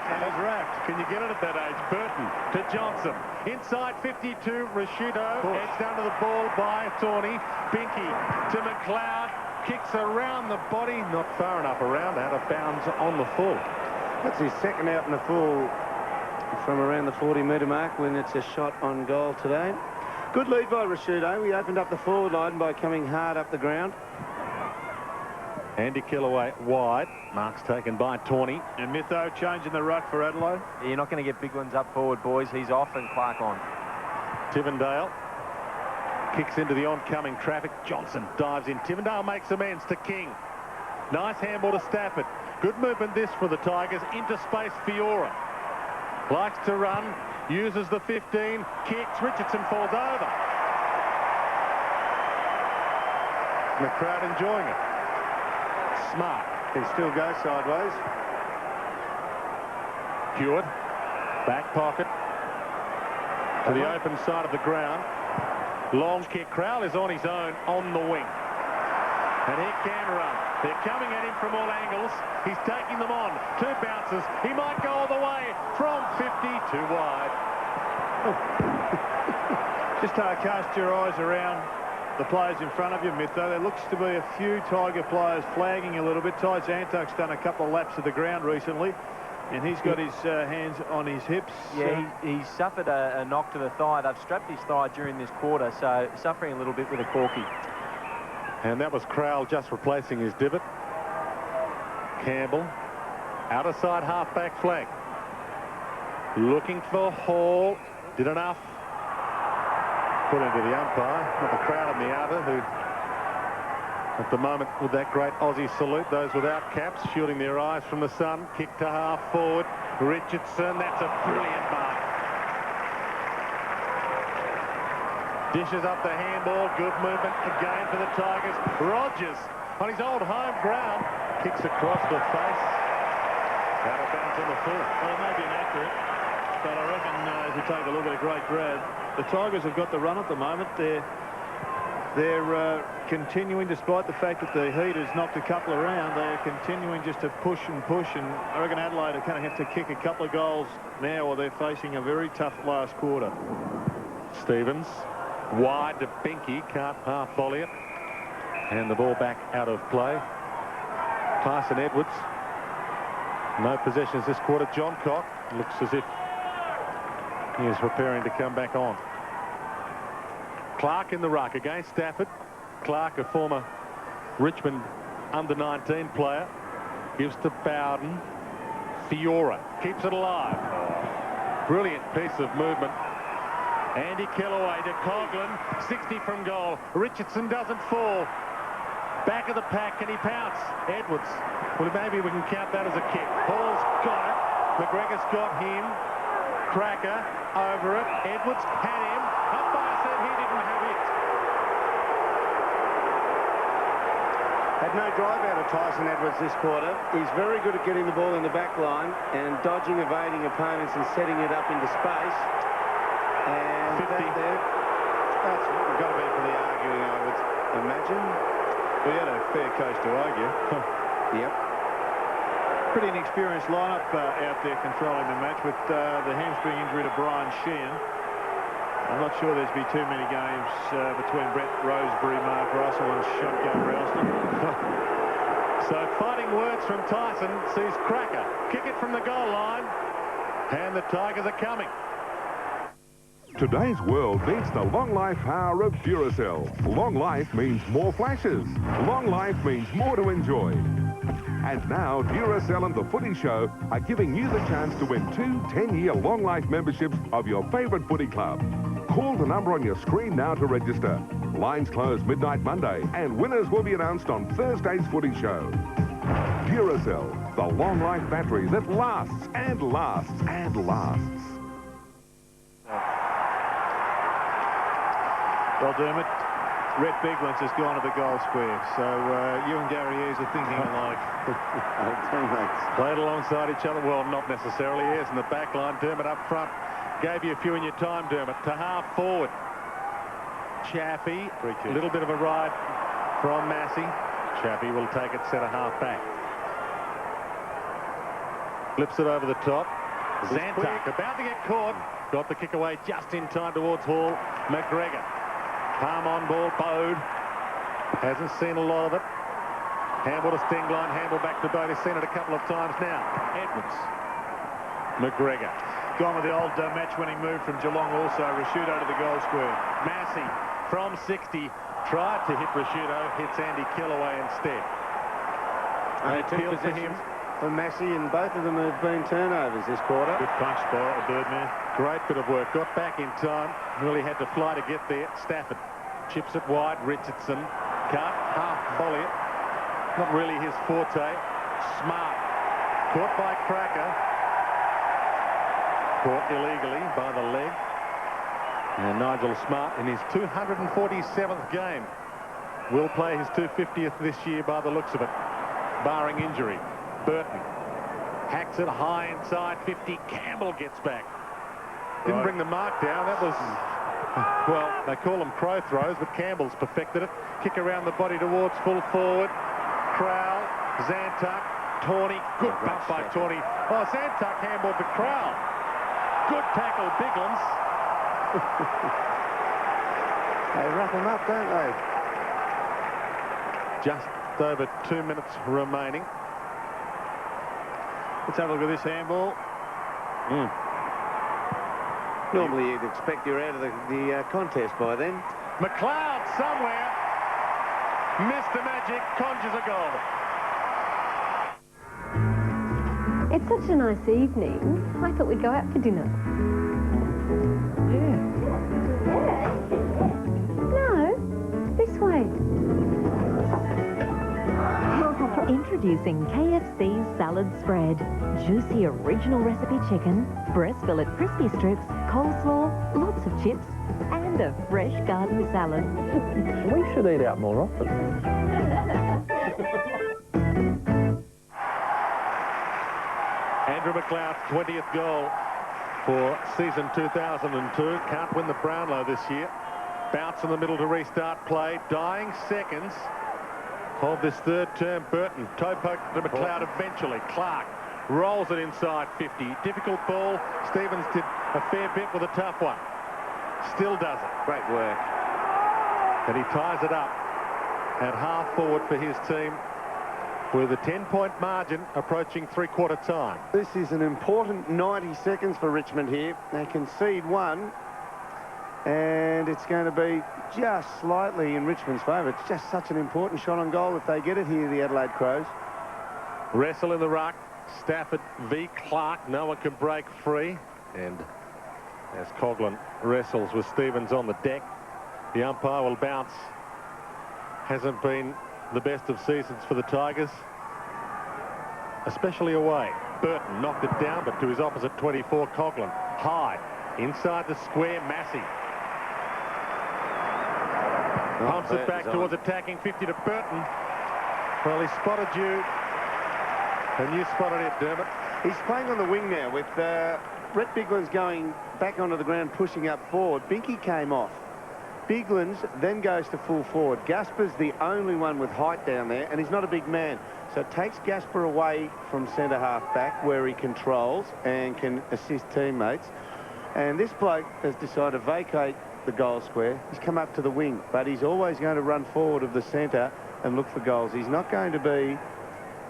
And he's wrapped. Can you get it at that age? Burton to Johnson. Inside 52, Rashudo. Edged down to the ball by Tawney. Binky to McLeod. Kicks around the body. Not far enough around. Out of bounds on the full. That's his second out in the full from around the 40-metre mark when it's a shot on goal today. Good lead by Rashudo. We opened up the forward line by coming hard up the ground. Andy Kellaway wide. Marks taken by Tawney. And Mitho changing the ruck for Adelaide. You're not going to get big ones up forward, boys. He's off and Clark on. Tivendale kicks into the oncoming traffic. Johnson dives in. Tivendale makes amends to King. Nice handball to Stafford. Good movement this for the Tigers. Into space, Fiora. Likes to run. Uses the 15. Kicks. Richardson falls over. And the crowd enjoying it. Smart. Can still go sideways. Hewitt. Back pocket. To the open side of the ground. Long kick. Crowell is on his own on the wing. And he can run. They're coming at him from all angles. He's taking them on. 2 bounces. He might go all the way from 50 too wide. Just cast your eyes around the players in front of you, Mitho. There looks to be a few Tiger players flagging a little bit. Ty Zantuk's done a couple of laps of the ground recently, and he's got his hands on his hips. Yeah, he suffered a knock to the thigh. They've strapped his thigh during this quarter, so suffering a little bit with a corky. And that was Crowell just replacing his divot. Campbell, outer side half-back flag. Looking for Hall. Did enough. Put into the umpire. Not the crowd on the other, who at the moment with that great Aussie salute, those without caps shielding their eyes from the sun. Kick to half forward. Richardson, that's a brilliant mark. Dishes up the handball. Good movement again for the Tigers. Rogers on his old home ground. Kicks across the face. Out of bounds on the full. Well, it may be inaccurate, but I reckon if you take a look at a great grab, the Tigers have got the run at the moment. They're continuing, despite the fact that the heat has knocked a couple around, they're continuing just to push, and I reckon Adelaide are going to have to kick a couple of goals now, or they're facing a very tough last quarter. Stevens, wide to Binky, can't half volley it. And the ball back out of play. Tyson Edwards, no possessions this quarter. John Cock looks as if he is preparing to come back on. Clark in the ruck against Stafford. Clark, a former Richmond under-19 player, gives to Bowden. Fiora keeps it alive. Brilliant piece of movement. Andy Kellaway to Coughlin, 60 from goal. Richardson doesn't fall. Back of the pack, can he pounce? Edwards. Well, maybe we can count that as a kick. Hall's got it. McGregor's got him. Cracker over it. Edwards had him. Umpire said he didn't have it. Had no drive out of Tyson Edwards this quarter. He's very good at getting the ball in the back line and dodging, evading opponents and setting it up into space. And 50. That's got to be for the arguing, I would imagine. We had a fair case to argue. Yep. Pretty inexperienced lineup out there controlling the match with the hamstring injury to Brian Sheehan. I'm not sure there's be too many games between Brett Roseberry, Mark Russell and Shotgun Ralston. So fighting words from Tyson sees Cracker kick it from the goal line, and the Tigers are coming. Today's world needs the long life power of Duracell. Long life means more flashes. Long life means more to enjoy. And now Duracell and the Footy Show are giving you the chance to win 2 10-year long life memberships of your favourite footy club. Call the number on your screen now to register. Lines close midnight Monday, and winners will be announced on Thursday's Footy Show. Duracell, the long life battery that lasts and lasts and lasts. Well, Dermot, Rhett Biglands has gone to the goal square, so you and Gary Ayres are thinking alike. Teammates. Played alongside each other. Well, not necessarily. Ayres in the back line. Dermot up front. Gave you a few in your time, Dermot. To half forward. Chaffee. A little bit of a ride from Massey. Chaffee will take it centre half back. Flips it over the top. Zantuck about to get caught. Got the kick away just in time towards Hall. McGregor. Palm on ball, Bode. Hasn't seen a lot of it. Handball to Stingline, handball back to Bode. He's seen it a couple of times now. Edwards. McGregor. Gone with the old match-winning move from Geelong also. Rashudo to the goal square. Massey from 60. Tried to hit Rashudo. Hits Andy Kellaway instead. And appeal for him. For Massey, and both of them have been turnovers this quarter. Good punch by Birdman. Great bit of work. Got back in time. Really had to fly to get there. Stafford chips it wide. Richardson can't half volley it. Not really his forte. Smart. Caught by Cracker. Caught illegally by the leg. And Nigel Smart in his 247th game will play his 250th this year by the looks of it, barring injury. Burton hacks it high inside 50. Campbell gets back. Didn't bring the mark down. That was, well, they call them crow throws, but Campbell's perfected it. Kick around the body towards full forward. Crowell, Zantuck, Tawney. Good bump by Tawney. Oh, Zantuck handballed the Crowell. Good tackle, Biglands. They wrap them up, don't they? Just over 2 minutes remaining. Let's have a look at this handball. Normally you'd expect you're out of the contest by then. McLeod somewhere missed the magic, conjures a goal. It's such a nice evening. I thought we'd go out for dinner. No, this way. Introducing KFC's salad spread. Juicy original recipe chicken, breast fillet crispy strips, coleslaw, lots of chips, and a fresh garden salad. We should eat out more often. Andrew McLeod's 20th goal for season 2002. Can't win the Brownlow this year. Bounce in the middle to restart play. Dying seconds of this third term. Burton toe poke to McLeod eventually. Clark rolls it inside 50. Difficult ball. Stevens did a fair bit with a tough one. Still does it. Great work. And he ties it up at half forward for his team with a 10-point margin approaching three-quarter time. This is an important 90 seconds for Richmond here. They concede one, and it's going to be just slightly in Richmond's favour. It's just such an important shot on goal if they get it here, the Adelaide Crows. Wrestle in the ruck. Stafford v. Clark. No one can break free. And as Coughlin wrestles with Stevens on the deck, the umpire will bounce. Hasn't been the best of seasons for the Tigers, especially away. Burton knocked it down, but to his opposite 24, Coughlin. High, inside the square, Massey. Pumps it back towards attacking 50 to Burton. Well, he spotted you, and you spotted it, Dermot. He's playing on the wing now with Brett Biglands going back onto the ground, pushing up forward. Binky came off. Biglands then goes to full forward. Gasper's the only one with height down there, and he's not a big man. So it takes Gasper away from centre half back, where he controls and can assist teammates. And this bloke has decided to vacate the goal square. He's come up to the wing, but he's always going to run forward of the centre and look for goals. He's not going to be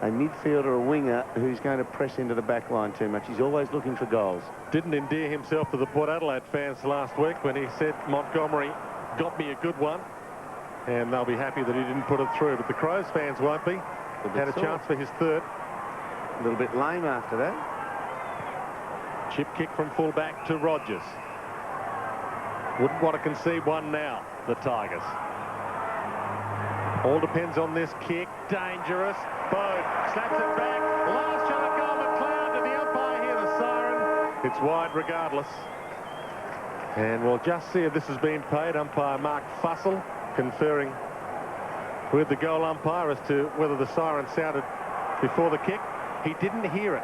a midfielder or a winger who's going to press into the back line too much. He's always looking for goals. Didn't endear himself to the Port Adelaide fans last week when he said Montgomery got me a good one, and they'll be happy that he didn't put it through, but the Crows fans won't be. Had a chance for his third. A little bit lame after that. Chip kick from full-back to Rogers. Wouldn't want to concede one now, the Tigers. All depends on this kick. Dangerous. Bode slaps it back. Last shot at goal, McLeod. Did the umpire hear the siren? It's wide regardless. And we'll just see if this has been paid. Umpire Mark Fussell conferring with the goal umpire as to whether the siren sounded before the kick. He didn't hear it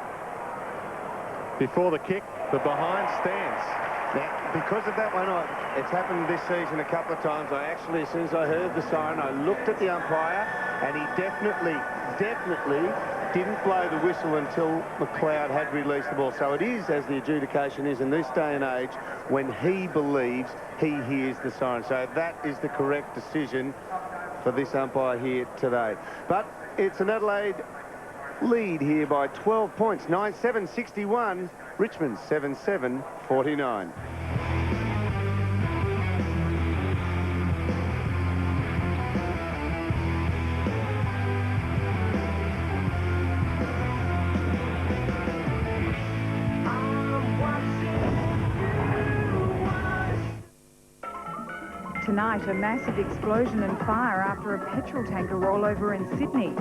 before the kick. The behind stands. Now, because of that one, it's happened this season a couple of times. I actually, as soon as I heard the siren, I looked at the umpire, and he definitely didn't blow the whistle until McLeod had released the ball. So it is, as the adjudication is in this day and age, when he believes he hears the siren. So that is the correct decision for this umpire here today. But it's an Adelaide lead here by 12 points, 9-7-61. Richmond 7-7-49. Tonight, a massive explosion and fire after a petrol tanker rollover in Sydney.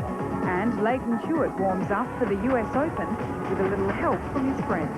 And Leighton Hewitt warms up for the US Open with a little help from his friends.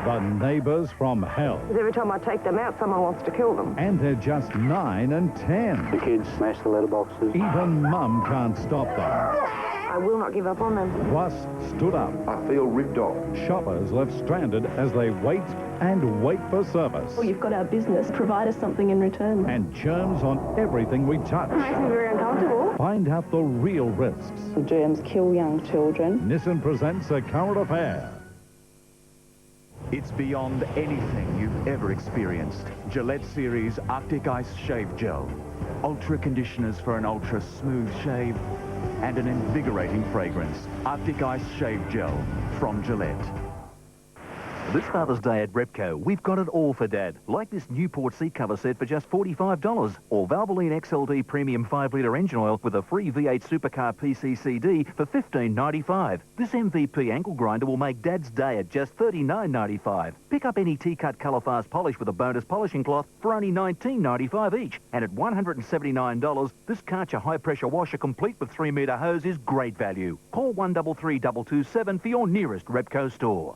The neighbours from hell. Every time I take them out, someone wants to kill them. And they're just 9 and 10. The kids smash the letterboxes. Even Mum can't stop them. I will not give up on them. Plus, stood up. I feel ripped off. Shoppers left stranded as they wait and wait for service. Well, you've got our business. Provide us something in return. And churns on everything we touch. It makes me very uncomfortable. Find out the real risks. Germs kill young children. Nissan presents A Current Affair. It's beyond anything you've ever experienced. Gillette Series Arctic Ice Shave Gel. Ultra conditioners for an ultra smooth shave and an invigorating fragrance. Arctic Ice Shave Gel from Gillette. This Father's Day at Repco, we've got it all for Dad. Like this Newport seat cover set for just $45, or Valvoline XLD Premium 5-litre engine oil with a free V8 Supercar PCCD for $15.95. This MVP ankle grinder will make Dad's day at just $39.95. Pick up any T-Cut Colour Fast Polish with a bonus polishing cloth for only $19.95 each. And at $179, this Karcher high-pressure washer complete with 3-metre hose is great value. Call 133227 for your nearest Repco store.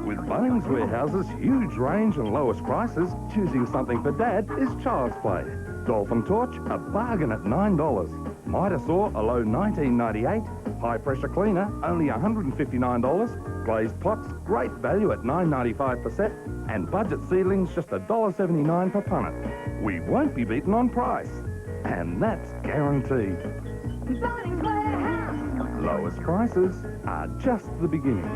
With Bones Warehouse's huge range and lowest prices, choosing something for Dad is child's play. Dolphin Torch, a bargain at $9. Mitre Saw, a low $19.98. High Pressure Cleaner, only $159. Glazed Pots, great value at $9.95 per set. And Budget Seedlings, just $1.79 per punnet. We won't be beaten on price. And that's guaranteed. Bones Warehouse! Lowest prices are just the beginning.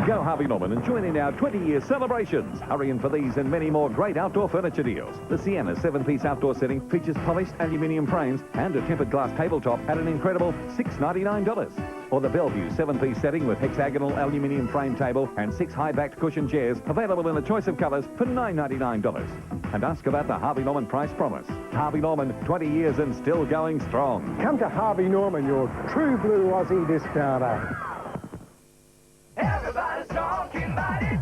Go Harvey Norman and join in our 20-year celebrations. Hurry in for these and many more great outdoor furniture deals. The Sienna 7-piece outdoor setting features polished aluminium frames and a tempered glass tabletop at an incredible $699. Or the Bellevue 7-piece setting with hexagonal aluminium frame table and 6 high-backed cushion chairs available in a choice of colours for $999. And ask about the Harvey Norman price promise. Harvey Norman, 20 years and still going strong. Come to Harvey Norman, your true blue Aussie discounter. Everybody's talking about it.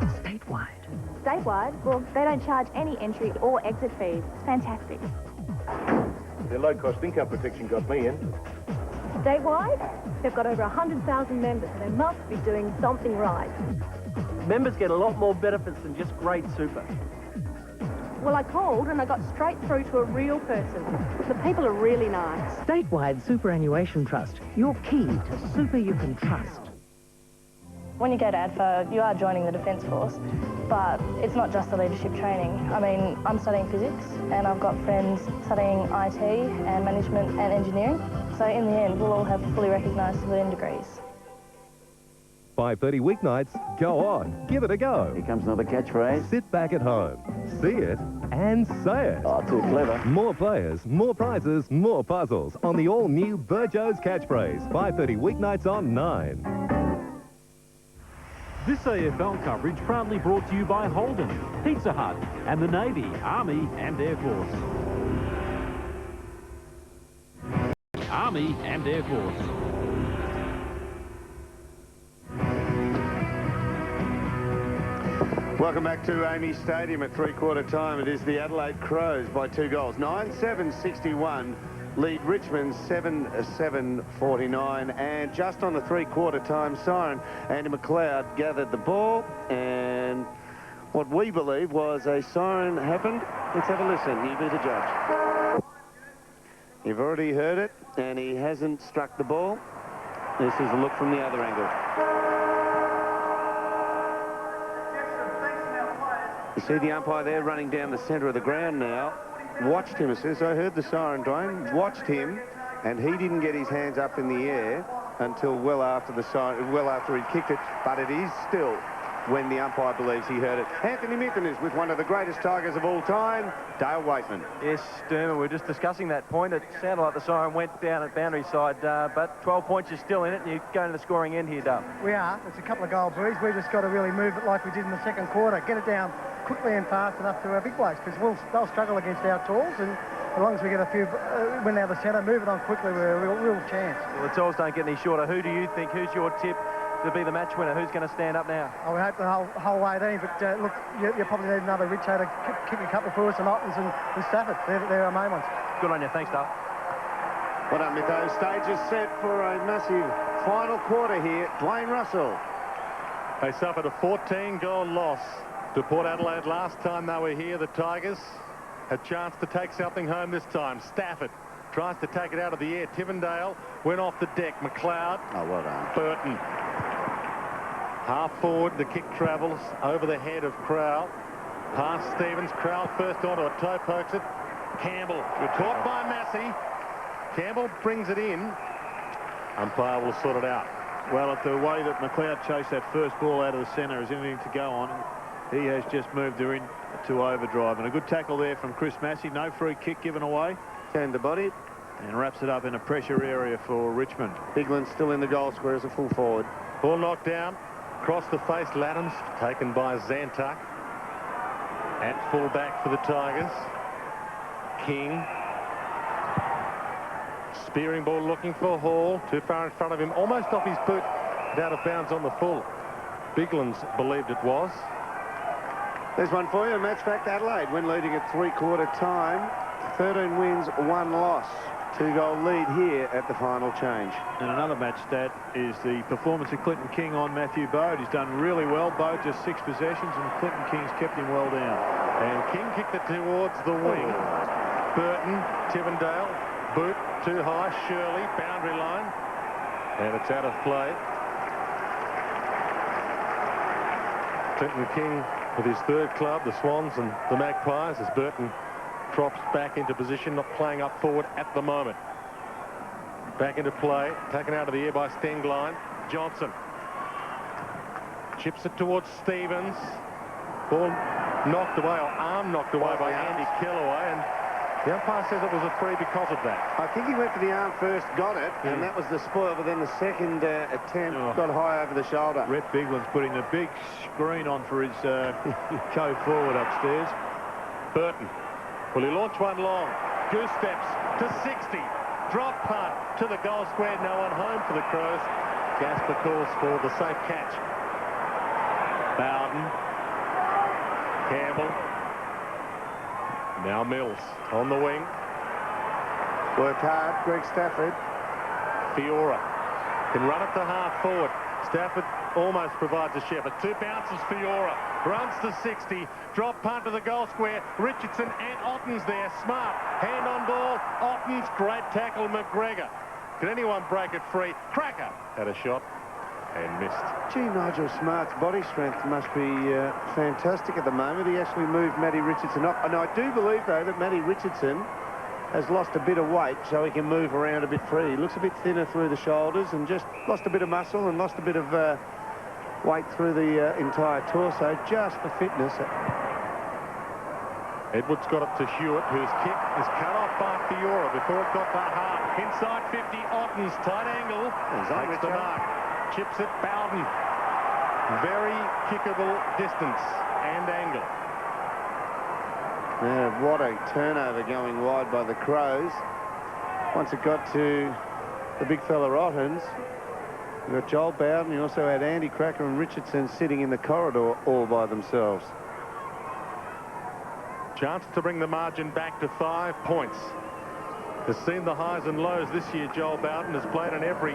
Statewide? Well, they don't charge any entry or exit fees. It's fantastic. Their low-cost income protection got me in. Statewide? They've got over 100,000 members, and they must be doing something right. Members get a lot more benefits than just great super. Well, I called and I got straight through to a real person. The people are really nice. Statewide Superannuation Trust. Your key to super you can trust. When you go to ADFA, you are joining the Defence Force, but it's not just the leadership training. I mean, I'm studying physics, and I've got friends studying IT and management and engineering. So in the end, we'll all have fully recognised civilian degrees. 5:30 weeknights, go on, give it a go. Here comes another catchphrase. Sit back at home, see it and say it. Oh, too clever. More players, more prizes, more puzzles on the all-new Burjo's catchphrase. 5:30 weeknights on 9. This AFL coverage proudly brought to you by Holden, Pizza Hut and the Navy, Army and Air Force. Army and Air Force. Welcome back to Amy Stadium at three-quarter time. It is the Adelaide Crows by 2 goals. 9-7-61. Lead Richmond 7-7-49, and just on the three-quarter time siren, Andy McLeod gathered the ball, and what we believe was a siren happened. Let's have a listen. You be the judge. You've already heard it, and he hasn't struck the ball. This is a look from the other angle. You see the umpire there running down the centre of the ground now. Watched him, as soon as I heard the siren, Dwayne, watched him, and he didn't get his hands up in the air until well after the siren, well after he'd kicked it, but it is still when the umpire believes he heard it. Anthony Mithen is with one of the greatest Tigers of all time, Dale Waitman. Yes, Dermot, we were just discussing that point. It sounded like the siren went down at boundary side, but 12 points is still in it, and you're going to the scoring end here, Dale. We are. It's a couple of goal breeze. We've just got to really move it like we did in the second quarter. Get it down quickly and fast enough to our big blokes, because they'll struggle against our tools, and as long as we get a few win out of the centre, move it on quickly, we're a real chance. Well, the tools don't get any shorter. Who do you think, who's your tip to be the match winner? Who's going to stand up now? I would hope the whole way then, but look, you probably need another Richo to kick a couple for us, and Ottens and Stafford. They're our main ones. Good on you. Thanks, Dale. Well done, Mitho. Stage is set for a massive final quarter here. Dwayne Russell. They suffered a 14-goal loss to Port Adelaide last time they were here. The Tigers had a chance to take something home this time. Stafford tries to take it out of the air. Tivendale went off the deck. McLeod. Oh, well done. Burton. Half forward, the kick travels over the head of Crowell. Past Stevens. Crowell first onto a toe, pokes it. Campbell, caught by Massey. Campbell brings it in. Umpire will sort it out. Well, at the way that McLeod chased that first ball out of the centre is anything to go on. He has just moved her in to overdrive. And a good tackle there from Chris Massey. No free kick given away. Turned the body. And wraps it up in a pressure area for Richmond. Bigland's still in the goal square as a full forward. Ball knocked down. Across the face, Laddams, taken by Zantuck. At full back for the Tigers. King. Spearing ball looking for Hall. Too far in front of him. Almost off his boot. Out of bounds on the full. Biglands believed it was. There's one for you. Match fact, Adelaide. When leading at three-quarter time. 13 wins, 1 loss. 2-goal lead here at the final change. And another match stat is the performance of Clinton King on Matthew Bode. He's done really well. Bode just 6 possessions, and Clinton King's kept him well down. And King kicked it towards the wing. Burton, Tivendale, boot too high. Shirley, boundary line. And it's out of play. Clinton King with his third club, the Swans and the Magpies, as Burton drops back into position, not playing up forward at the moment. Back into play, taken out of the air by Stengline. Johnson chips it towards Stevens. Ball knocked away, or arm knocked away by Andy Kellaway, and the umpire says it was a free because of that. I think he went for the arm first, got it, and that was the spoil, but then the second attempt got high over the shoulder. Rhett Bigland's putting a big screen on for his co-forward upstairs. Burton. Will he launch one long? Goose steps to 60. Drop punt to the goal square. No one home for the Crows. Gasper calls for the safe catch. Bowden. Campbell. Now Mills on the wing. Worked hard, Greg Stafford. Fiora can run it to half forward. Stafford almost provides a share, but 2 bounces. Fiora runs to 60. Drop punt to the goal square. Richardson and Otten's there. Smart. Hand on ball. Otten's great tackle. McGregor. Can anyone break it free? Cracker had a shot and missed. Gee, Nigel Smart's body strength must be fantastic at the moment. He actually moved Matty Richardson up. And I do believe, though, that Matty Richardson has lost a bit of weight so he can move around a bit free. He looks a bit thinner through the shoulders and just lost a bit of muscle and lost a bit of weight through the entire torso, just for fitness. Edwards got it to Hewitt, whose kick is cut off by Fiora before it got to Hart. Inside 50, Otten's tight angle. Takes the mark. Chips it, Bowden. Very kickable distance and angle. Yeah, what a turnover going wide by the Crows. Once it got to the big fella Ottens, you got Joel Bowden. You also had Andy Cracker and Richardson sitting in the corridor all by themselves. Chance to bring the margin back to 5 points. Has seen the highs and lows this year. Joel Bowden has played in every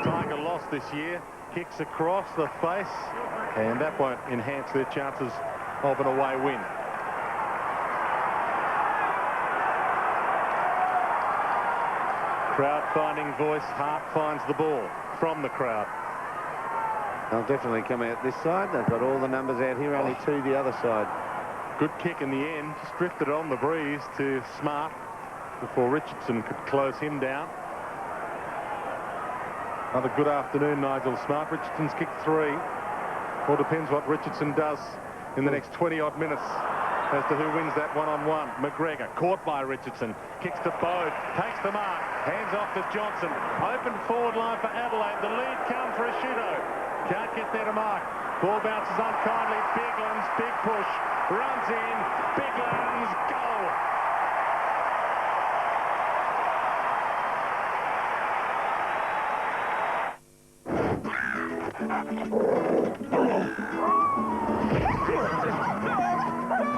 Tiger loss this year. Kicks across the face, and that won't enhance their chances of an away win. Crowd finding voice. Hart finds the ball from the crowd. They'll definitely come out this side. They've got all the numbers out here, only 2 the other side. Good kick in the end. Just drifted on the breeze to Smart before Richardson could close him down. Another good afternoon, Nigel Smart. Richardson's kicked 3. All depends what Richardson does in the next 20-odd minutes as to who wins that one-on-one. McGregor caught by Richardson. Kicks to Bode. Takes the mark. Hands off to Johnson. Open forward line for Adelaide. The lead come for a shootout. Can't get there to mark. Ball bounces unkindly. Biglands, big push. Runs in. Biglands, goal.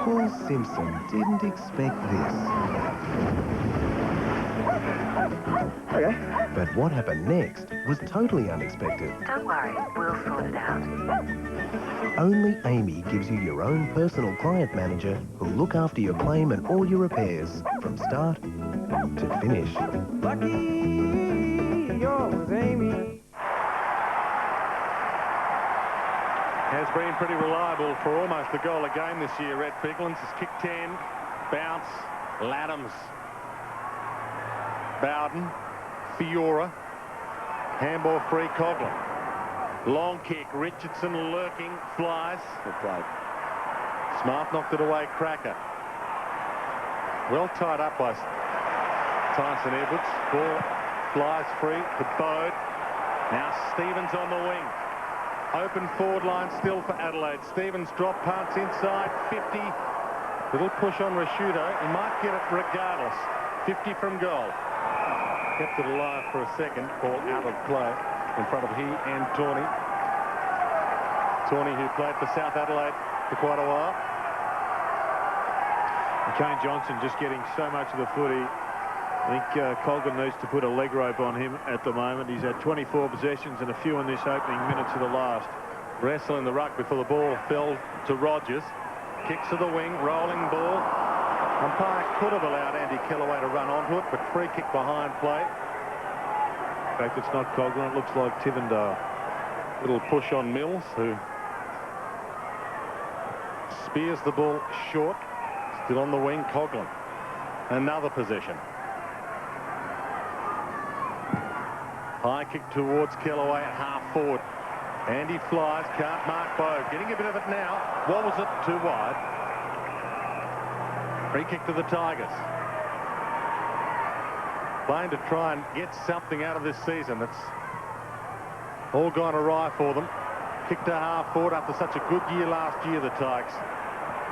Paul Simpson didn't expect this. Okay. But what happened next was totally unexpected. Don't worry, we'll sort it out. Only Amy gives you your own personal client manager who'll look after your claim and all your repairs from start to finish. Lucky yours, Amy. Has been pretty reliable for almost a goal a game this year. Red Biglands has kicked 10. Bounce. Laddams. Bowden. Fiora. Handball free. Coughlin. Long kick. Richardson lurking. Flies. Good play. Smart knocked it away. Cracker. Well tied up by Tyson Edwards. Ball flies free to Bode. Now Stevens on the wing. Open forward line still for Adelaide. Stevens drop punts inside 50. Little push on Rashudo. He might get it regardless. 50 from goal. Kept it alive for a second. Ball out of play in front of he and Tawney. Tawney, who played for South Adelaide for quite a while. Kane Johnson just getting so much of the footy. I think Colgan needs to put a leg rope on him at the moment. He's had 24 possessions and a few in this opening minutes of the last. Wrestling the ruck before the ball fell to Rogers. Kicks to the wing, rolling ball. Umpire could have allowed Andy Kellaway to run onto it, but free kick behind play. In fact, it's not Colgan, it looks like Tivendale. Little push on Mills, who spears the ball short. Still on the wing, Coughlin. Another possession. High kick towards Kellaway at half forward. Andy flies, can't mark Bode. Getting a bit of it now. What was it? Too wide. Free kick to the Tigers. Playing to try and get something out of this season. That's all gone awry for them. Kick to half forward after such a good year last year, the Tigers.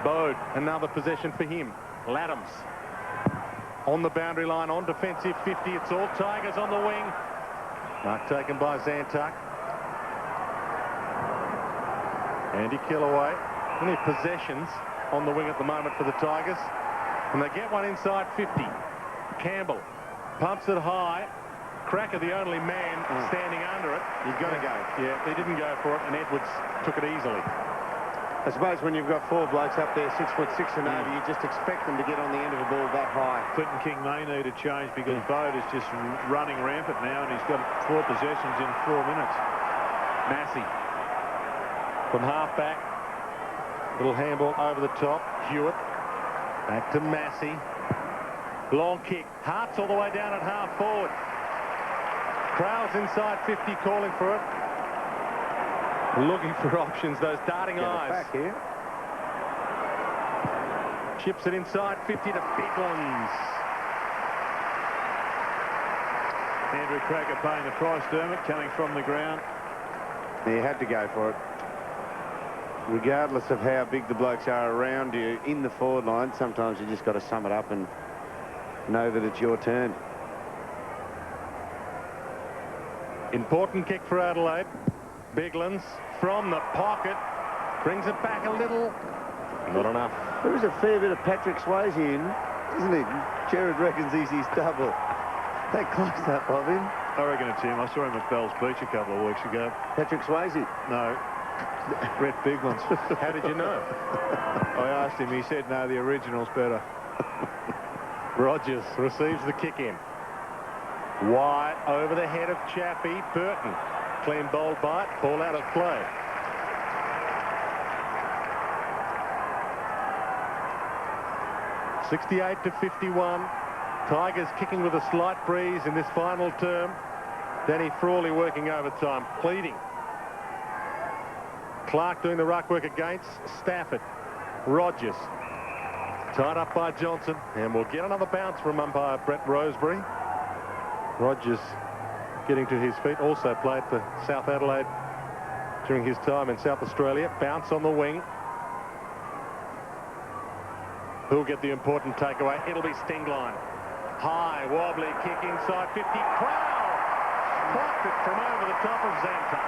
Bode, another possession for him. Laddams on the boundary line, on defensive 50. It's all Tigers on the wing. Mark taken by Zantuck. Andy Kellaway. Only possessions on the wing at the moment for the Tigers. And they get one inside 50. Campbell pumps it high. Cracker, the only man standing under it. You've got to go. Yeah, they didn't go for it, and Edwards took it easily. I suppose when you've got four blokes up there, 6'6" and over, you just expect them to get on the end of the ball that high. Clinton King may need a change because Bode is just running rampant now, and he's got 4 possessions in 4 minutes. Massey from half back. Little handball over the top. Hewitt back to Massey. Long kick. Hart's all the way down at half forward. Crowds inside 50 calling for it. Looking for options, those darting eyes. Back here. Chips it inside 50 to Biglands. Andrew Cracker paying the price, Dermot, coming from the ground. He had to go for it. Regardless of how big the blokes are around you in the forward line, sometimes you just got to sum it up and know that it's your turn. Important kick for Adelaide. Biglands from the pocket. Brings it back a little. Not enough. There was a fair bit of Patrick Swayze in, isn't it? Jared reckons he's his double. That close up of him. I reckon it's him. I saw him at Bell's Beach a couple of weeks ago. Patrick Swayze? No. Brett Biglands. How did you know? I asked him. He said, no, the original's better. Rogers receives the kick in. Wide over the head of Chappie. Burton. Clean bowled by it. Ball out of play. (68 to 51). Tigers kicking with a slight breeze in this final term. Danny Frawley working overtime, pleading. Clark doing the ruck work against Stafford. Rogers tied up by Johnson, and we'll get another bounce from umpire Brett Rosebery. Rogers getting to his feet, also played for South Adelaide during his time in South Australia. Bounce on the wing. Who'll get the important takeaway? It'll be Stingline. High, wobbly kick inside 50. Crowell plucked it from over the top of Zantuck.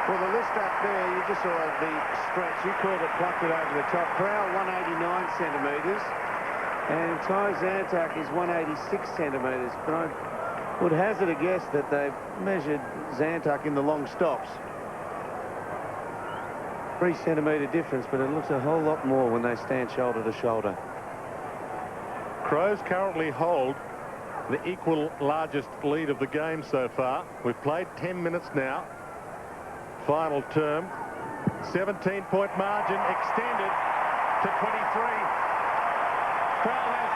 Well, the list up there, you just saw the stretch. You called it plucked it over the top. Crowell, 189 centimetres. And Ty Zantuck is 186 centimetres. But Would hazard a guess that they've measured Zantuck in the long stops. 3 centimetre difference, but it looks a whole lot more when they stand shoulder to shoulder. Crows currently hold the equal largest lead of the game so far. We've played 10 minutes now. Final term. 17-point margin extended to 23. Fowl has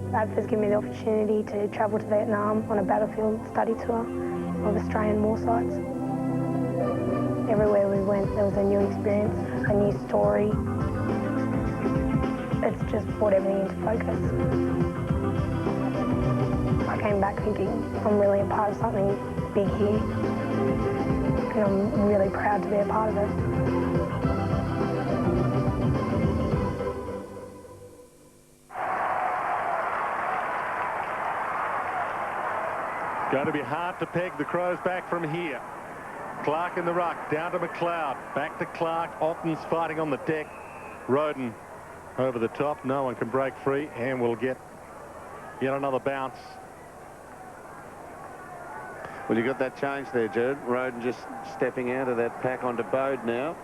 3. Dad has given me the opportunity to travel to Vietnam on a battlefield study tour of Australian war sites. Everywhere we went, there was a new experience, a new story. It's just brought everything into focus. I came back thinking I'm really a part of something big here, and I'm really proud to be a part of it. Going to be hard to peg the Crows back from here. Clark in the ruck, down to McLeod, back to Clark. Otten's fighting on the deck. Roden over the top. No one can break free, and we'll get yet another bounce. Well, you got that change there, Jared. Roden just stepping out of that pack onto Bode now.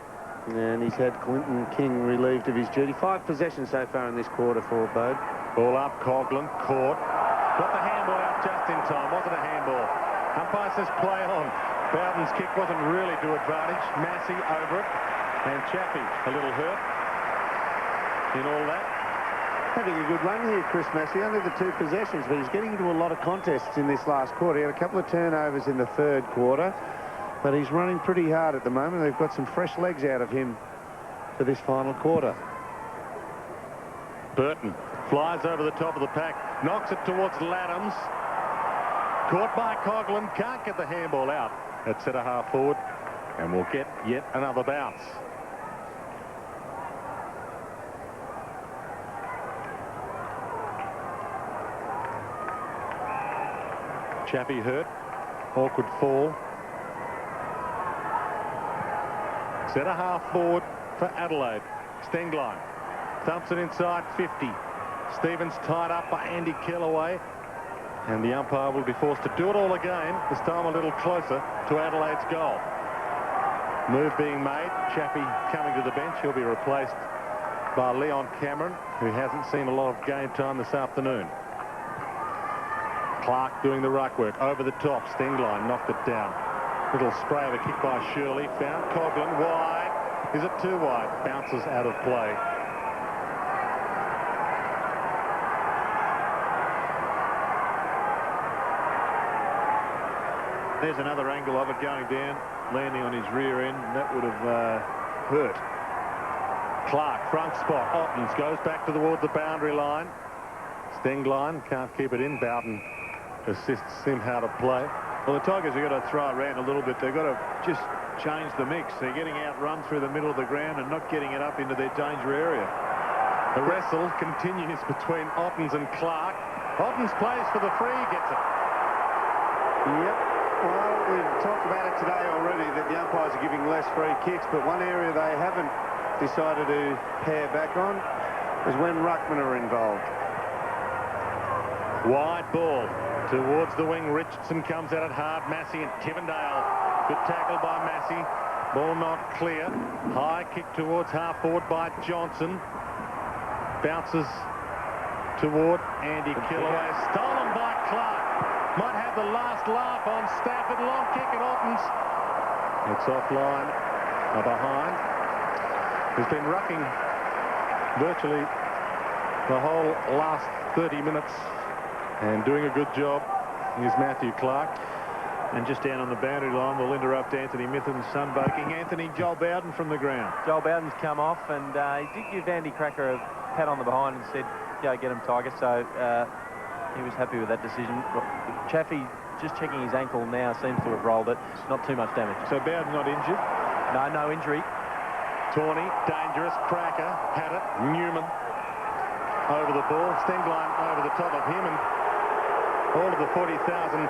And he's had Clinton King relieved of his duty. 5 possessions so far in this quarter for Bode. Ball up, Coughlin, caught. Got the handball out just in time. Wasn't a handball. Umpire says play on. Bowden's kick wasn't really to advantage. Massey over it. And Chappie a little hurt in all that. Having a good run here, Chris Massey. Only the 2 possessions, but he's getting into a lot of contests in this last quarter. He had a couple of turnovers in the 3rd quarter, but he's running pretty hard at the moment. They've got some fresh legs out of him for this final quarter. Burton flies over the top of the pack, knocks it towards Laddams. Caught by Coughlin, can't get the handball out at centre half forward, and we'll get yet another bounce. Chappie hurt, awkward fall. Centre half forward for Adelaide. Stenglein dumps it inside 50. Stevens tied up by Andy Kellaway, and the umpire will be forced to do it all again, this time a little closer to Adelaide's goal. Move being made. Chappie coming to the bench. He'll be replaced by Leon Cameron, who hasn't seen a lot of game time this afternoon. Clark doing the ruck work over the top. Stenglein knocked it down. Little spray of a kick by Shirley. Found Coughlin wide. Is it too wide? Bounces out of play. There's another angle of it going down, landing on his rear end. That would have hurt. Clark, front spot. Ottens goes back towards the boundary line. Stenglein can't keep it in. Bowden assists him how to play. Well, the Tigers have got to throw around a little bit. They've got to just change the mix. They're getting out run through the middle of the ground and not getting it up into their danger area. The wrestle continues between Ottens and Clark. Ottens plays for the free, gets it. Yep. Well, we've talked about it today already that the umpires are giving less free kicks, but one area they haven't decided to pare back on is when ruckmen are involved. Wide ball towards the wing. Richardson comes at it hard. Massey and Tivendale. Good tackle by Massey. Ball not clear. High kick towards half forward by Johnson. Bounces toward Andy Kellaway. Stolen by Clark. Might have the last laugh on Stafford. Long kick at Ottens. It's offline. Behind. He's been rucking virtually the whole last 30 minutes and doing a good job. Here's Matthew Clark. And just down on the boundary line, we'll interrupt Anthony Mithen's sunbaking. Anthony, Joel Bowden from the ground. Joel Bowden's come off, and he did give Andy Cracker a pat on the behind and said, go get him, Tiger. So he was happy with that decision. Chaffee, just checking his ankle now, seems to have rolled it. Not too much damage. So Bowden's not injured? No injury. Tawney, dangerous. Cracker had it. Newman over the ball. Stenglein over the top of him, and all of the 40,000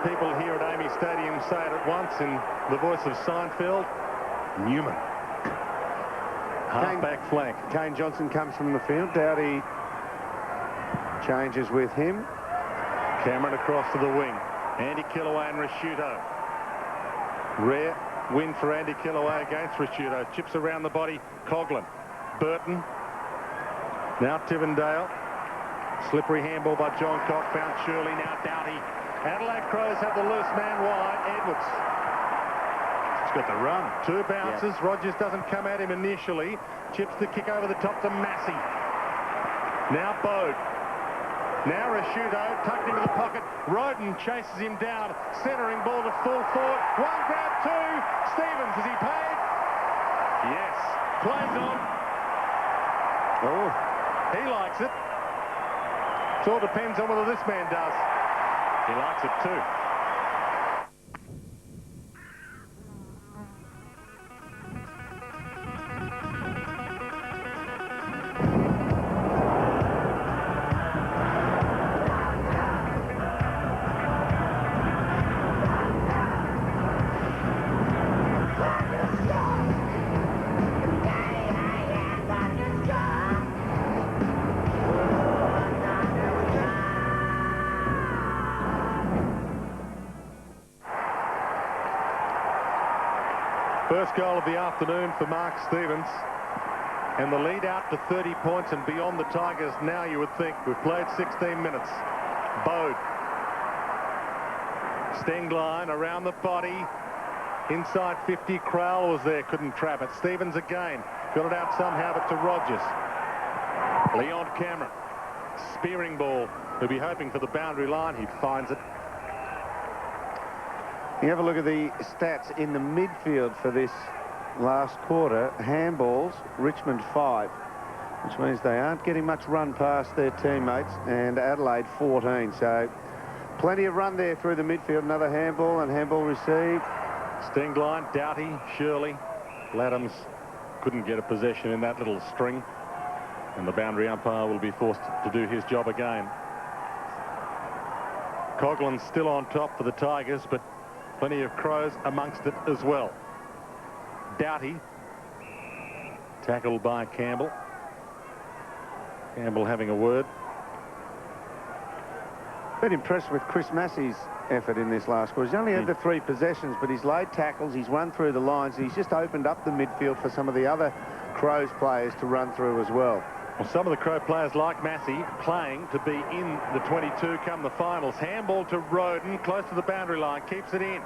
people here at Amy Stadium say it at once in the voice of Seinfeld. Newman. Half-back flank. Kane Johnson comes from the field. Dowdy changes with him. Cameron across to the wing. Andy Killaway and Risciuto. Rare win for Andy Killaway against Risciuto. Chips around the body. Coughlin. Burton. Now Tivendale. Slippery handball by John Cock. Found Shirley. Now Doughty. Adelaide Crows have the loose man wide. Edwards. He's got the run. Two bounces. Yep. Rogers doesn't come at him initially. Chips the kick over the top to Massey. Now Bode. Now Risciuto tucked into the pocket. Roden chases him down. Centering ball to full forward. One grab, two. Stevens, is he paid? Yes. Plays on. Oh, he likes it. It all depends on whether this man does. He likes it too. First goal of the afternoon for Mark Stevens, and the lead out to 30 points and beyond the Tigers now, you would think. We've played 16 minutes. Bode. Stengline around the body. Inside 50, Crowell was there, couldn't trap it. Stevens again. Got it out somehow, but to Rogers. Leon Cameron. Spearing ball. He'll be hoping for the boundary line. He finds it. You have a look at the stats in the midfield for this last quarter. Handballs, Richmond 5, which means they aren't getting much run past their teammates, and Adelaide 14. So plenty of run there through the midfield. Another handball and handball received. Stengline, Doughty, Shirley. Laddams couldn't get a possession in that little string, and the boundary umpire will be forced to do his job again. Coughlin's still on top for the Tigers, but plenty of Crows amongst it as well. Doughty, tackled by Campbell. Campbell having a word. Been impressed with Chris Massey's effort in this last quarter. He's only had the 3 possessions, but he's laid tackles, he's run through the lines, and he's just opened up the midfield for some of the other Crows players to run through as well. Well, some of the Crow players like Massey playing to be in the 22 come the finals. Handball to Roden, close to the boundary line, keeps it in.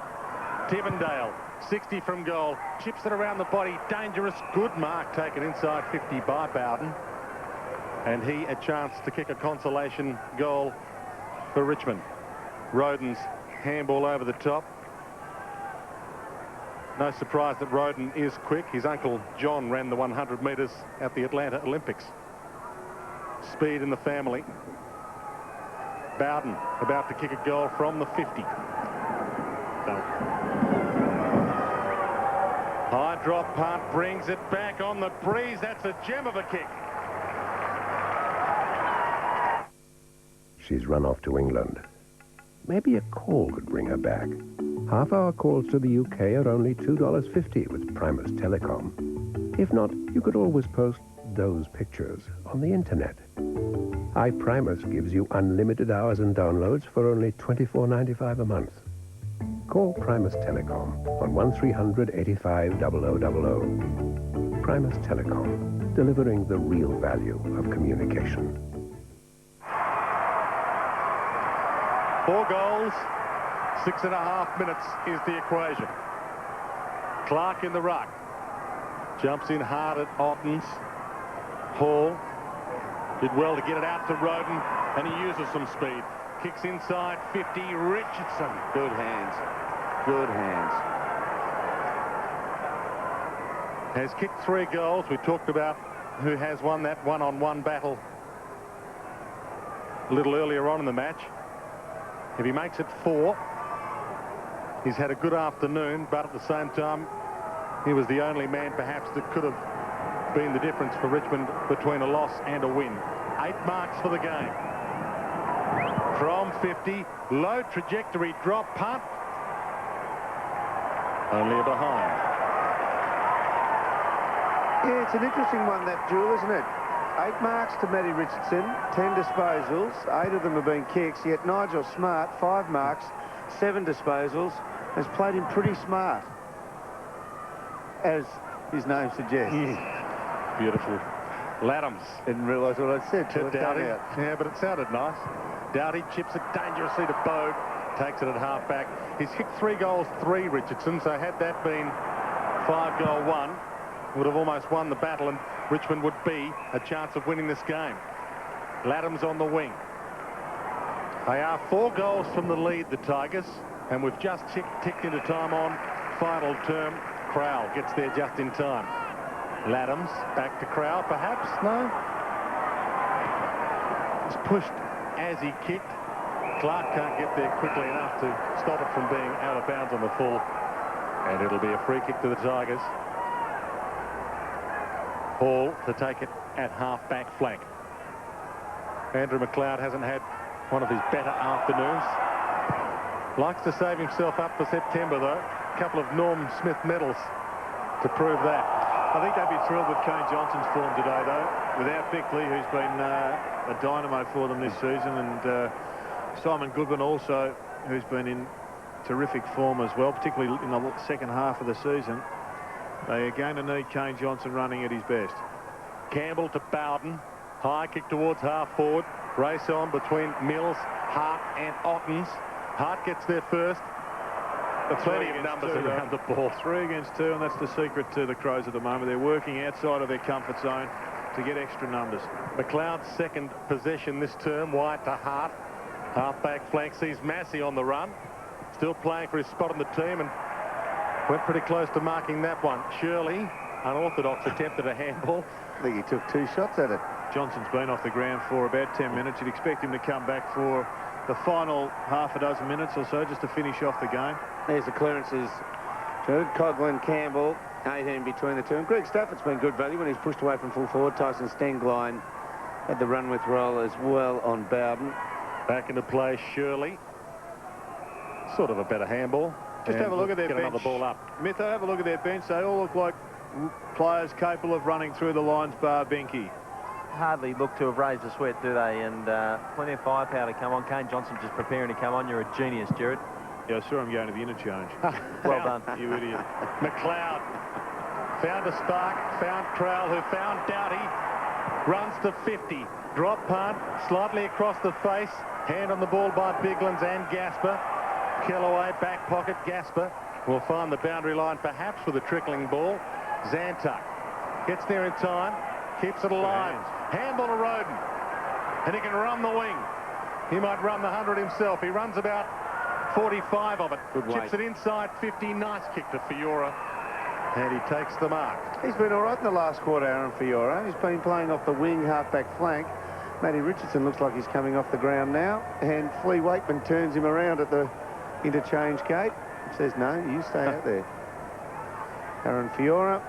Tivendale, 60 from goal, chips it around the body, dangerous, good mark taken inside 50 by Bowden. And he a chance to kick a consolation goal for Richmond. Roden's handball over the top. No surprise that Roden is quick. His uncle John ran the 100 metres at the Atlanta Olympics. Speed in the family. Bowden about to kick a goal from the 50. High drop punt brings it back on the breeze. That's a gem of a kick. She's run off to England. Maybe a call could bring her back. Half-hour calls to the UK are only $2.50 with Primus Telecom. If not, you could always post those pictures on the internet. iPrimus gives you unlimited hours and downloads for only $24.95 a month. Call Primus Telecom on 1300 85 0000. Primus Telecom, delivering the real value of communication. 4 goals, 6.5 minutes is the equation. Clark in the ruck. Jumps in hard at Ottens. Hall did well to get it out to Roden, and he uses some speed. Kicks inside 50, Richardson. Good hands. Good hands. Has kicked 3 goals. We talked about who has won that one-on-one battle a little earlier on in the match. If he makes it 4, he's had a good afternoon, but at the same time, he was the only man perhaps that could have been the difference for Richmond between a loss and a win. 8 marks for the game. From 50, low trajectory drop punt. Only a behind. Yeah, it's an interesting one, that duel, isn't it? 8 marks to Matty Richardson, 10 disposals, 8 of them have been kicks, yet Nigel Smart, 5 marks, 7 disposals, has played him pretty smart, as his name suggests. Beautiful. Laddams. Didn't realise what I said. To Doughty. Yeah, but it sounded nice. Doughty chips it dangerously to Bode, takes it at half-back. He's kicked 3 goals, 3, Richardson, so had that been 5-goal-1, would have almost won the battle, and Richmond would be a chance of winning this game. Laddams on the wing. They are 4 goals from the lead, the Tigers, and we've just ticked into time on final term. Crowell gets there just in time. Laddams back to Crowell, perhaps? No? He's pushed as he kicked. Clark can't get there quickly enough to stop it from being out of bounds on the full. And it'll be a free kick to the Tigers. Hall to take it at half-back flank. Andrew McLeod hasn't had one of his better afternoons. Likes to save himself up for September, though. A couple of Norm Smith medals to prove that. I think they'd be thrilled with Kane Johnson's form today, though. Without Bickley, who's been a dynamo for them this season, and Simon Goodwin also, who's been in terrific form as well, particularly in the second half of the season. They are going to need Kane Johnson running at his best. Campbell to Bowden. High kick towards half-forward. Race on between Mills, Hart and Ottens. Hart gets there first. Plenty of numbers around the ball. 3 against 2, and that's the secret to the Crows at the moment. They're working outside of their comfort zone to get extra numbers. McLeod's second possession this term, wide to Hart. Half-back flank sees Massey on the run. Still playing for his spot on the team, and went pretty close to marking that one. Shirley, unorthodox attempt at a handball. I think he took 2 shots at it. Johnson's been off the ground for about 10 minutes. You'd expect him to come back for the final half a dozen minutes or so just to finish off the game. There's the clearances. Coughlin, Campbell, 18 between the two. And Greg Stafford's been good value when he's pushed away from full forward. Tyson Stenglein had the run with roll as well on Bowden. Back into play, Shirley. Sort of a better handball. Just have a look at their bench. Another ball up. Mitho, have a look at their bench. They all look like players capable of running through the lines, bar Binky. Hardly look to have raised a sweat, do they? And plenty of firepower to come on. Kane Johnson just preparing to come on. You're a genius, Jared. Yeah, I saw him going to the interchange. Well done. You idiot. McLeod found a spark, found Crowell, who found Doughty. Runs to 50. Drop punt, slightly across the face. Hand on the ball by Biglands and Gasper. Kellaway, back pocket, Gasper will find the boundary line, perhaps with a trickling ball. Zantuck gets there in time, keeps it alive. Handball to Roden, and he can run the wing. He might run the 100 himself. He runs about 45 of it. Chips it inside 50. Nice kick to Fiora, and he takes the mark. He's been all right in the last quarter, Aaron Fiora. He's been playing off the wing, half-back flank. Matty Richardson looks like he's coming off the ground now, and Flea Wakeman turns him around at the interchange gate. Says, no, you stay out there. Aaron Fiora.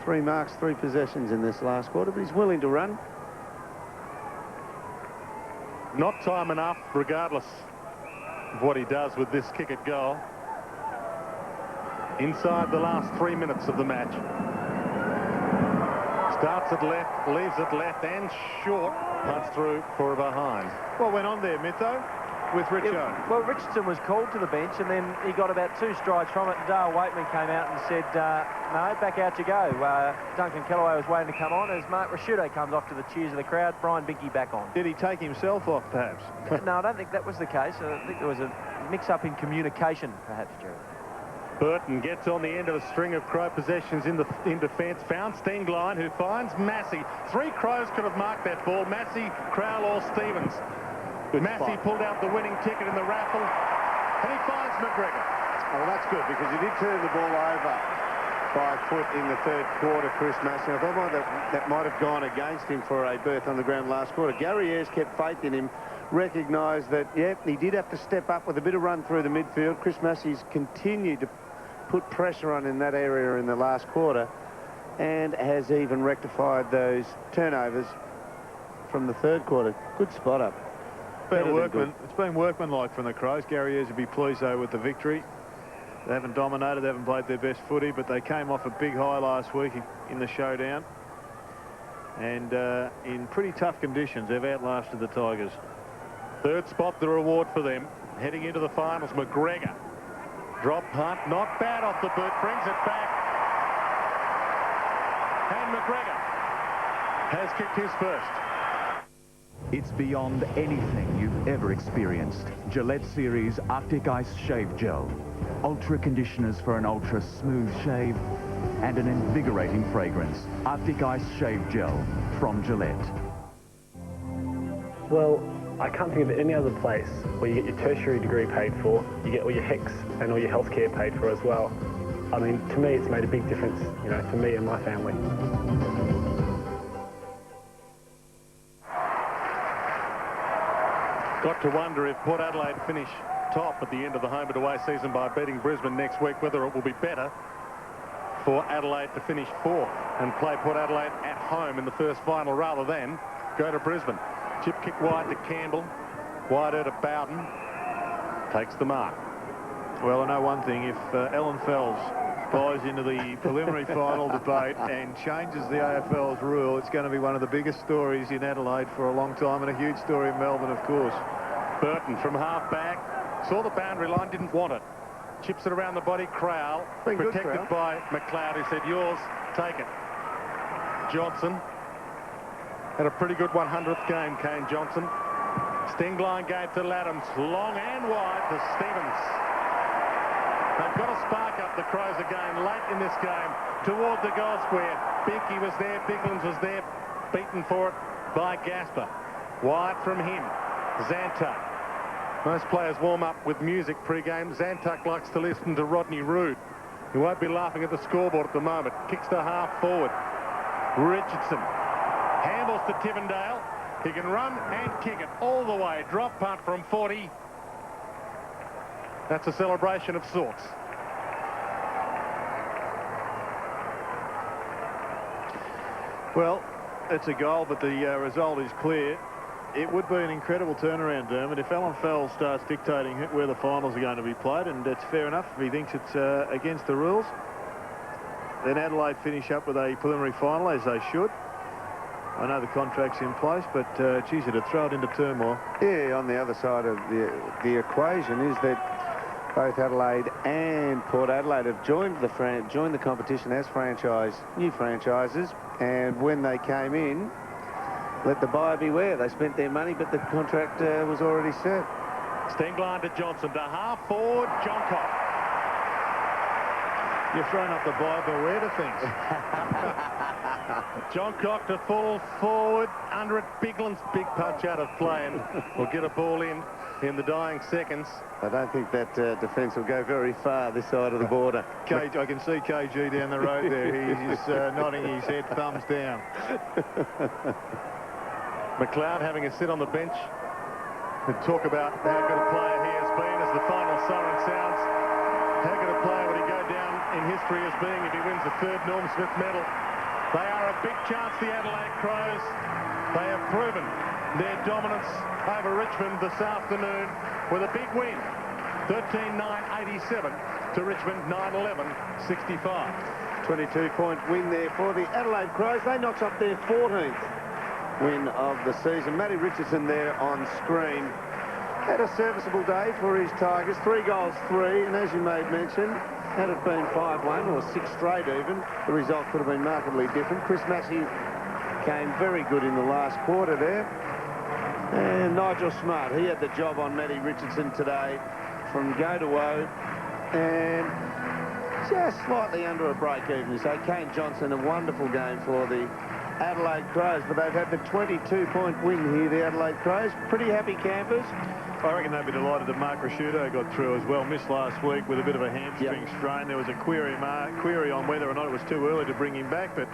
3 marks, 3 possessions in this last quarter, but he's willing to run. Not time enough, regardless of what he does with this kick at goal. Inside the last 3 minutes of the match. Starts at left, leaves it left and short. Punts through for a behind. What went on there, Mitho, with Richo? Well, Richardson was called to the bench, and then he got about 2 strides from it. Dale Waitman came out and said, no, back out you go. Duncan Kellaway was waiting to come on as Mark Rashudo comes off to the cheers of the crowd. Brian Binky back on. Did he take himself off, perhaps? No, I don't think that was the case. I think there was a mix-up in communication, perhaps, Jared. Burton gets on the end of a string of Crow possessions in defence. Found Stenglein, who finds Massey. 3 Crows could have marked that ball. Massey, Crowell or Stevens. Massey pulled out the winning ticket in the raffle, and he finds McGregor. Oh, well, that's good, because he did turn the ball over by foot in the 3rd quarter, Chris Massey. I thought that might have gone against him for a berth on the ground last quarter. Gary Ayres kept faith in him, recognised that, yeah, he did have to step up with a bit of run through the midfield. Chris Massey's continued to put pressure on in that area in the last quarter, and has even rectified those turnovers from the 3rd quarter. Good spot up. It's been workmanlike from the Crows. Gary Ayres would be pleased, though, with the victory. They haven't dominated, they haven't played their best footy, but they came off a big high last week in the showdown. And in pretty tough conditions, they've outlasted the Tigers. Third spot, the reward for them. Heading into the finals, McGregor. Drop punt, not bad off the boot, brings it back. And McGregor has kicked his first. It's beyond anything you've ever experienced. Gillette Series Arctic Ice Shave Gel. Ultra conditioners for an ultra smooth shave and an invigorating fragrance. Arctic Ice Shave Gel from Gillette. Well, I can't think of any other place where you get your tertiary degree paid for, you get all your HECS and all your healthcare paid for as well. I mean, to me, it's made a big difference, you know, for me and my family. Got to wonder if Port Adelaide finish top at the end of the home and away season by beating Brisbane next week, whether it will be better for Adelaide to finish fourth and play Port Adelaide at home in the first final rather than go to Brisbane. Chip kick wide to Campbell, wider to Bowden, takes the mark. Well, I know one thing, if Alan Fells buys into the preliminary final debate and changes the AFL's rule, it's going to be one of the biggest stories in Adelaide for a long time, and a huge story in Melbourne, of course. Burton from half back, saw the boundary line, didn't want it. Chips it around the body, Crowell, protected by McLeod, who said, yours, take it. Johnson had a pretty good 100th game, Kane Johnson. Stingline gave to Laddams, long and wide to Stevens. They've got to spark up the Crows again late in this game toward the goal square. Binky was there, Biglands was there, beaten for it by Gasper. Wide from him, Zantuck. Most players warm up with music pre-game. Zantuck likes to listen to Rodney Rood. He won't be laughing at the scoreboard at the moment. Kicks to half forward. Richardson handles to Tivendale. He can run and kick it all the way. Drop punt from 40. That's a celebration of sorts. Well, it's a goal, but the result is clear. It would be an incredible turnaround, Dermot, if Alan Fells starts dictating where the finals are going to be played, and it's fair enough if he thinks it's against the rules. Then Adelaide finish up with a preliminary final, as they should. I know the contract's in place, but geez, it'd throw it into turmoil. Yeah, on the other side of the equation is that both Adelaide and Port Adelaide have joined the competition as new franchises, and when they came in, let the buyer beware. They spent their money, but the contract was already set. Stingline to Johnson, to half forward, Johncock. You're throwing up the buyer beware to things. Johncock to full forward, under it, Biglands, big punch out of play, and will get a ball in the dying seconds. I don't think that defence will go very far this side of the border. I can see KG down the road there. He's nodding his head, thumbs down. McLeod having a sit on the bench and talk about how good a player he has been as the final siren sounds. How good a player would he go down in history as being if he wins the third Norm Smith medal? They are a big chance, the Adelaide Crows. They have proven their dominance over Richmond this afternoon with a big win. 13-9-87 to Richmond 9-11-65. 22-point win there for the Adelaide Crows. They notch up their 14th win of the season. Matty Richardson there on screen. Had a serviceable day for his Tigers. 3 goals, 3, and as you made mention, had it been 5-1 or 6 straight even, the result could have been markedly different. Chris Massey came very good in the last quarter there. And Nigel Smart, he had the job on Matty Richardson today from go to woe. And just slightly under a break even. So Kane Johnson, a wonderful game for the Adelaide Crows, but they've had the 22-point win here, the Adelaide Crows. Pretty happy campers. I reckon they'd be delighted that Mark Rasciuto got through as well. Missed last week with a bit of a hamstring strain. There was a query on whether or not it was too early to bring him back, but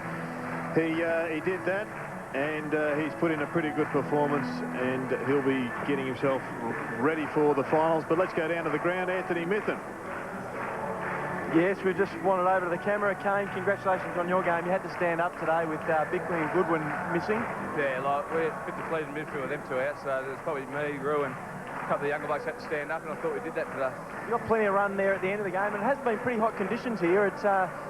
he did that, and he's put in a pretty good performance, and he'll be getting himself ready for the finals. But let's go down to the ground. Anthony Mithen. Yes, we just wanted over to the camera. Kane, congratulations on your game. You had to stand up today with Bickley and Goodwin missing. Yeah, like we're 50 players in midfield with them 2 out, so there's probably me, Rue, and couple of younger blokes had to stand up, and I thought we did that today. You got plenty of run there at the end of the game, and it has been pretty hot conditions here. It's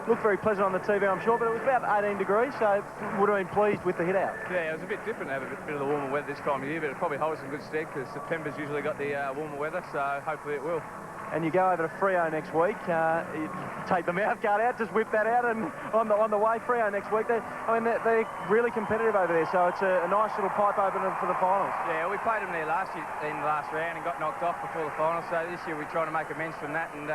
looked very pleasant on the TV, I'm sure, but it was about 18 degrees, so would have been pleased with the hit out. Yeah, it was a bit different to have a bit of the warmer weather this time of year, but it probably holds in good stead because September's usually got the warmer weather, so hopefully it will. And you go over to Freo next week. You take the mouth guard out, just whip that out, and on the way Freo next week. They're really competitive over there, so it's a nice little pipe opener for the finals. Yeah, we played them there last year in the last round and got knocked off before the finals. So this year we're trying to make amends from that and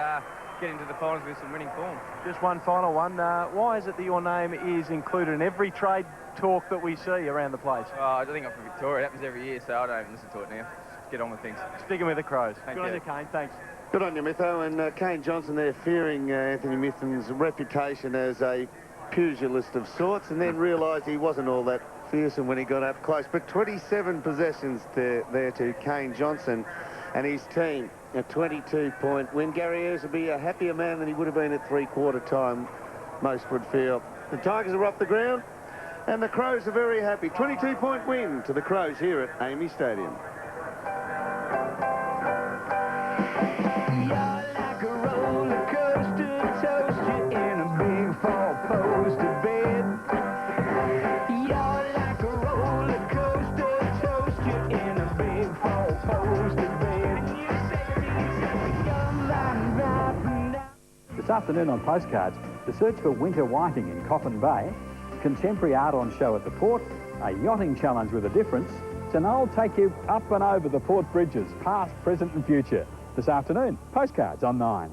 get into the finals with some winning form. Just one final one. Why is it that your name is included in every trade talk that we see around the place? Oh, I think I'm from Victoria. It happens every year, so I don't even listen to it now. Let's get on with things. Sticking with the Crows. Thank Good you. on you, Kane. Thanks. Good on you, Mitho. And Kane Johnson there fearing Anthony Mithon's reputation as a pugilist of sorts, and then realised he wasn't all that fearsome when he got up close. But 27 possessions there to Kane Johnson and his team. A 22-point win. Gary Ayres would be a happier man than he would have been at three-quarter time, most would feel. The Tigers are off the ground, and the Crows are very happy. 22-point win to the Crows here at Amy Stadium. This afternoon on Postcards, the search for winter whiting in Coffin Bay, contemporary art on show at the port, a yachting challenge with a difference, so I'll take you up and over the port bridges, past, present and future. This afternoon, Postcards on 9.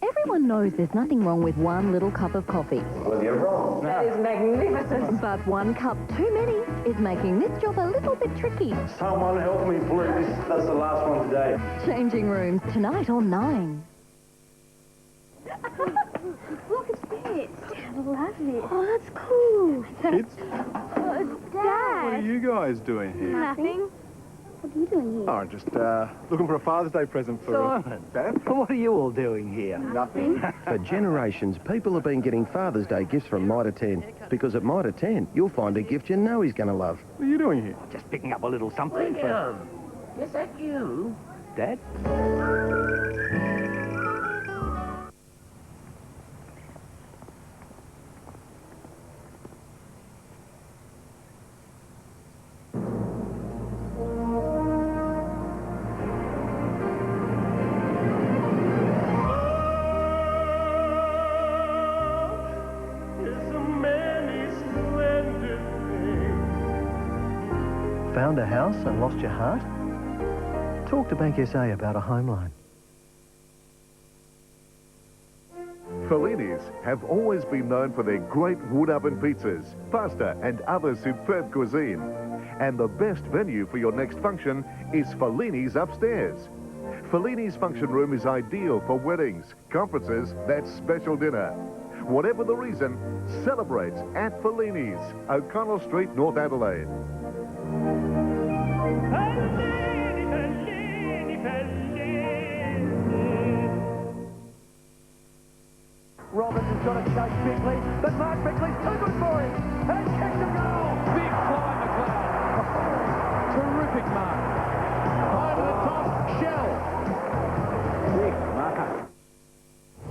Everyone knows there's nothing wrong with one little cup of coffee. Well, you're wrong. That is magnificent. But one cup too many is making this job a little bit tricky. Someone help me, please. That's the last one today. Changing rooms tonight on 9. Look, it's this. I love it. Oh, that's cool. Kids? Dad. What are you guys doing here? Nothing. What are you doing here? Oh, just looking for a Father's Day present for Simon. Dad. What are you all doing here? Nothing. For generations, people have been getting Father's Day gifts from Mitre 10. Because at Mitre 10, you'll find a gift you know he's going to love. What are you doing here? Just picking up a little something for... Is that you? Dad? Found a house and lost your heart? Talk to Bank SA about a home loan. Fellini's have always been known for their great wood oven pizzas, pasta and other superb cuisine. And the best venue for your next function is Fellini's upstairs. Fellini's function room is ideal for weddings, conferences, that special dinner. Whatever the reason, celebrate at Fellini's, O'Connell Street, North Adelaide. Robinson's got to chase Bickley, but Mark Bickley's too good for him. And he kicks a goal. Big fly, McLeod. Terrific mark. Over the top, Shell. Big marker.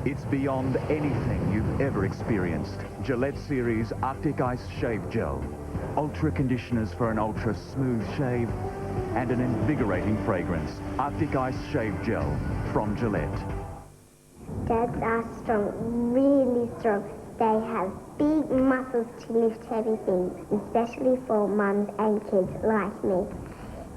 It's beyond anything you've ever experienced. Gillette Series Arctic Ice Shave Gel. Ultra conditioners for an ultra smooth shave and an invigorating fragrance. Arctic Ice Shave Gel from Gillette. Dads are strong, really strong. They have big muscles to lift heavy things, especially for mums and kids like me.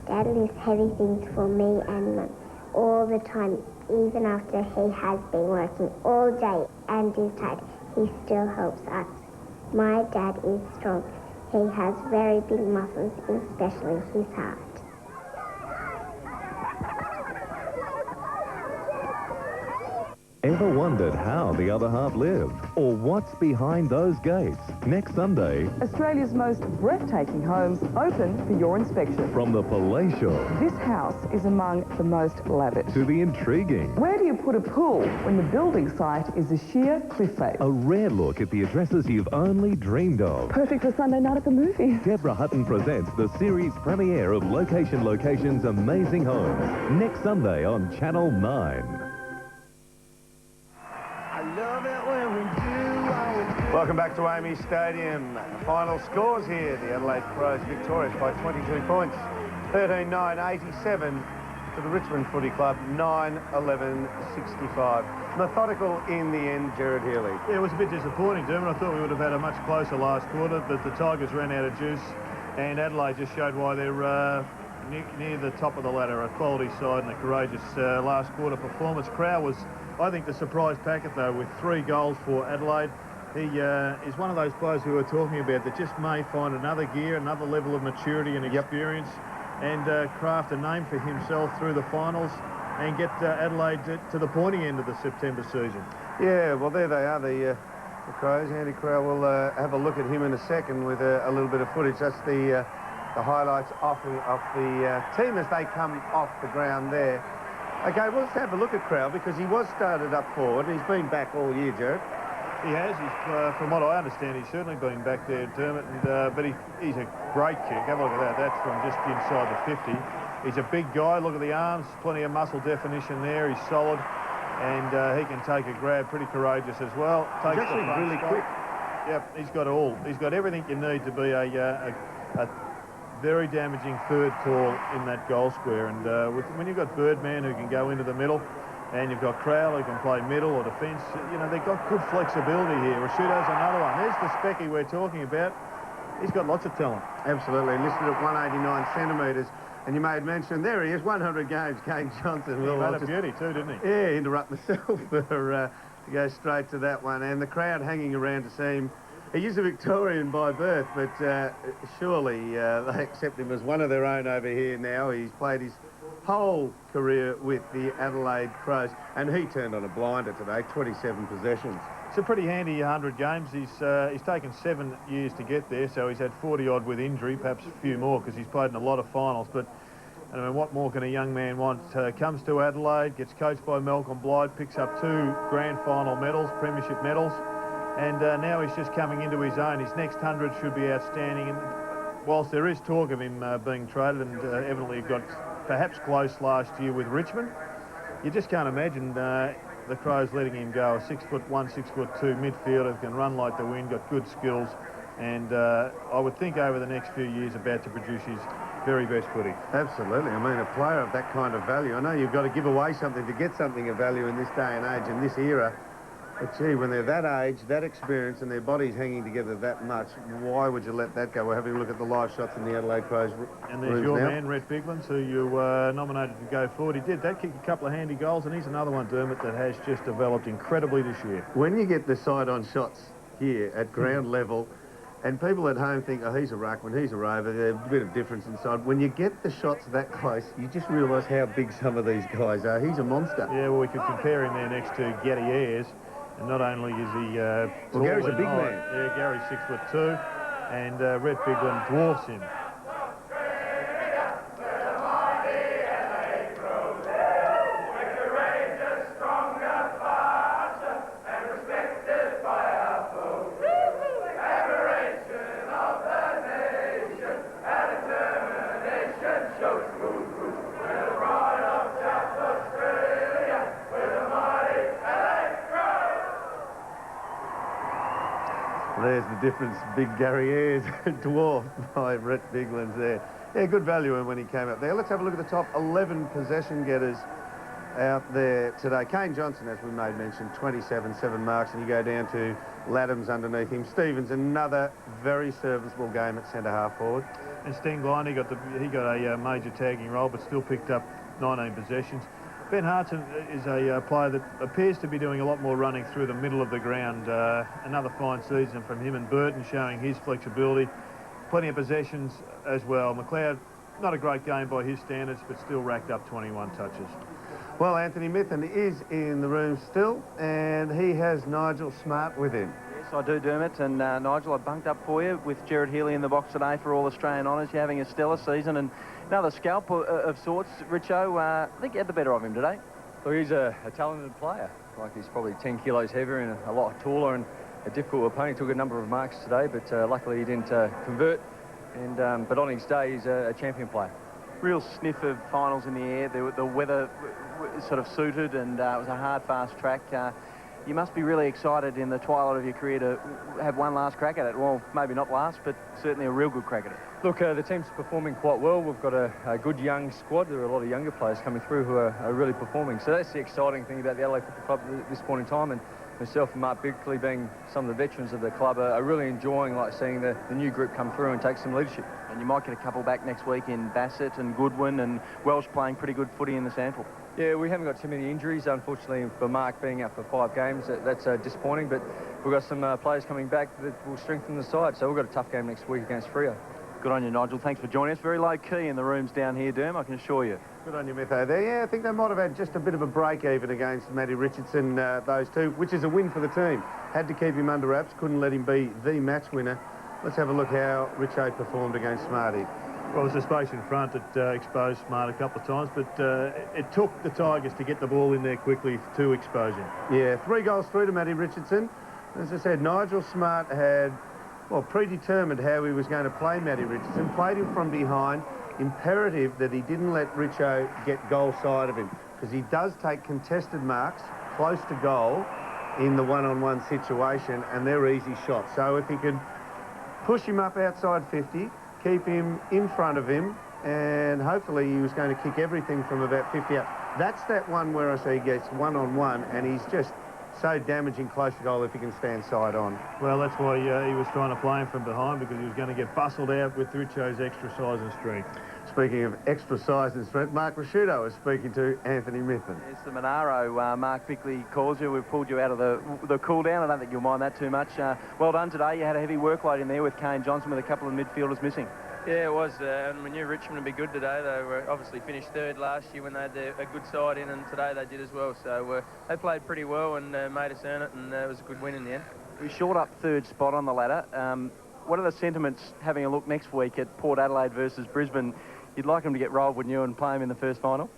Dad lifts heavy things for me and Mum all the time, even after he has been working all day and is tired. He still helps us. My dad is strong. He has very big muscles, especially his heart. Ever wondered how the other half live? Or what's behind those gates? Next Sunday, Australia's most breathtaking homes open for your inspection. from the palatial This house is among the most lavish. to the intriguing, Where do you put a pool when the building site is a sheer cliff face? a rare look at the addresses you've only dreamed of. Perfect for Sunday night at the movies. Deborah Hutton presents the series premiere of Location's Amazing Homes, next Sunday on Channel 9. Welcome back to Amy Stadium. Final scores here. The Adelaide Crows victorious by 22 points. 13-9-87 to the Richmond Footy Club. 9-11-65. Methodical in the end, Gerard Healy. Yeah, it was a bit disappointing, Dermot. I thought we would have had a much closer last quarter, but the Tigers ran out of juice, and Adelaide just showed why they're near the top of the ladder. A quality side and a courageous last quarter performance. Crow was, I think, the surprise packet, though, with 3 goals for Adelaide. He is one of those players who we're talking about that just may find another gear, another level of maturity and experience, and craft a name for himself through the finals and get Adelaide to the pointy end of the September season. Yeah, well, there they are, the Crows. Andy Crow will have a look at him in a second with a little bit of footage. That's the highlights off the team as they come off the ground there. Okay, well, let's have a look at Crow because he was started up forward. He's been back all year, Jared. He has. From what I understand, he's certainly been back there, Dermot, but he's a great kick. Have a look at that. That's from just inside the 50. He's a big guy. Look at the arms. Plenty of muscle definition there. He's solid, and he can take a grab. Pretty courageous as well. He's actually really quick. Yep, he's got all. He's got everything you need to be a very damaging third tall in that goal square. And when you've got Birdman who can go into the middle, and you've got Crowell who can play middle or defence, you know, they've got good flexibility here. Rashudo's another one. There's the Specky we're talking about. He's got lots of talent. Absolutely. Listed at 189 centimetres. And you may have mentioned, there he is, 100 games, Kane Johnson. He made a beauty too, didn't he? Yeah, interrupt myself to go straight to that one. And the crowd hanging around to see him. He is a Victorian by birth, but surely they accept him as one of their own over here now. He's played his whole career with the Adelaide Crows, and he turned on a blinder today, 27 possessions. It's a pretty handy 100 games. He's taken 7 years to get there, so he's had 40-odd with injury, perhaps a few more, because he's played in a lot of finals. But I mean, what more can a young man want? Comes to Adelaide, gets coached by Malcolm Blythe, picks up 2 grand final medals, premiership medals, and now he's just coming into his own. His next 100 should be outstanding, and whilst there is talk of him being traded, and evidently got perhaps close last year with Richmond, you just can't imagine the Crows letting him go. A 6'1", 6'2" midfielder, can run like the wind, got good skills, and I would think over the next few years about to produce his very best footy. Absolutely. I mean, a player of that kind of value. I know you've got to give away something to get something of value in this day and age, in this era. But gee, when they're that age, that experience, and their bodies hanging together that much, why would you let that go? We're having a look at the live shots in the Adelaide Crows. And there's your man, Rhett Biglands, who you nominated to go forward. He did that, kicked a couple of handy goals, and he's another one, Dermot, that has just developed incredibly this year. When you get the side-on shots here at ground level, and people at home think, oh, he's a ruckman, he's a rover, there's a bit of difference inside. When you get the shots that close, you just realise how big some of these guys are. He's a monster. Yeah, well, we could compare him there next to Gary Ayres. And not only is he well, Gary's a big man. Yeah, Gary's 6'2", and Rhett Bigland dwarfs him. There's the difference. Big Gary Ayres dwarfed by Rhett Biglands there. Yeah, good value when he came up there. Let's have a look at the top 11 possession getters out there today. Kane Johnson, as we made mention, 27, 7 marks, and you go down to Laddams underneath him. Stevens, another very serviceable game at centre-half forward. And Steen Blind, he got a major tagging role, but still picked up 19 possessions. Ben Hartson is a player that appears to be doing a lot more running through the middle of the ground. Another fine season from him, and Burton showing his flexibility. Plenty of possessions as well. McLeod, not a great game by his standards, but still racked up 21 touches. Well, Anthony Mithen is in the room still, and he has Nigel Smart with him. Yes, I do, Dermot. And Nigel, I bunked up for you with Gerard Healy in the box today for All Australian honours. You're having a stellar season and another scalp of sorts. Richo, I think you had the better of him today. Well, he's a talented player. Like, he's probably 10 kilos heavier and a lot taller and a difficult opponent. He took a number of marks today, but luckily he didn't convert. And but on his day, he's a champion player. Real sniff of finals in the air. The weather sort of suited, and it was a hard, fast track. You must be really excited in the twilight of your career to have one last crack at it. Well, maybe not last, but certainly a real good crack at it. Look, the team's performing quite well. We've got a good young squad. There are a lot of younger players coming through who are really performing. So that's the exciting thing about the Adelaide Football Club at this point in time. And myself and Mark Bickley, being some of the veterans of the club, are really enjoying seeing the new group come through and take some leadership. And you might get a couple back next week in Bassett and Goodwin, and Welsh playing pretty good footy in the sample. Yeah, we haven't got too many injuries, unfortunately, for Mark being out for 5 games. That's disappointing, but we've got some players coming back that will strengthen the side. So we've got a tough game next week against Freo. Good on you, Nigel. Thanks for joining us. Very low-key in the rooms down here, Derm, I can assure you. Good on you, Mitho, there. Yeah, I think they might have had just a bit of a break even against Matty Richardson, those two, which is a win for the team. Had to keep him under wraps, couldn't let him be the match winner. Let's have a look how Richo performed against Smarty. Well, there's a space in front that exposed Smart a couple of times, but it took the Tigers to get the ball in there quickly to expose him. Yeah, 3 goals through to Matty Richardson. As I said, Nigel Smart had, well, predetermined how he was going to play Matty Richardson, played him from behind. Imperative that he didn't let Richo get goal side of him, because he does take contested marks close to goal in the one-on-one situation, and they're easy shots. So if he could push him up outside 50, keep him in front of him, and hopefully he was going to kick everything from about 50 up. That's that one where I say he gets one-on-one, and he's just so damaging close to goal if he can stand side on. Well, that's why he was trying to play him from behind, because he was going to get bustled out with Richo's extra size and strength. Speaking of extra size and strength, Mark Rasciuto is speaking to Anthony Mithen. It's the Monaro. Mark Bickley calls you. We've pulled you out of the cool down. I don't think you'll mind that too much. Well done today. You had a heavy workload in there with Kane Johnson with a couple of midfielders missing. Yeah, it was. And we knew Richmond would be good today. They were obviously finished 3rd last year when they had a good side in, and today they did as well. So they played pretty well and made us earn it, and it was a good win in the end. We shored up 3rd spot on the ladder. What are the sentiments having a look next week at Port Adelaide versus Brisbane? You'd like them to get rolled, wouldn't you, and play them in the first final?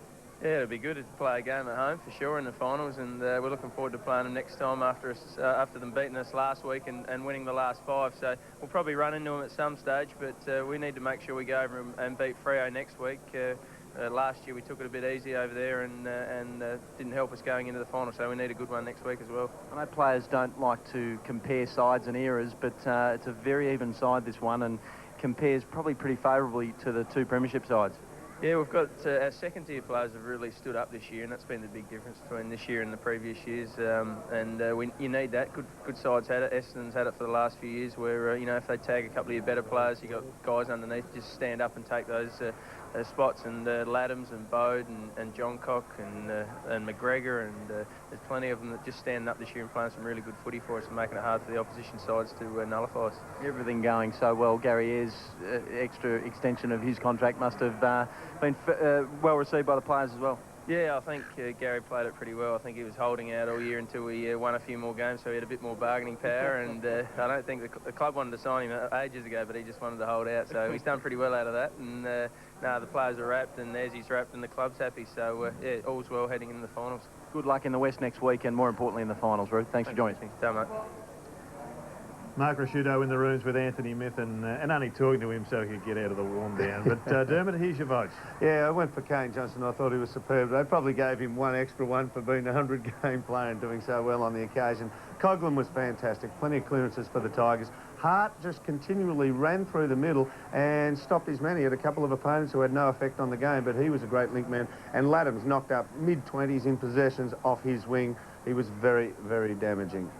Yeah, it'd be good to play a game at home for sure in the finals, and we're looking forward to playing them next time after them beating us last week and winning the last 5. So we'll probably run into them at some stage, but we need to make sure we go over and beat Freo next week. Last year we took it a bit easy over there and didn't help us going into the final, so we need a good one next week as well. I know players don't like to compare sides and eras, but it's a very even side, this one, and compares probably pretty favourably to the 2 premiership sides. Yeah, we've got our second-tier players have really stood up this year, and that's been the big difference between this year and the previous years. You need that. Good sides had it. Essendon's had it for the last few years, where you know, if they tag a couple of your better players, you got guys underneath just stand up and take those spots. And Laddams and Bode and Johncock and McGregor, and there's plenty of them that just standing up this year and playing some really good footy for us and making it hard for the opposition sides to nullify us. Everything going so well. Gary Ayres' extra extension of his contract must have been well received by the players as well. Yeah, I think Gary played it pretty well. I think he was holding out all year until we won a few more games, so he had a bit more bargaining power, and I don't think the club wanted to sign him ages ago, but he just wanted to hold out, so he's done pretty well out of that, and the players are wrapped, and Azzy's wrapped, and the club's happy, so yeah, all's well heading into the finals. Good luck in the West next week, and more importantly in the finals, Ruth. Thanks for joining us. Thanks, mate. Mark Rasciuto in the rooms with Anthony Mithen, and only talking to him so he could get out of the warm down. But Dermot, here's your votes. Yeah, I went for Kane Johnson. I thought he was superb. They probably gave him one extra one for being a 100-game player and doing so well on the occasion. Coghlan was fantastic. Plenty of clearances for the Tigers. Hart just continually ran through the middle and stopped his man. He had a couple of opponents who had no effect on the game, but he was a great link man. And Laddams knocked up mid-20s in possessions off his wing. He was very, very damaging.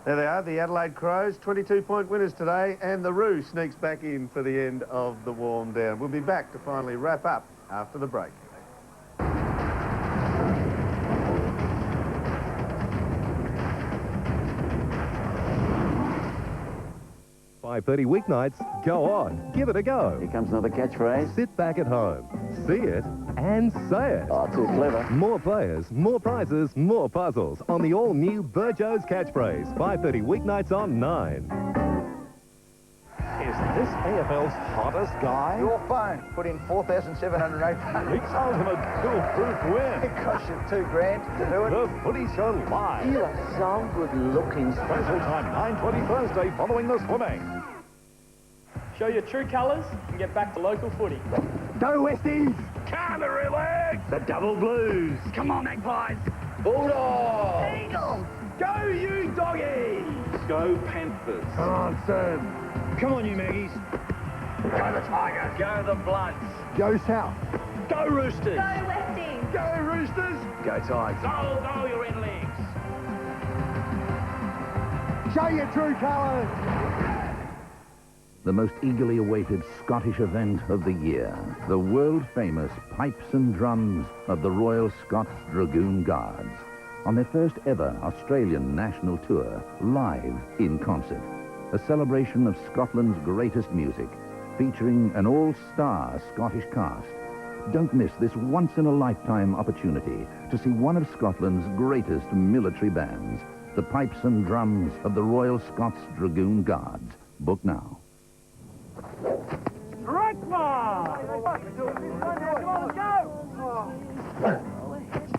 There they are, the Adelaide Crows, 22-point winners today, and the Roo sneaks back in for the end of the warm down. We'll be back to finally wrap up after the break. 5:30 weeknights, go on, give it a go. Here comes another catchphrase. Sit back at home, See it and say it. Oh, too clever. More players, more prizes, more puzzles on the all-new Burjo's Catchphrase. 5:30 weeknights on 9. Is this AFL's hottest guy? Your phone. Put in 4,708. League's ultimate foolproof win. It cost you $2,000 to do it. The Footy Show Live. You are so good looking. Special time 9:20 Thursday following the swimming. Show your true colours and get back to local footy. Go Westies! Canary legs! The Double Blues! Come on, Magpies! Bulldogs! Eagles! Go you doggies! Go Panthers! Come on, Sam! Come on, you Maggies! Go the Tigers! Go the Bloods! Go South! Go Roosters! Go Westies! Go Roosters! Go Tigers! Go your red legs! Show your true colours! The most eagerly awaited Scottish event of the year, the world-famous Pipes and Drums of the Royal Scots Dragoon Guards, on their first ever Australian national tour, live in concert. A celebration of Scotland's greatest music, featuring an all-star Scottish cast. Don't miss this once-in-a-lifetime opportunity to see one of Scotland's greatest military bands, the Pipes and Drums of the Royal Scots Dragoon Guards. Book now.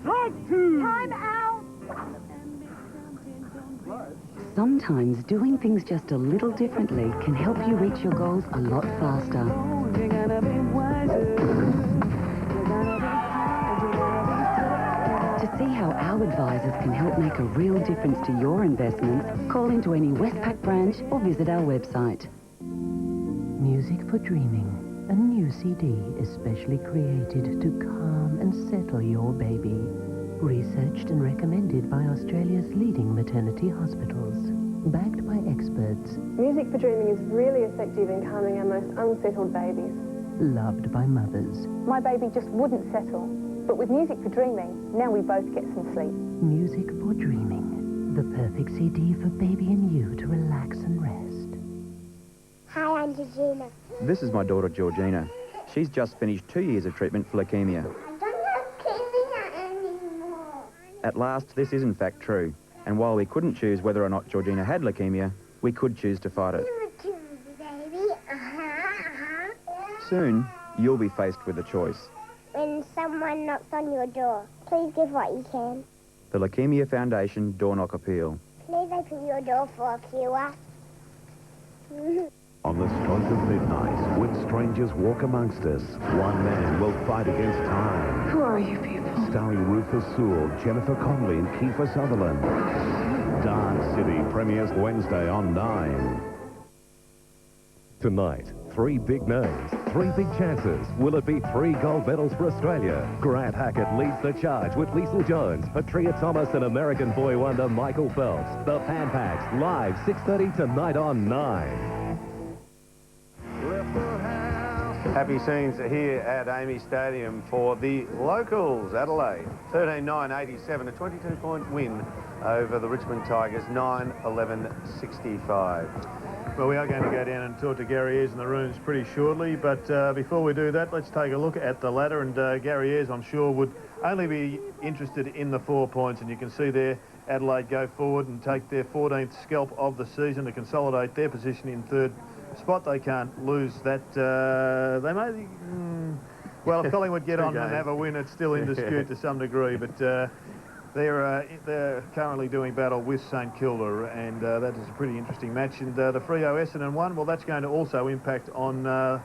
Strike two! Time out! Sometimes doing things just a little differently can help you reach your goals a lot faster. To see how our advisors can help make a real difference to your investments, call into any Westpac branch or visit our website. Music for Dreaming, a new CD especially created to calm and settle your baby. Researched and recommended by Australia's leading maternity hospitals. Backed by experts. Music for Dreaming is really effective in calming our most unsettled babies. Loved by mothers. My baby just wouldn't settle. But with Music for Dreaming, now we both get some sleep. Music for Dreaming, the perfect CD for baby and you to relax and rest. Hi, I'm Georgina. This is my daughter, Georgina. She's just finished 2 years of treatment for leukemia. I don't have leukemia anymore. At last, this is in fact true. And while we couldn't choose whether or not Georgina had leukemia, we could choose to fight it. Baby. Soon, you'll be faced with a choice. When someone knocks on your door, please give what you can. The Leukemia Foundation Door Knock Appeal. Please open your door for a cure. On the stroke of midnight, when strangers walk amongst us, one man will fight against time. Who are you people? Starring Rufus Sewell, Jennifer Connelly and Kiefer Sutherland. Dance City premieres Wednesday on 9. Tonight, 3 big names, 3 big chances. Will it be 3 gold medals for Australia? Grant Hackett leads the charge with Liesl Jones, Patria Thomas and American boy wonder Michael Phelps. The Pan Packs, live 6:30 tonight on 9. Happy scenes here at Amy Stadium for the locals, Adelaide. 13-9-87, a 22-point win over the Richmond Tigers, 9-11-65. Well, we are going to go down and talk to Gary Ayres in the rooms pretty shortly, but before we do that, let's take a look at the ladder, and Gary Ayres, I'm sure, would only be interested in the 4 points, and you can see there Adelaide go forward and take their 14th scalp of the season to consolidate their position in third spot. They can't lose that. They may... well, if Collingwood get on and have a win, it's still in dispute to some degree, but they're currently doing battle with St Kilda, and that is a pretty interesting match. And the Freo Essendon one, well, that's going to also impact on the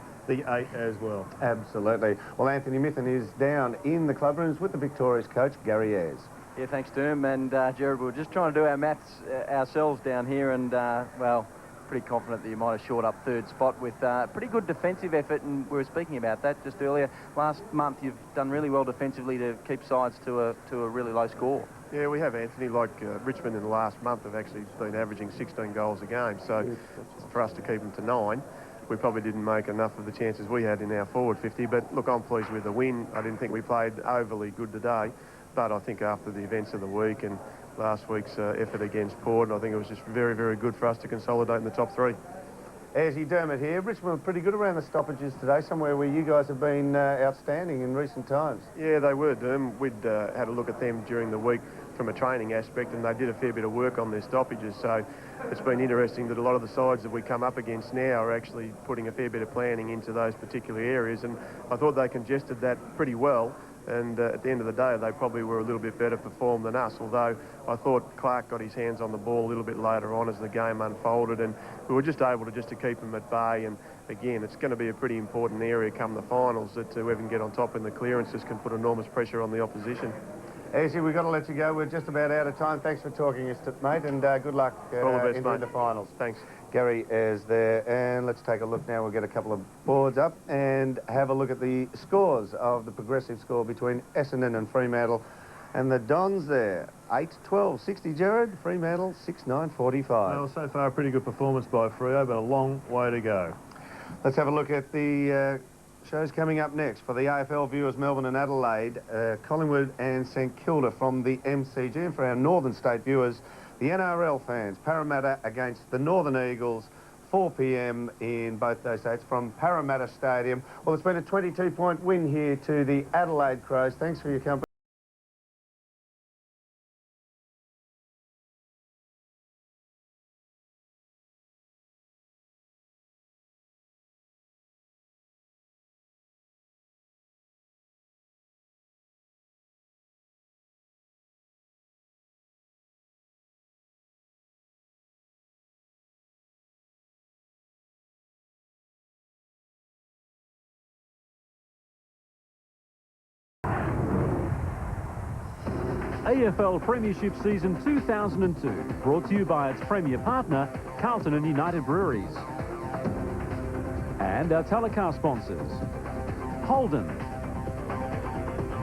8 as well. Absolutely. Well, Anthony Mithen is down in the club rooms with the Victorious coach, Gary Ayres. Yeah, thanks, Derm. And Jared, we were just trying to do our maths ourselves down here, and, well, pretty confident that you might have shored up third spot with pretty good defensive effort, and we were speaking about that just earlier. Last month you've done really well defensively to keep sides to a really low score. Yeah, we have, Anthony. Like Richmond in the last month have actually been averaging 16 goals a game, so for us to keep them to 9, we probably didn't make enough of the chances we had in our forward 50, but look, I'm pleased with the win. I didn't think we played overly good today, but I think after the events of the week and last week's effort against Port, I think it was just very, very good for us to consolidate in the top 3. Azzy Dermot here. Richmond were pretty good around the stoppages today, somewhere where you guys have been outstanding in recent times. Yeah, they were, Derm. We'd had a look at them during the week from a training aspect, and they did a fair bit of work on their stoppages. So it's been interesting that a lot of the sides that we come up against now are actually putting a fair bit of planning into those particular areas, and I thought they congested that pretty well. And at the end of the day, they probably were a little bit better performed than us, although I thought Clark got his hands on the ball a little bit later on as the game unfolded, and we were just able to keep him at bay. And again, it's going to be a pretty important area come the finals, that whoever can get on top in the clearances can put enormous pressure on the opposition. Azzy, we've got to let you go. We're just about out of time. Thanks for talking us, mate, and good luck in the finals. Thanks. Gary is there, and let's take a look now. We'll get a couple of boards up and have a look at the scores of the progressive score between Essendon and Fremantle. And the Dons there, 8-12-60, Jared. Fremantle, 6-9-45. Well, so far a pretty good performance by Freo, but a long way to go. Let's have a look at the shows coming up next. For the AFL viewers, Melbourne and Adelaide, Collingwood and St Kilda from the MCG. And for our Northern State viewers, the NRL fans, Parramatta against the Northern Eagles, 4 p.m. in both those states from Parramatta Stadium. Well, it's been a 22-point win here to the Adelaide Crows. Thanks for your company. AFL Premiership Season 2002, brought to you by its premier partner, Carlton and United Breweries. And our telecast sponsors, Holden,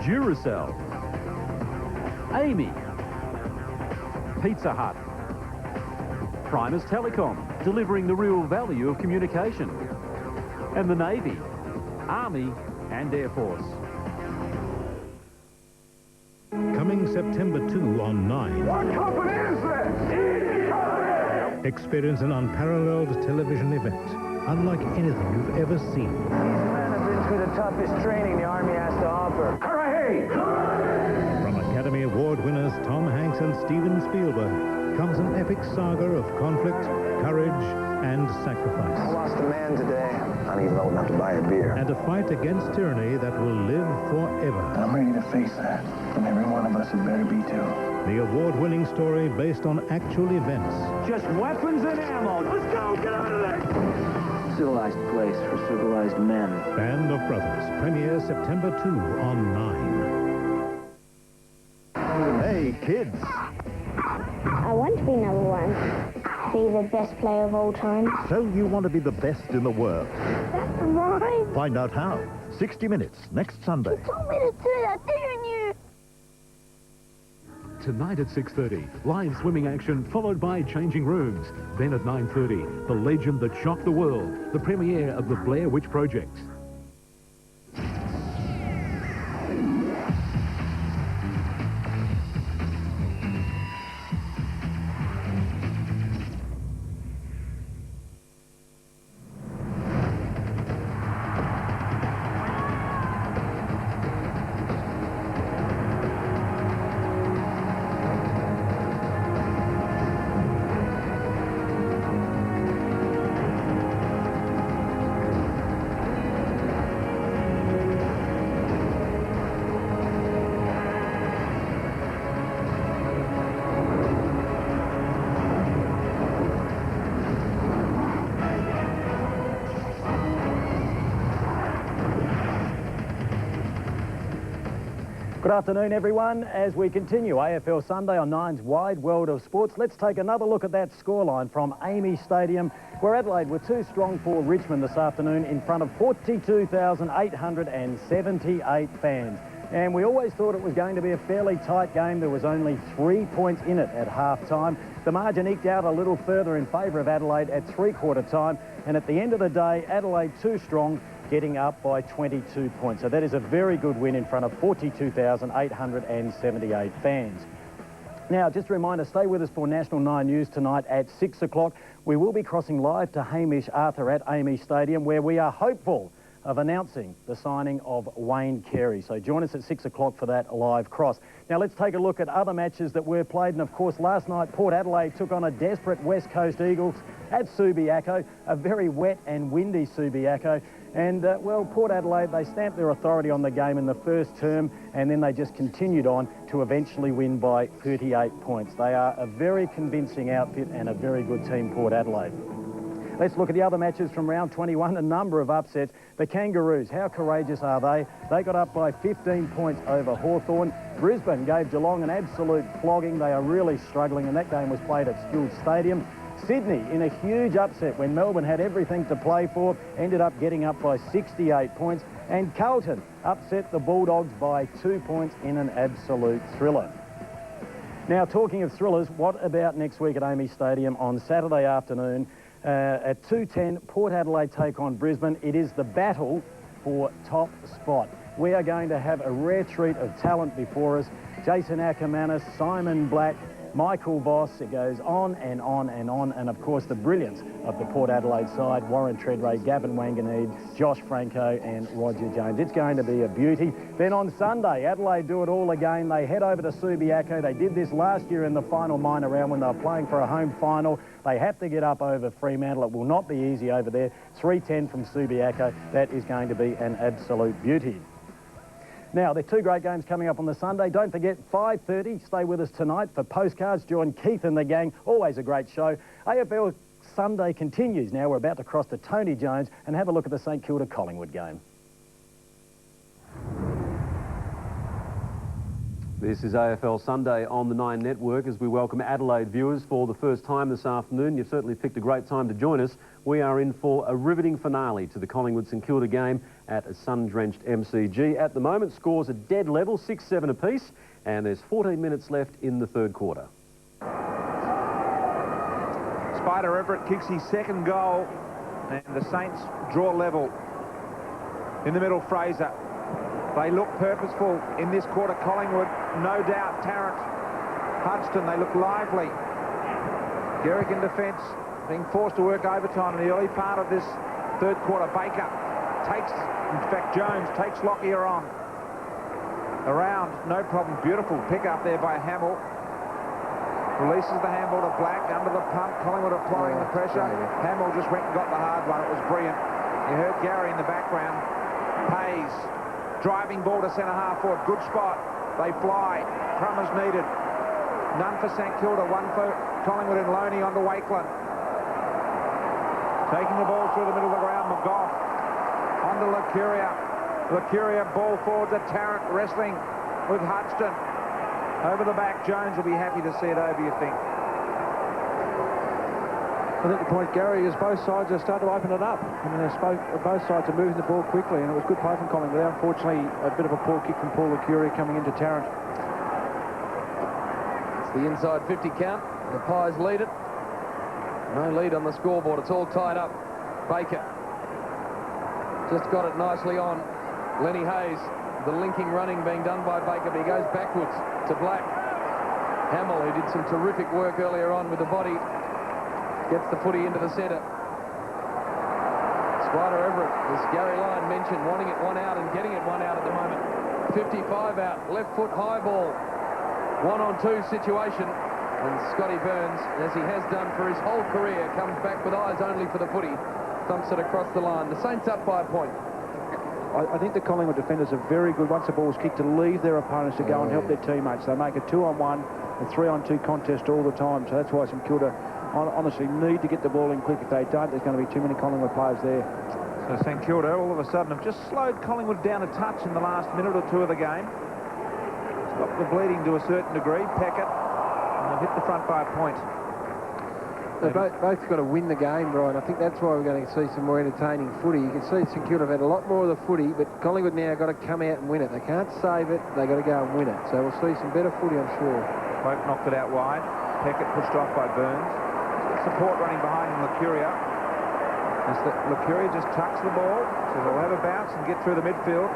Duracell, Amy, Pizza Hut, Primus Telecom, delivering the real value of communication, and the Navy, Army and Air Force. Coming September 2 on 9. What company is this? Experience an unparalleled television event, unlike anything you've ever seen. These men have been through the toughest training the Army has to offer. Hooray! From Academy Award winners Tom Hanks and Steven Spielberg comes an epic saga of conflict, courage, and sacrifice. I lost a man today. I'm even old enough to buy a beer. And a fight against tyranny that will live forever. I'm ready to face that, and every one of us had better be too. The award-winning story based on actual events. Just weapons and ammo. Let's go! Get out of there! Civilized place for civilized men. Band of Brothers, premiere September 2 on 9. Hey, kids. I want to be number one. Be the best player of all time. So you want to be the best in the world? That's right. Find out how. 60 Minutes, next Sunday. You told me to do that, didn't you? Tonight at 6:30, live swimming action followed by changing rooms. Then at 9:30, the legend that shocked the world, the premiere of the Blair Witch Project. Good afternoon, everyone. As we continue AFL Sunday on Nine's Wide World of Sports, let's take another look at that scoreline from Amy Stadium, where Adelaide were too strong for Richmond this afternoon in front of 42,878 fans. And we always thought it was going to be a fairly tight game. There was only 3 points in it at half-time. The margin eked out a little further in favour of Adelaide at three-quarter time. And at the end of the day, Adelaide too strong, getting up by 22 points. So that is a very good win in front of 42,878 fans. Now, just a reminder, stay with us for National 9 News tonight at 6 o'clock. We will be crossing live to Hamish Arthur at Amy Stadium, where we are hopeful of announcing the signing of Wayne Carey. So join us at 6 o'clock for that live cross. Now, let's take a look at other matches that were played. And, of course, last night, Port Adelaide took on a desperate West Coast Eagles at Subiaco, a very wet and windy Subiaco. And, well, Port Adelaide, they stamped their authority on the game in the first term, and then they just continued on to eventually win by 38 points. They are a very convincing outfit and a very good team, Port Adelaide. Let's look at the other matches from round 21, a number of upsets. The Kangaroos, how courageous are they? They got up by 15 points over Hawthorn. Brisbane gave Geelong an absolute flogging. They are really struggling, and that game was played at Skilled Stadium. Sydney, in a huge upset when Melbourne had everything to play for, ended up getting up by 68 points. And Carlton upset the Bulldogs by 2 points in an absolute thriller. Now, talking of thrillers, what about next week at Amy Stadium on Saturday afternoon? At 2:10, Port Adelaide take on Brisbane. It is the battle for top spot. We are going to have a rare treat of talent before us. Jason Ackermanis, Simon Black, Michael Voss. It goes on and on and on. And, of course, the brilliance of the Port Adelaide side, Warren Treadray, Gavin Wanganede, Josh Franco and Roger Jones. It's going to be a beauty. Then on Sunday, Adelaide do it all again. They head over to Subiaco. They did this last year in the final minor round when they were playing for a home final. They have to get up over Fremantle. It will not be easy over there. 3:10 from Subiaco. That is going to be an absolute beauty. Now, there are two great games coming up on the Sunday. Don't forget, 5:30, stay with us tonight for Postcards. Join Keith and the gang. Always a great show. AFL Sunday continues now. We're about to cross to Tony Jones and have a look at the St Kilda Collingwood game. This is AFL Sunday on the 9 Network as we welcome Adelaide viewers for the first time this afternoon. You've certainly picked a great time to join us. We are in for a riveting finale to the Collingwood St Kilda game at a sun-drenched MCG. At the moment, scores are dead level, 6-7 apiece, and there's 14 minutes left in the third quarter. Spider Everett kicks his second goal, and the Saints draw level. In the middle, Fraser. They look purposeful in this quarter, Collingwood. No doubt, Tarrant, Hudson, they look lively. Garrick in defence, being forced to work overtime in the early part of this third quarter. Baker takes, in fact, Jones takes Lockyer on. Around, no problem, beautiful pick up there by Hamill. Releases the handball to Black, under the pump, Collingwood applying the pressure. Hamill just went and got the hard one, it was brilliant. You heard Gary in the background. Hayes. Driving ball to centre-half forward. Good spot. They fly. Crummer's needed. None for St Kilda. One for Collingwood and Loney onto Wakeland. Taking the ball through the middle of the ground. McGough onto Lucuria. Lucuria ball forward to Tarrant. Wrestling with Hudson. Over the back. Jones will be happy to see it over, you think? I think the point, Gary, is both sides are starting to open it up. I mean, both sides are moving the ball quickly, and it was good play from Collingwood. Unfortunately, a bit of a poor kick from Paul Lucuria coming into Tarrant. It's the inside 50 count. The Pies lead it. No lead on the scoreboard. It's all tied up. Baker just got it nicely on. Lenny Hayes, the linking running being done by Baker, but he goes backwards to Black. Hamill, who did some terrific work earlier on with the body, gets the footy into the centre. Spider Everett, as Gary Lyon mentioned, wanting it one out and getting it one out at the moment. 55 out, left foot high ball. 1-on-2 situation. And Scotty Burns, as he has done for his whole career, comes back with eyes only for the footy. Thumps it across the line. The Saints up by a point. I think the Collingwood defenders are very good once the ball's kicked to leave their opponents to go and help their teammates. They make a 2-on-1 and 3-on-2 contest all the time. So that's why St Kilda honestly need to get the ball in quick. If they don't, there's going to be too many Collingwood players there. So St Kilda all of a sudden have just slowed Collingwood down a touch in the last minute or two of the game. Stopped the bleeding to a certain degree. Peckett, and they've hit the front by a point. They've both got to win the game, Brian. I think that's why we're going to see some more entertaining footy. You can see St Kilda have had a lot more of the footy, but Collingwood now got to come out and win it. They can't save it, they've got to go and win it. So we'll see some better footy, I'm sure. Pope knocked it out wide. Peckett pushed off by Burns. Support running behind him, Lucuria. As Lucuria just tucks the ball, so they'll have a bounce and get through the midfield.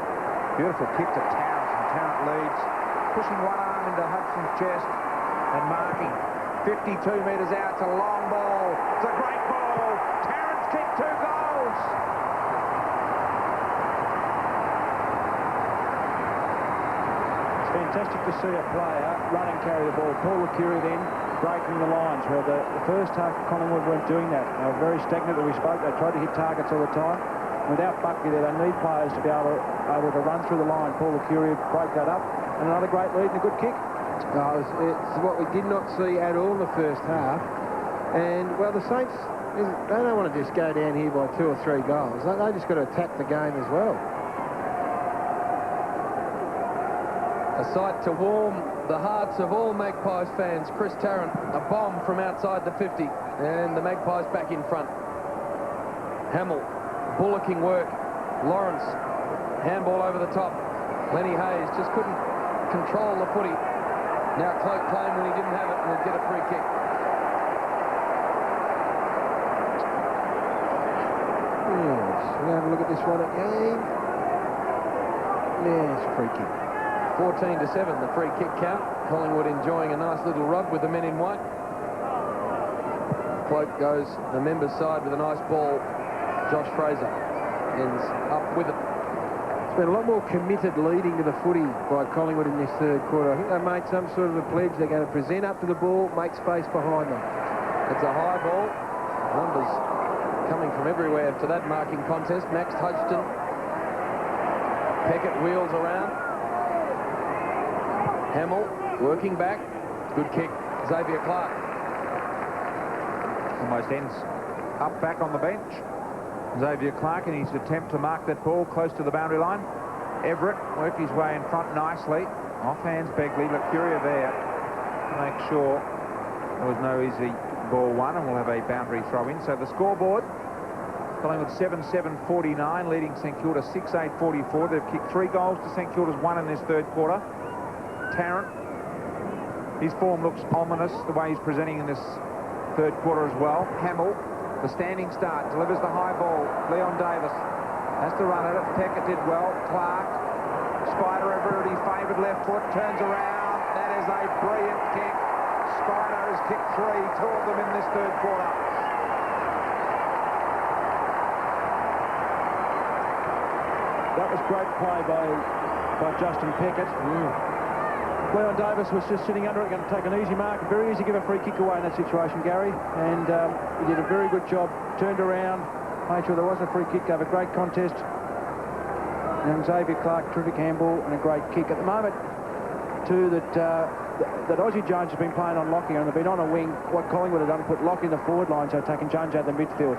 Beautiful kick to Tarrant, and Tarrant leads. Pushing one arm into Hudson's chest. And marking 52 metres out. It's a long ball. It's a great ball. Tarrant's kicked 2 goals. It's fantastic to see a player run and carry the ball. Paul Lecurri then breaking the lines, where the first half Collingwood weren't doing that. They were very stagnant, as we spoke. They tried to hit targets all the time. Without Buckley there, they need players to be able to run through the line. Paul Lecurri broke that up. And another great lead and a good kick. Oh, it's what we did not see at all in the first half. And, well, the Saints, they don't want to just go down here by 2 or 3 goals. They just got to attack the game as well. A sight to warm the hearts of all Magpies fans. Chris Tarrant, a bomb from outside the 50, and the Magpies back in front. Hamill, bullocking work. Lawrence, handball over the top. Lenny Hayes just couldn't control the footy. Now Cloak claimed when he didn't have it and would get a free kick. Yes, we'll have a look at this one again. Yes, free kick. 14-7, the free kick count. Collingwood enjoying a nice little rub with the men in white. Cloak goes the members' side with a nice ball. Josh Fraser ends up with it. It's been a lot more committed leading to the footy by Collingwood in this third quarter. I think they made some sort of a pledge. They're going to present up to the ball, make space behind them. It's a high ball. Numbers coming from everywhere to that marking contest. Max Hodgson. Peckett wheels around. Hamill working back. Good kick. Xavier Clark. Almost ends up back on the bench. Xavier Clark in his attempt to mark that ball close to the boundary line. Everett worked his way in front nicely. Off hands Begley. Lecurri there to make sure there was no easy ball won, and we'll have a boundary throw in. So the scoreboard, Collingwood 7-7-49, leading St Kilda 6-8-44. They've kicked 3 goals to St Kilda's 1 in this third quarter. Tarrant, his form looks ominous the way he's presenting in this third quarter as well. Hamill, the standing start, delivers the high ball. Leon Davis has to run at it. Peckett did well. Clark, Spider Everett, his favoured left foot, turns around. That is a brilliant kick. Spider has kicked 3, 2 of them in this third quarter. That was great play by Justin Peckett. Leon Davis was just sitting under it, going to take an easy mark. Very easy to give a free kick away in that situation, Gary. And he did a very good job. Turned around, made sure there wasn't a free kick, gave a great contest. And Xavier Clark, terrific handball and a great kick. At the moment, too, that Aussie Jones has been playing on Lockie, and they've been on a wing. What Collingwood have done, put Lockie in the forward line, so taking Jones out the midfield.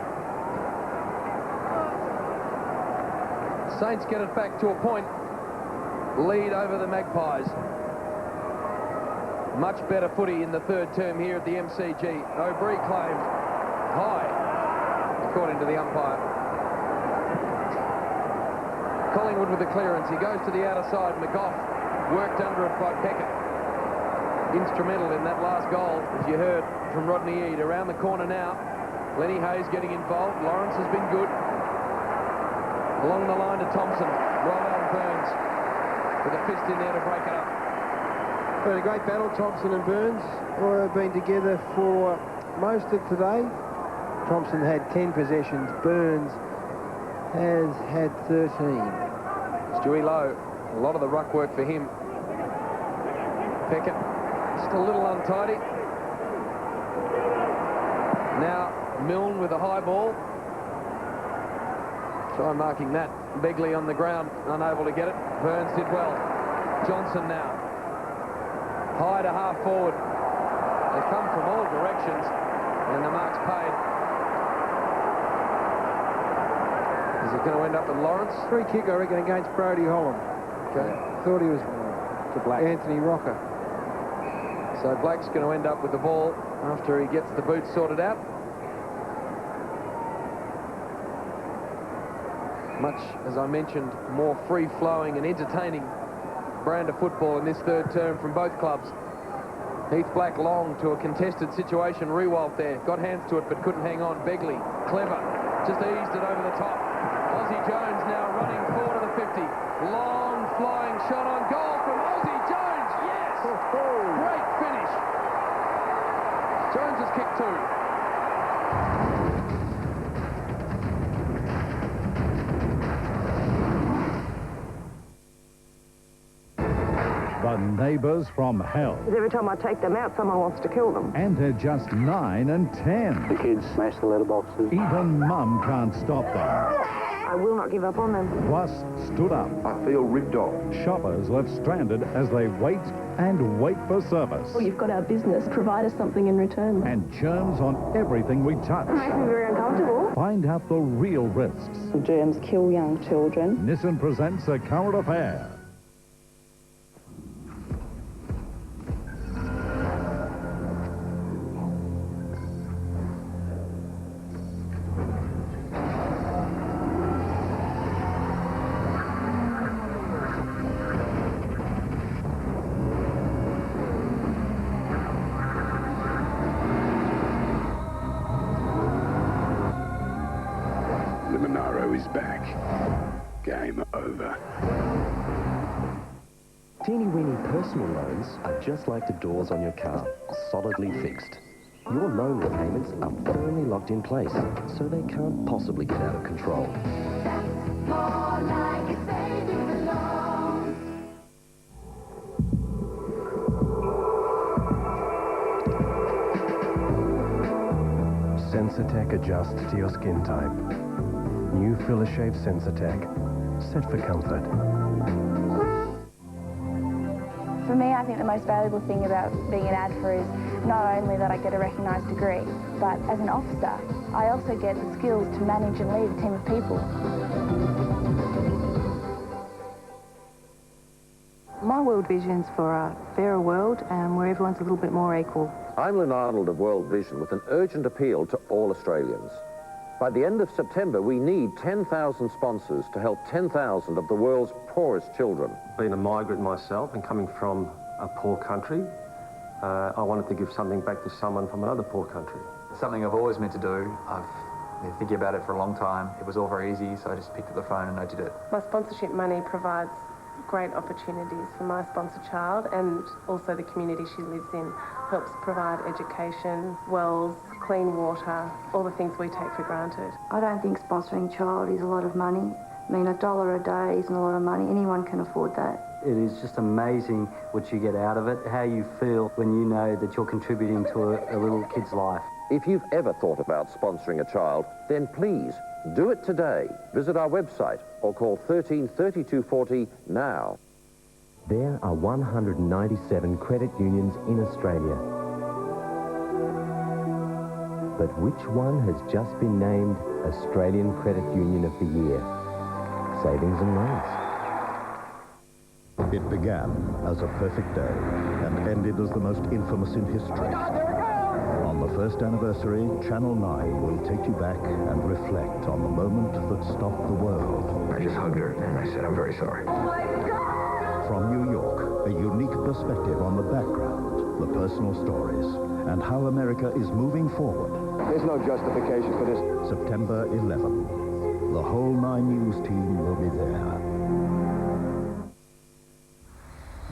Saints get it back to a point. Lead over the Magpies. Much better footy in the third term here at the MCG. O'Brien claimed high, according to the umpire. Collingwood with the clearance. He goes to the outer side. McGough worked under it by Peckett. Instrumental in that last goal, as you heard from Rodney Eade. Around the corner now. Lenny Hayes getting involved. Lawrence has been good. Along the line to Thompson. Well done, Burns. With a fist in there to break it up. Been a great battle, Thompson and Burns. Have been together for most of today. Thompson had 10 possessions. Burns has had 13. Stewie Lowe, a lot of the ruck work for him. Peckett, just a little untidy. Now Milne with a high ball. Try marking that. Begley on the ground, unable to get it. Burns did well. Johnson now. High to half forward. They come from all directions, and the mark's paid. Is it going to end up with Lawrence? Free kick, I reckon, against Brodie Holland. Okay. Thought he was to Black. Anthony Rocker. So Black's going to end up with the ball after he gets the boots sorted out. Much, as I mentioned, more free-flowing and entertaining brand of football in this third term from both clubs. Heath Black long to a contested situation. Rewalt there. Got hands to it but couldn't hang on. Begley, clever. Just eased it over the top. Aussie Jones now running forward to the 50. Long flying shot on goal from Aussie Jones. Yes! Great finish. The neighbours from hell. Every time I take them out, someone wants to kill them. And they're just 9 and 10. The kids smash the letterboxes. Even Mum can't stop them. I will not give up on them. Plus, stood up. I feel ripped off. Shoppers left stranded as they wait and wait for service. Well, you've got our business. Provide us something in return. And germs on everything we touch. It makes me very uncomfortable. Find out the real risks. Germs kill young children. Nissan presents A Current Affair. Is back. Game over. Teeny-weeny personal loans are just like the doors on your car, solidly fixed. Your loan repayments are firmly locked in place, so they can't possibly get out of control. More like a savings loan. Sensatec adjusts to your skin type. New filler shape Sensatec, set for comfort. For me, I think the most valuable thing about being an ADFA is not only that I get a recognised degree, but as an officer, I also get the skills to manage and lead a team of people. My world vision's for a fairer world where everyone's a little bit more equal. I'm Lynn Arnold of World Vision with an urgent appeal to all Australians. By the end of September, we need 10,000 sponsors to help 10,000 of the world's poorest children. Being a migrant myself and coming from a poor country, I wanted to give something back to someone from another poor country. It's something I've always meant to do. I've been thinking about it for a long time. It was all very easy, so I just picked up the phone and I did it. My sponsorship money provides great opportunities for my sponsor child and also the community she lives in. Helps provide education, wells, clean water, all the things we take for granted. I don't think sponsoring a child is a lot of money. I mean, $1 a day isn't a lot of money. Anyone can afford that. It is just amazing what you get out of it, how you feel when you know that you're contributing to a little kid's life. If you've ever thought about sponsoring a child, then please do it today. Visit our website or call 13 32 40 now. There are 197 credit unions in Australia. But which one has just been named Australian Credit Union of the Year? Savings and Loans. It began as a perfect day and ended as the most infamous in history. On the first anniversary, Channel 9 will take you back and reflect on the moment that stopped the world. I just hugged her and I said, I'm very sorry. From New York, a unique perspective on the background, the personal stories, and how America is moving forward. There's no justification for this. September 11. The whole 9 News team will be there.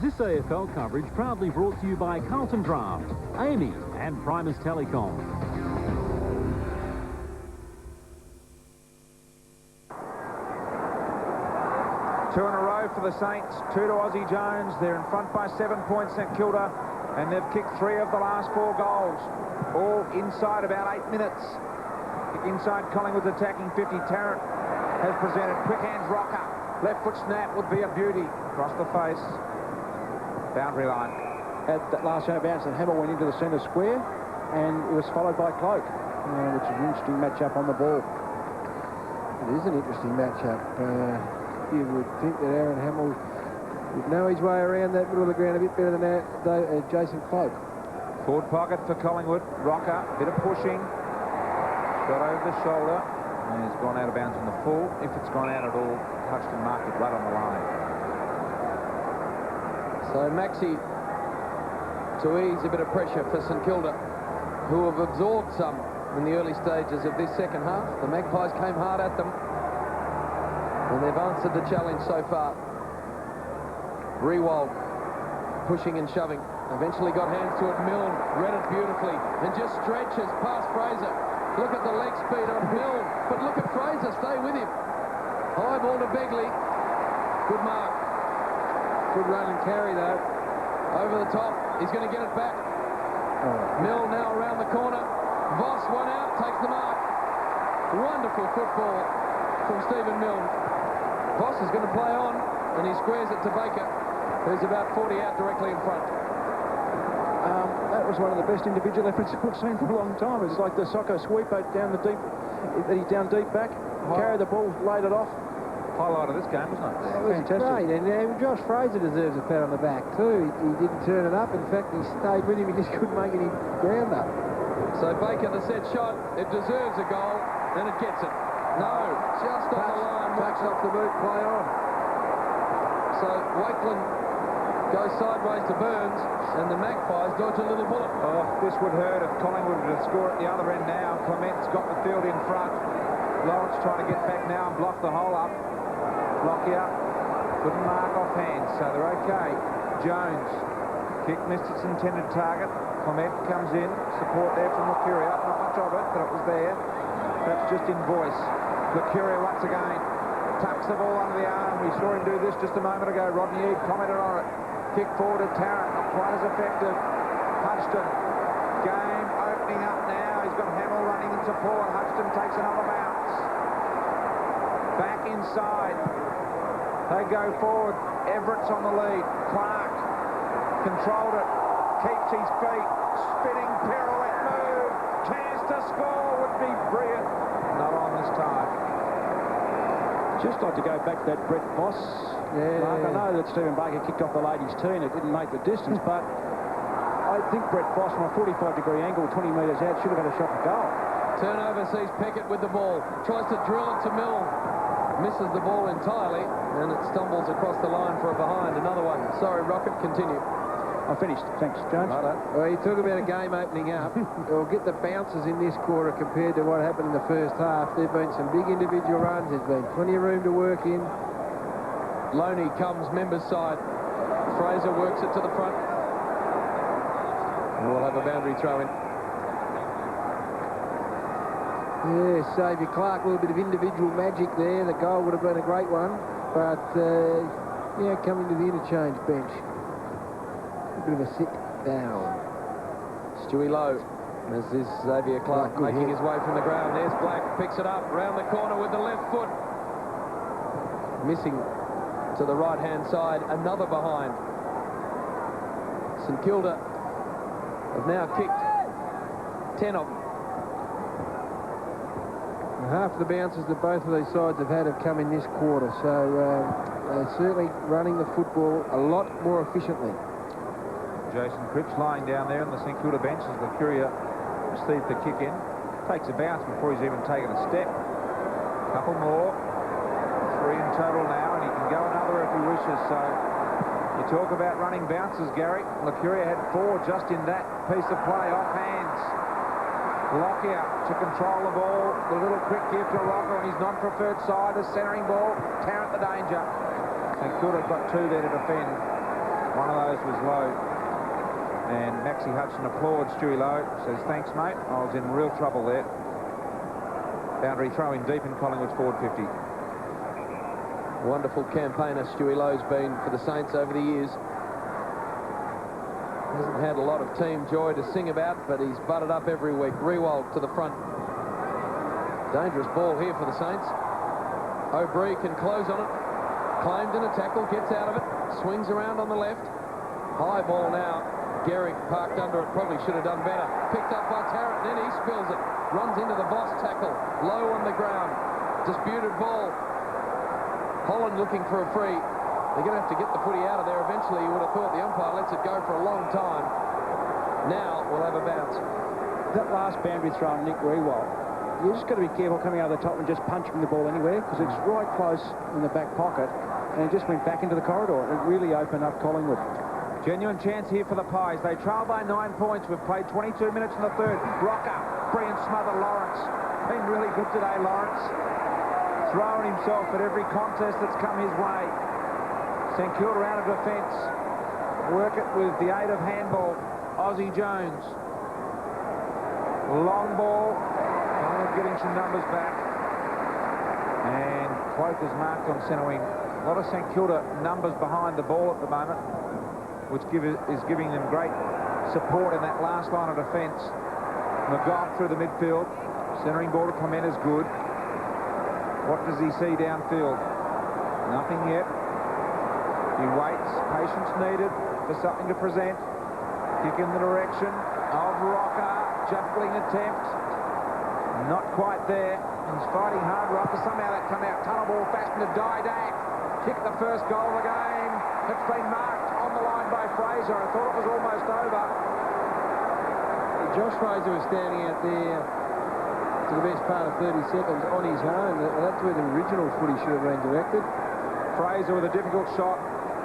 This AFL coverage proudly brought to you by Carlton Draft, Amy and Primus Telecom. Two in a row for the Saints, 2 to Aussie Jones. They're in front by 7 points, St Kilda, and they've kicked 3 of the last 4 goals, all inside about 8 minutes. Inside Collingwood's attacking 50. Tarrant has presented quick hands rocker. Left foot snap would be a beauty. Across the face. Boundary line. At that last show bounce, and Hamill went into the centre square, and it was followed by Cloak, which is an interesting matchup on the ball. It is an interesting matchup. You would think that Aaron Hamill would know his way around that middle of the ground a bit better than Jason Cloak. Forward pocket for Collingwood. Rocker, bit of pushing. Shot over the shoulder, and has gone out of bounds on the full. If it's gone out at all, touched and marked it right on the line. So Maxi to ease a bit of pressure for St Kilda, who have absorbed some in the early stages of this second half. The Magpies came hard at them, and they've answered the challenge so far. Rewald pushing and shoving. Eventually got hands to it. Milne read it beautifully and just stretches past Fraser. Look at the leg speed on Milne, but look at Fraser. Stay with him. High ball to Begley. Good mark. Good run and carry, though. Over the top. He's going to get it back. Mill now around the corner. Voss one out, takes the mark. Wonderful football from Stephen Mill. Voss is going to play on, and he squares it to Baker, who's about 40 out directly in front. That was one of the best individual efforts we've seen for a long time. It's like the soccer sweeper down the deep, he's down deep back, carry the ball, laid it off. Highlight of this game, wasn't it? That was fantastic. great, and Josh Fraser deserves a pat on the back too. He didn't turn it up. In fact, he stayed with him. He just couldn't make any ground up. So Baker, the set shot, it deserves a goal, and it gets it. No, just on the line. Backs off the boot, play on. So Wakeland goes sideways to Burns, and the Magpies dodge a little bullet. Oh, this would hurt if Collingwood were to score at the other end now. Clement's got the field in front. Lawrence trying to get back now and block the hole up. Lockyer couldn't mark off hands, so they're okay. Jones, kick missed its intended target. Clement comes in, support there from Mercuria. Not much of it, but it was there. Perhaps just in voice. Mercuria once again tucks the ball under the arm. We saw him do this just a moment ago. Rodney Eade commented on it. Kick forward to Tarrant, not quite as effective. Hutchton, game opening up now. He's got Hamill running in support. Hutchton takes another bounce. Back inside. They go forward. Everett's on the lead. Clark controlled it. Keeps his feet. Spinning pirouette move. Chance to score would be brilliant. Not on this time. Just like to go back to that Brett Voss. Yeah. Mark, I know that Stephen Baker kicked off the ladies' tee and it didn't make the distance, but I think Brett Voss from a 45-degree angle, 20 metres out, should have had a shot for goal. Turnover sees Peckett with the ball. Tries to drill it to Mill. Misses the ball entirely, and it stumbles across the line for a behind. Another one. Sorry, Rocket, continue. I'm finished. Thanks, James. Well, you talk about a game opening up. We'll get the bounces in this quarter compared to what happened in the first half. There have been some big individual runs. There's been plenty of room to work in. Loney comes members side. Fraser works it to the front. And we'll have a boundary throw in. Yeah, Xavier Clark, a little bit of individual magic there. The goal would have been a great one. But, yeah, coming to the interchange bench. A bit of a sit down. Stewie Lowe, as is Xavier Clark, making his way from the ground. There's Black, picks it up, round the corner with the left foot. Missing to the right-hand side, another behind. St Kilda have now kicked 10 of them. Half of the bounces that both of these sides have had have come in this quarter, so they're certainly running the football a lot more efficiently. Jason Cripps lying down there on the St Kilda bench as Mercuria received the kick in. Takes a bounce before he's even taken a step. Couple more. 3 in total now, and he can go another if he wishes. So you talk about running bounces, Gary. Mercuria had 4 just in that piece of play off hands. Lockyer to control the ball. The little quick give to Rocker on his non-preferred side. The centering ball. Tarrant the danger. St Kilda have got 2 there to defend. One of those was Lowe. And Maxie Hudson applauds Stewie Lowe. Says, thanks, mate. I was in real trouble there. Boundary throw in deep in Collingwood's forward 50. Wonderful campaigner Stewie Lowe's been for the Saints over the years. Hasn't had a lot of team joy to sing about, but he's butted up every week. Rewald to the front. Dangerous ball here for the Saints. O'Brien can close on it. Claimed in a tackle, gets out of it. Swings around on the left. High ball now. Gehrig parked under it, probably should have done better. Picked up by Tarrant, then he spills it. Runs into the Voss tackle. Low on the ground. Disputed ball. Holland looking for a free. They're going to have to get the footy out of there eventually. You would have thought the umpire lets it go for a long time. Now we'll have a bounce. That last boundary throw on Nick Rewald, you just got to be careful coming out of the top and just punching the ball anywhere, because it's right close in the back pocket, and it just went back into the corridor. It really opened up Collingwood. Genuine chance here for the Pies. They trail by 9 points. We've played 22 minutes in the third. Rocker, brilliant smother Lawrence. Been really good today, Lawrence. Throwing himself at every contest that's come his way. St Kilda out of defence. Work it with the aid of handball. Aussie Jones. Long ball. Getting some numbers back. And Cloak is marked on centre wing. A lot of St Kilda numbers behind the ball at the moment. which is giving them great support in that last line of defence. McGough through the midfield. Centering ball to Clement is good. What does he see downfield? Nothing yet. He waits. Patience needed for something to present. Kick in the direction of Rocker. Juggling attempt. Not quite there. He's fighting hard. Rocker somehow that come out. Tunnel ball fashion to Didak. Kick the first goal of the game. It's been marked on the line by Fraser. I thought it was almost over. Josh Fraser was standing out there for the best part of 30 seconds on his own. That's where the original footy should have been directed. Fraser with a difficult shot.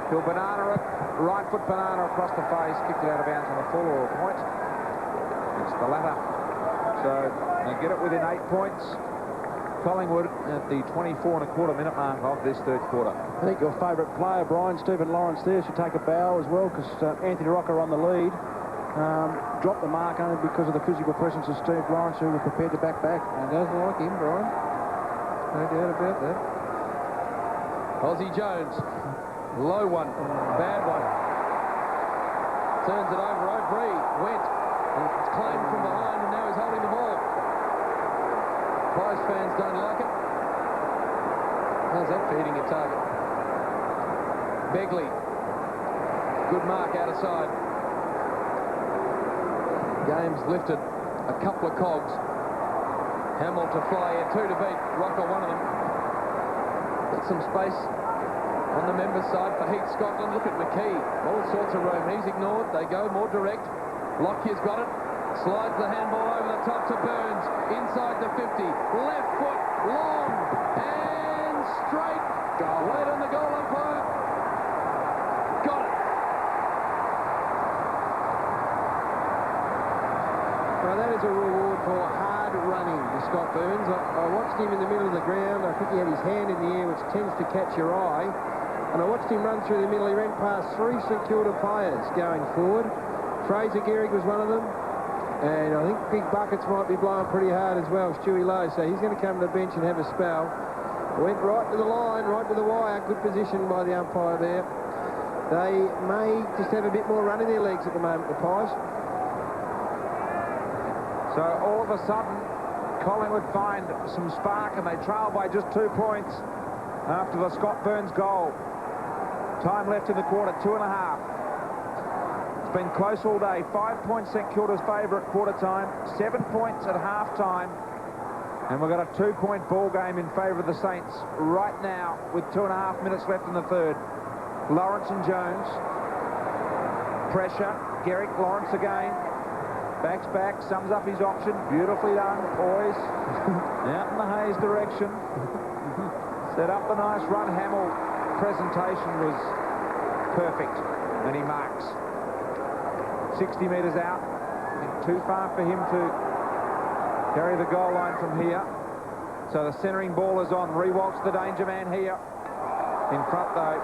He'll banana it. Right foot banana across the face. Kicked it out of bounds on the full or a point. It's the latter. So they get it within 8 points. Collingwood at the 24.25-minute mark of this third quarter. I think your favourite player, Brian, Stephen Lawrence there, should take a bow as well, because Anthony Rocker on the lead. Dropped the mark only because of the physical presence of Steve Lawrence, who was prepared to back. And doesn't like him, Brian. No doubt about that. Aussie Jones. Low one. Bad one. Turns it over. O'Brien went. It's claimed from behind, and now he's holding the ball. Pies fans don't like it. How's that for hitting a target? Begley. Good mark out of side. Game's lifted a couple of cogs. Hamill to fly in, 2 to beat. Rocker, one of them. Got some space on the members' side for Heath Scotland. Look at McKee. All sorts of room. He's ignored. They go more direct. Lockyer's got it. Slides the handball over the top to Burns. Inside the 50. Left foot. Long. And straight. Wait on the goal umpire. Got it. Well, that is a reward for hard running to Scott Burns. I watched him in the middle of the ground. I think he had his hand in the air, which tends to catch your eye. And I watched him run through the middle. He ran past 3 St Kilda players going forward. Fraser Gehrig was one of them. And I think Big Buckets might be blowing pretty hard as well, Stewie Lowe. So he's going to come to the bench and have a spell. Went right to the line, right to the wire. Good position by the umpire there. They may just have a bit more run in their legs at the moment, the Pies. So all of a sudden, Collingwood find some spark, and they trail by just 2 points after the Scott Burns goal. Time left in the quarter, 2.5. It's been close all day. 5 points St Kilda's favourite quarter time, 7 points at half time, and we've got a 2-point ball game in favour of the Saints right now with 2.5 minutes left in the third. Lawrence and Jones. Pressure. Gehrig, Lawrence again. Backs back, sums up his option. Beautifully done. Poise. Out in the Hayes direction. Set up the nice run. Hamill presentation was perfect. And he marks. 60 metres out. I think too far for him to carry the goal line from here. So the centering ball is on. Rewalt's the danger man here. In front, though,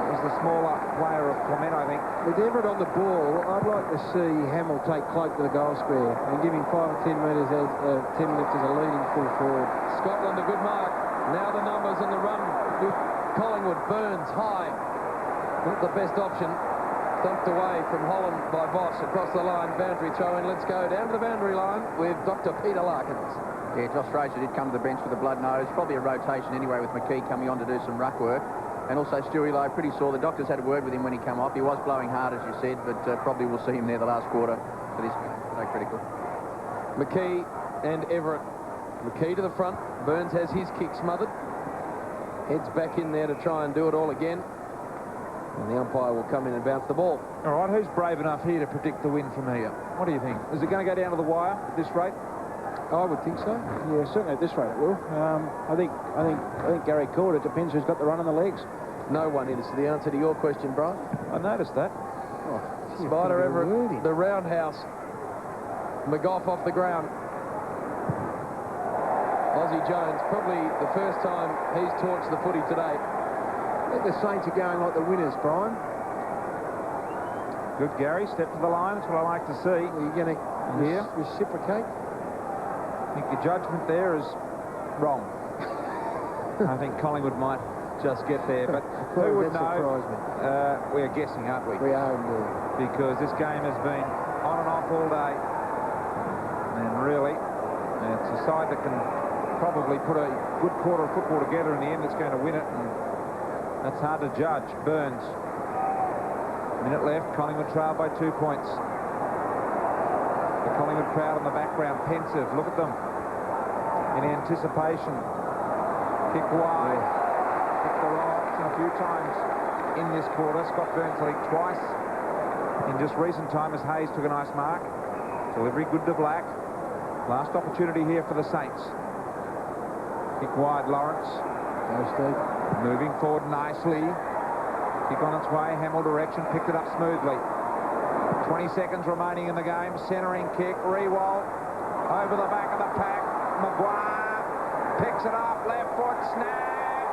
was the smaller player of Clement, I think. With Everett on the ball, I'd like to see Hamill take Cloak to the goal square and give him 5 or 10 metres as 10 minutes as a leading full forward. Scotland, a good mark. Now the numbers and the run. Collingwood, Burns, high. Not the best option. Thumped away from Holland by Voss across the line. Boundary throw in. Let's go down to the boundary line with Dr. Peter Larkins. Yeah, Josh Fraser did come to the bench with a blood nose. Probably a rotation anyway with McKee coming on to do some ruck work. And also Stewie Lowe, pretty sore. The doctors had a word with him when he came off. He was blowing hard, as you said, but probably we'll see him there the last quarter for this. So critical. McKee and Everett. McKee to the front. Burns has his kick smothered. Heads back in there to try and do it all again. And the umpire will come in and bounce the ball. All right, who's brave enough here to predict the win from here? What do you think? Is it going to go down to the wire at this rate? I would think so. Yeah, certainly at this rate it will. I think Gary called it. Depends who's got the run on the legs. No one is the answer to your question, Brian. I noticed that. Oh, Spider Everett, the roundhouse. McGough off the ground. Aussie Jones, probably the first time he's torched the footy today. I think the Saints are going like the winners, Brian. Good, Gary. Step to the line. That's what I like to see. Are you going to reciprocate? I think your judgment there is wrong. I think Collingwood might just get there, but who would know? Surprise me. We're guessing, aren't we? We are indeed. Because this game has been on and off all day. And really, it's a side that can probably put a good quarter of football together in the end that's going to win it, and that's hard to judge. Burns. Minute left, Collingwood trail by 2 points. The Collingwood crowd in the background, pensive. Look at them. In anticipation. Kick wide. Kick the rocks a few times in this quarter. Scott Burns lead twice in just recent time as Hayes took a nice mark. Delivery good to Black. Last opportunity here for the Saints. Kick wide, Lawrence. Go, Steve. Moving forward nicely. Kick on its way, Hamill direction, picked it up smoothly. 20 seconds remaining in the game. Centering kick, Rewalt over the back of the pack. Maguire picks it up, left foot snag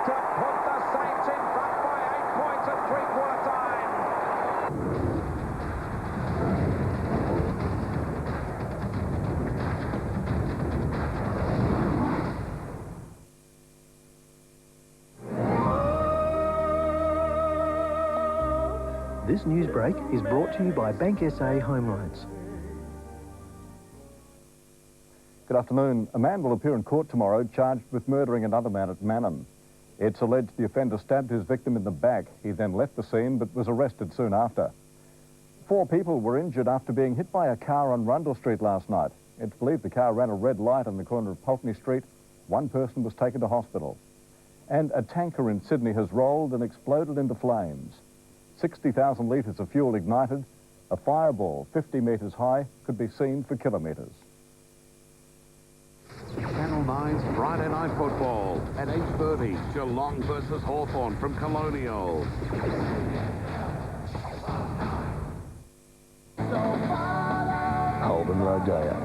to put the Saints in front by 8 points at three-quarter time. This news break is brought to you by Bank SA Home Loans. Good afternoon. A man will appear in court tomorrow charged with murdering another man at Manham. It's alleged the offender stabbed his victim in the back. He then left the scene but was arrested soon after. 4 people were injured after being hit by a car on Rundle Street last night. It's believed the car ran a red light on the corner of Pulteney Street. 1 person was taken to hospital. And a tanker in Sydney has rolled and exploded into flames. 60,000 litres of fuel ignited. A fireball 50 metres high could be seen for kilometres. Channel 9's Friday Night Football at 8:30. Geelong versus Hawthorn from Colonial. Holden Rodeo.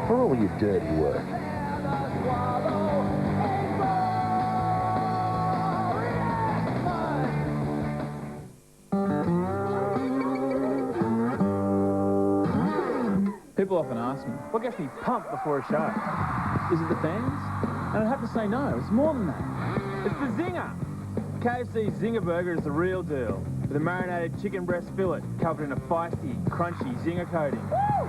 For all your dirty work. People often ask me, what gets me pumped before a show? Is it the fans? And I'd have to say no, it's more than that. It's the zinger! KFC's Zinger Burger is the real deal, with a marinated chicken breast fillet covered in a feisty, crunchy zinger coating. Woo!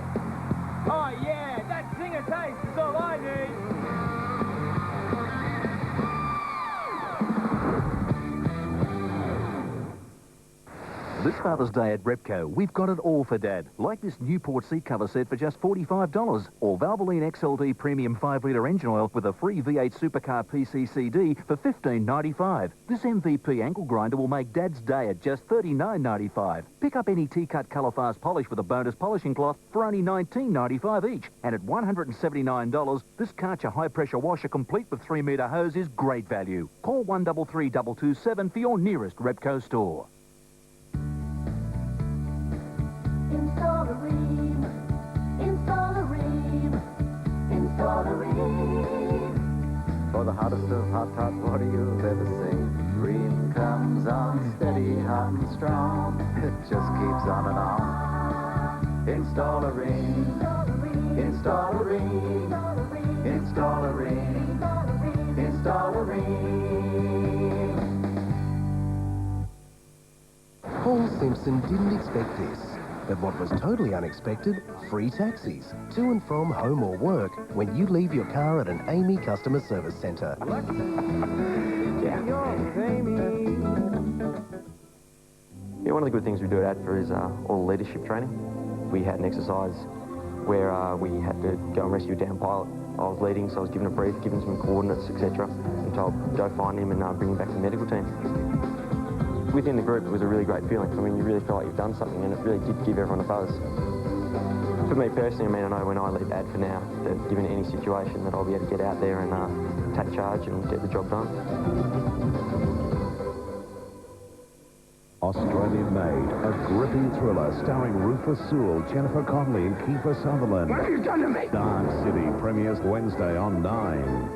Oh yeah, that zinger taste is all I need! This Father's Day at Repco, we've got it all for Dad. Like this Newport seat cover set for just $45, or Valvoline XLD Premium 5-litre engine oil with a free V8 Supercar PCCD for $15.95. This MVP ankle grinder will make Dad's day at just $39.95. Pick up any T-Cut Colour Fast polish with a bonus polishing cloth for only $19.95 each. And at $179, this Karcher high-pressure washer complete with 3-metre hose is great value. Call 133-227 for your nearest Repco store. For the hottest of hot water you've ever seen, Ream comes on steady, hot and strong. It just keeps on and on. Install a Ream, install a Ream, install a Ream, install a Ream. Paul Simpson didn't expect this, but what was totally unexpected, free taxis to and from home or work when you leave your car at an Amy Customer Service Centre. Yeah, one of the good things we do at ADFA is all leadership training. We had an exercise where we had to go and rescue a downed pilot. I was leading, so I was given a brief, given some coordinates, etc., and told, go find him and bring him back to the medical team. Within the group, it was a really great feeling. I mean, you really feel like you've done something, and it really did give everyone a buzz. For me personally, I mean, I know when I leave ADFA now, that given any situation, that I'll be able to get out there and take charge and get the job done. Australian-made, a gripping thriller starring Rufus Sewell, Jennifer Connelly and Kiefer Sutherland. What have you done to me? Dark City premieres Wednesday on 9.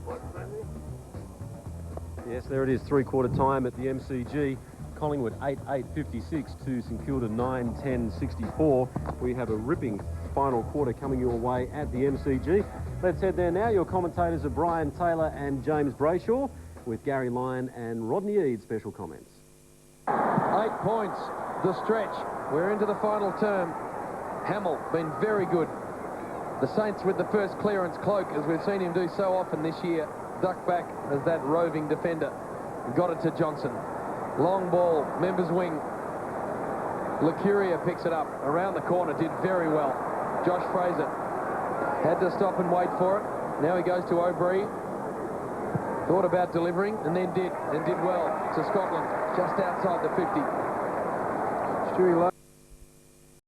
What Yes, there it is, three-quarter time at the MCG. Collingwood 8-8-56 to St Kilda 9-10-64. We have a ripping final quarter coming your way at the MCG. Let's head there now. Your commentators are Brian Taylor and James Brayshaw, with Gary Lyon and Rodney Eade special comments. 8 points, the stretch. We're into the final term. Hamill been very good. The Saints with the first clearance cloak, as we've seen him do so often this year. Duck back as that roving defender. Got it to Johnson. Long ball, members wing. Lucuria picks it up around the corner, did very well. Josh Fraser had to stop and wait for it. Now he goes to O'Brien. Thought about delivering and then did well to Scotland, just outside the 50. Stewie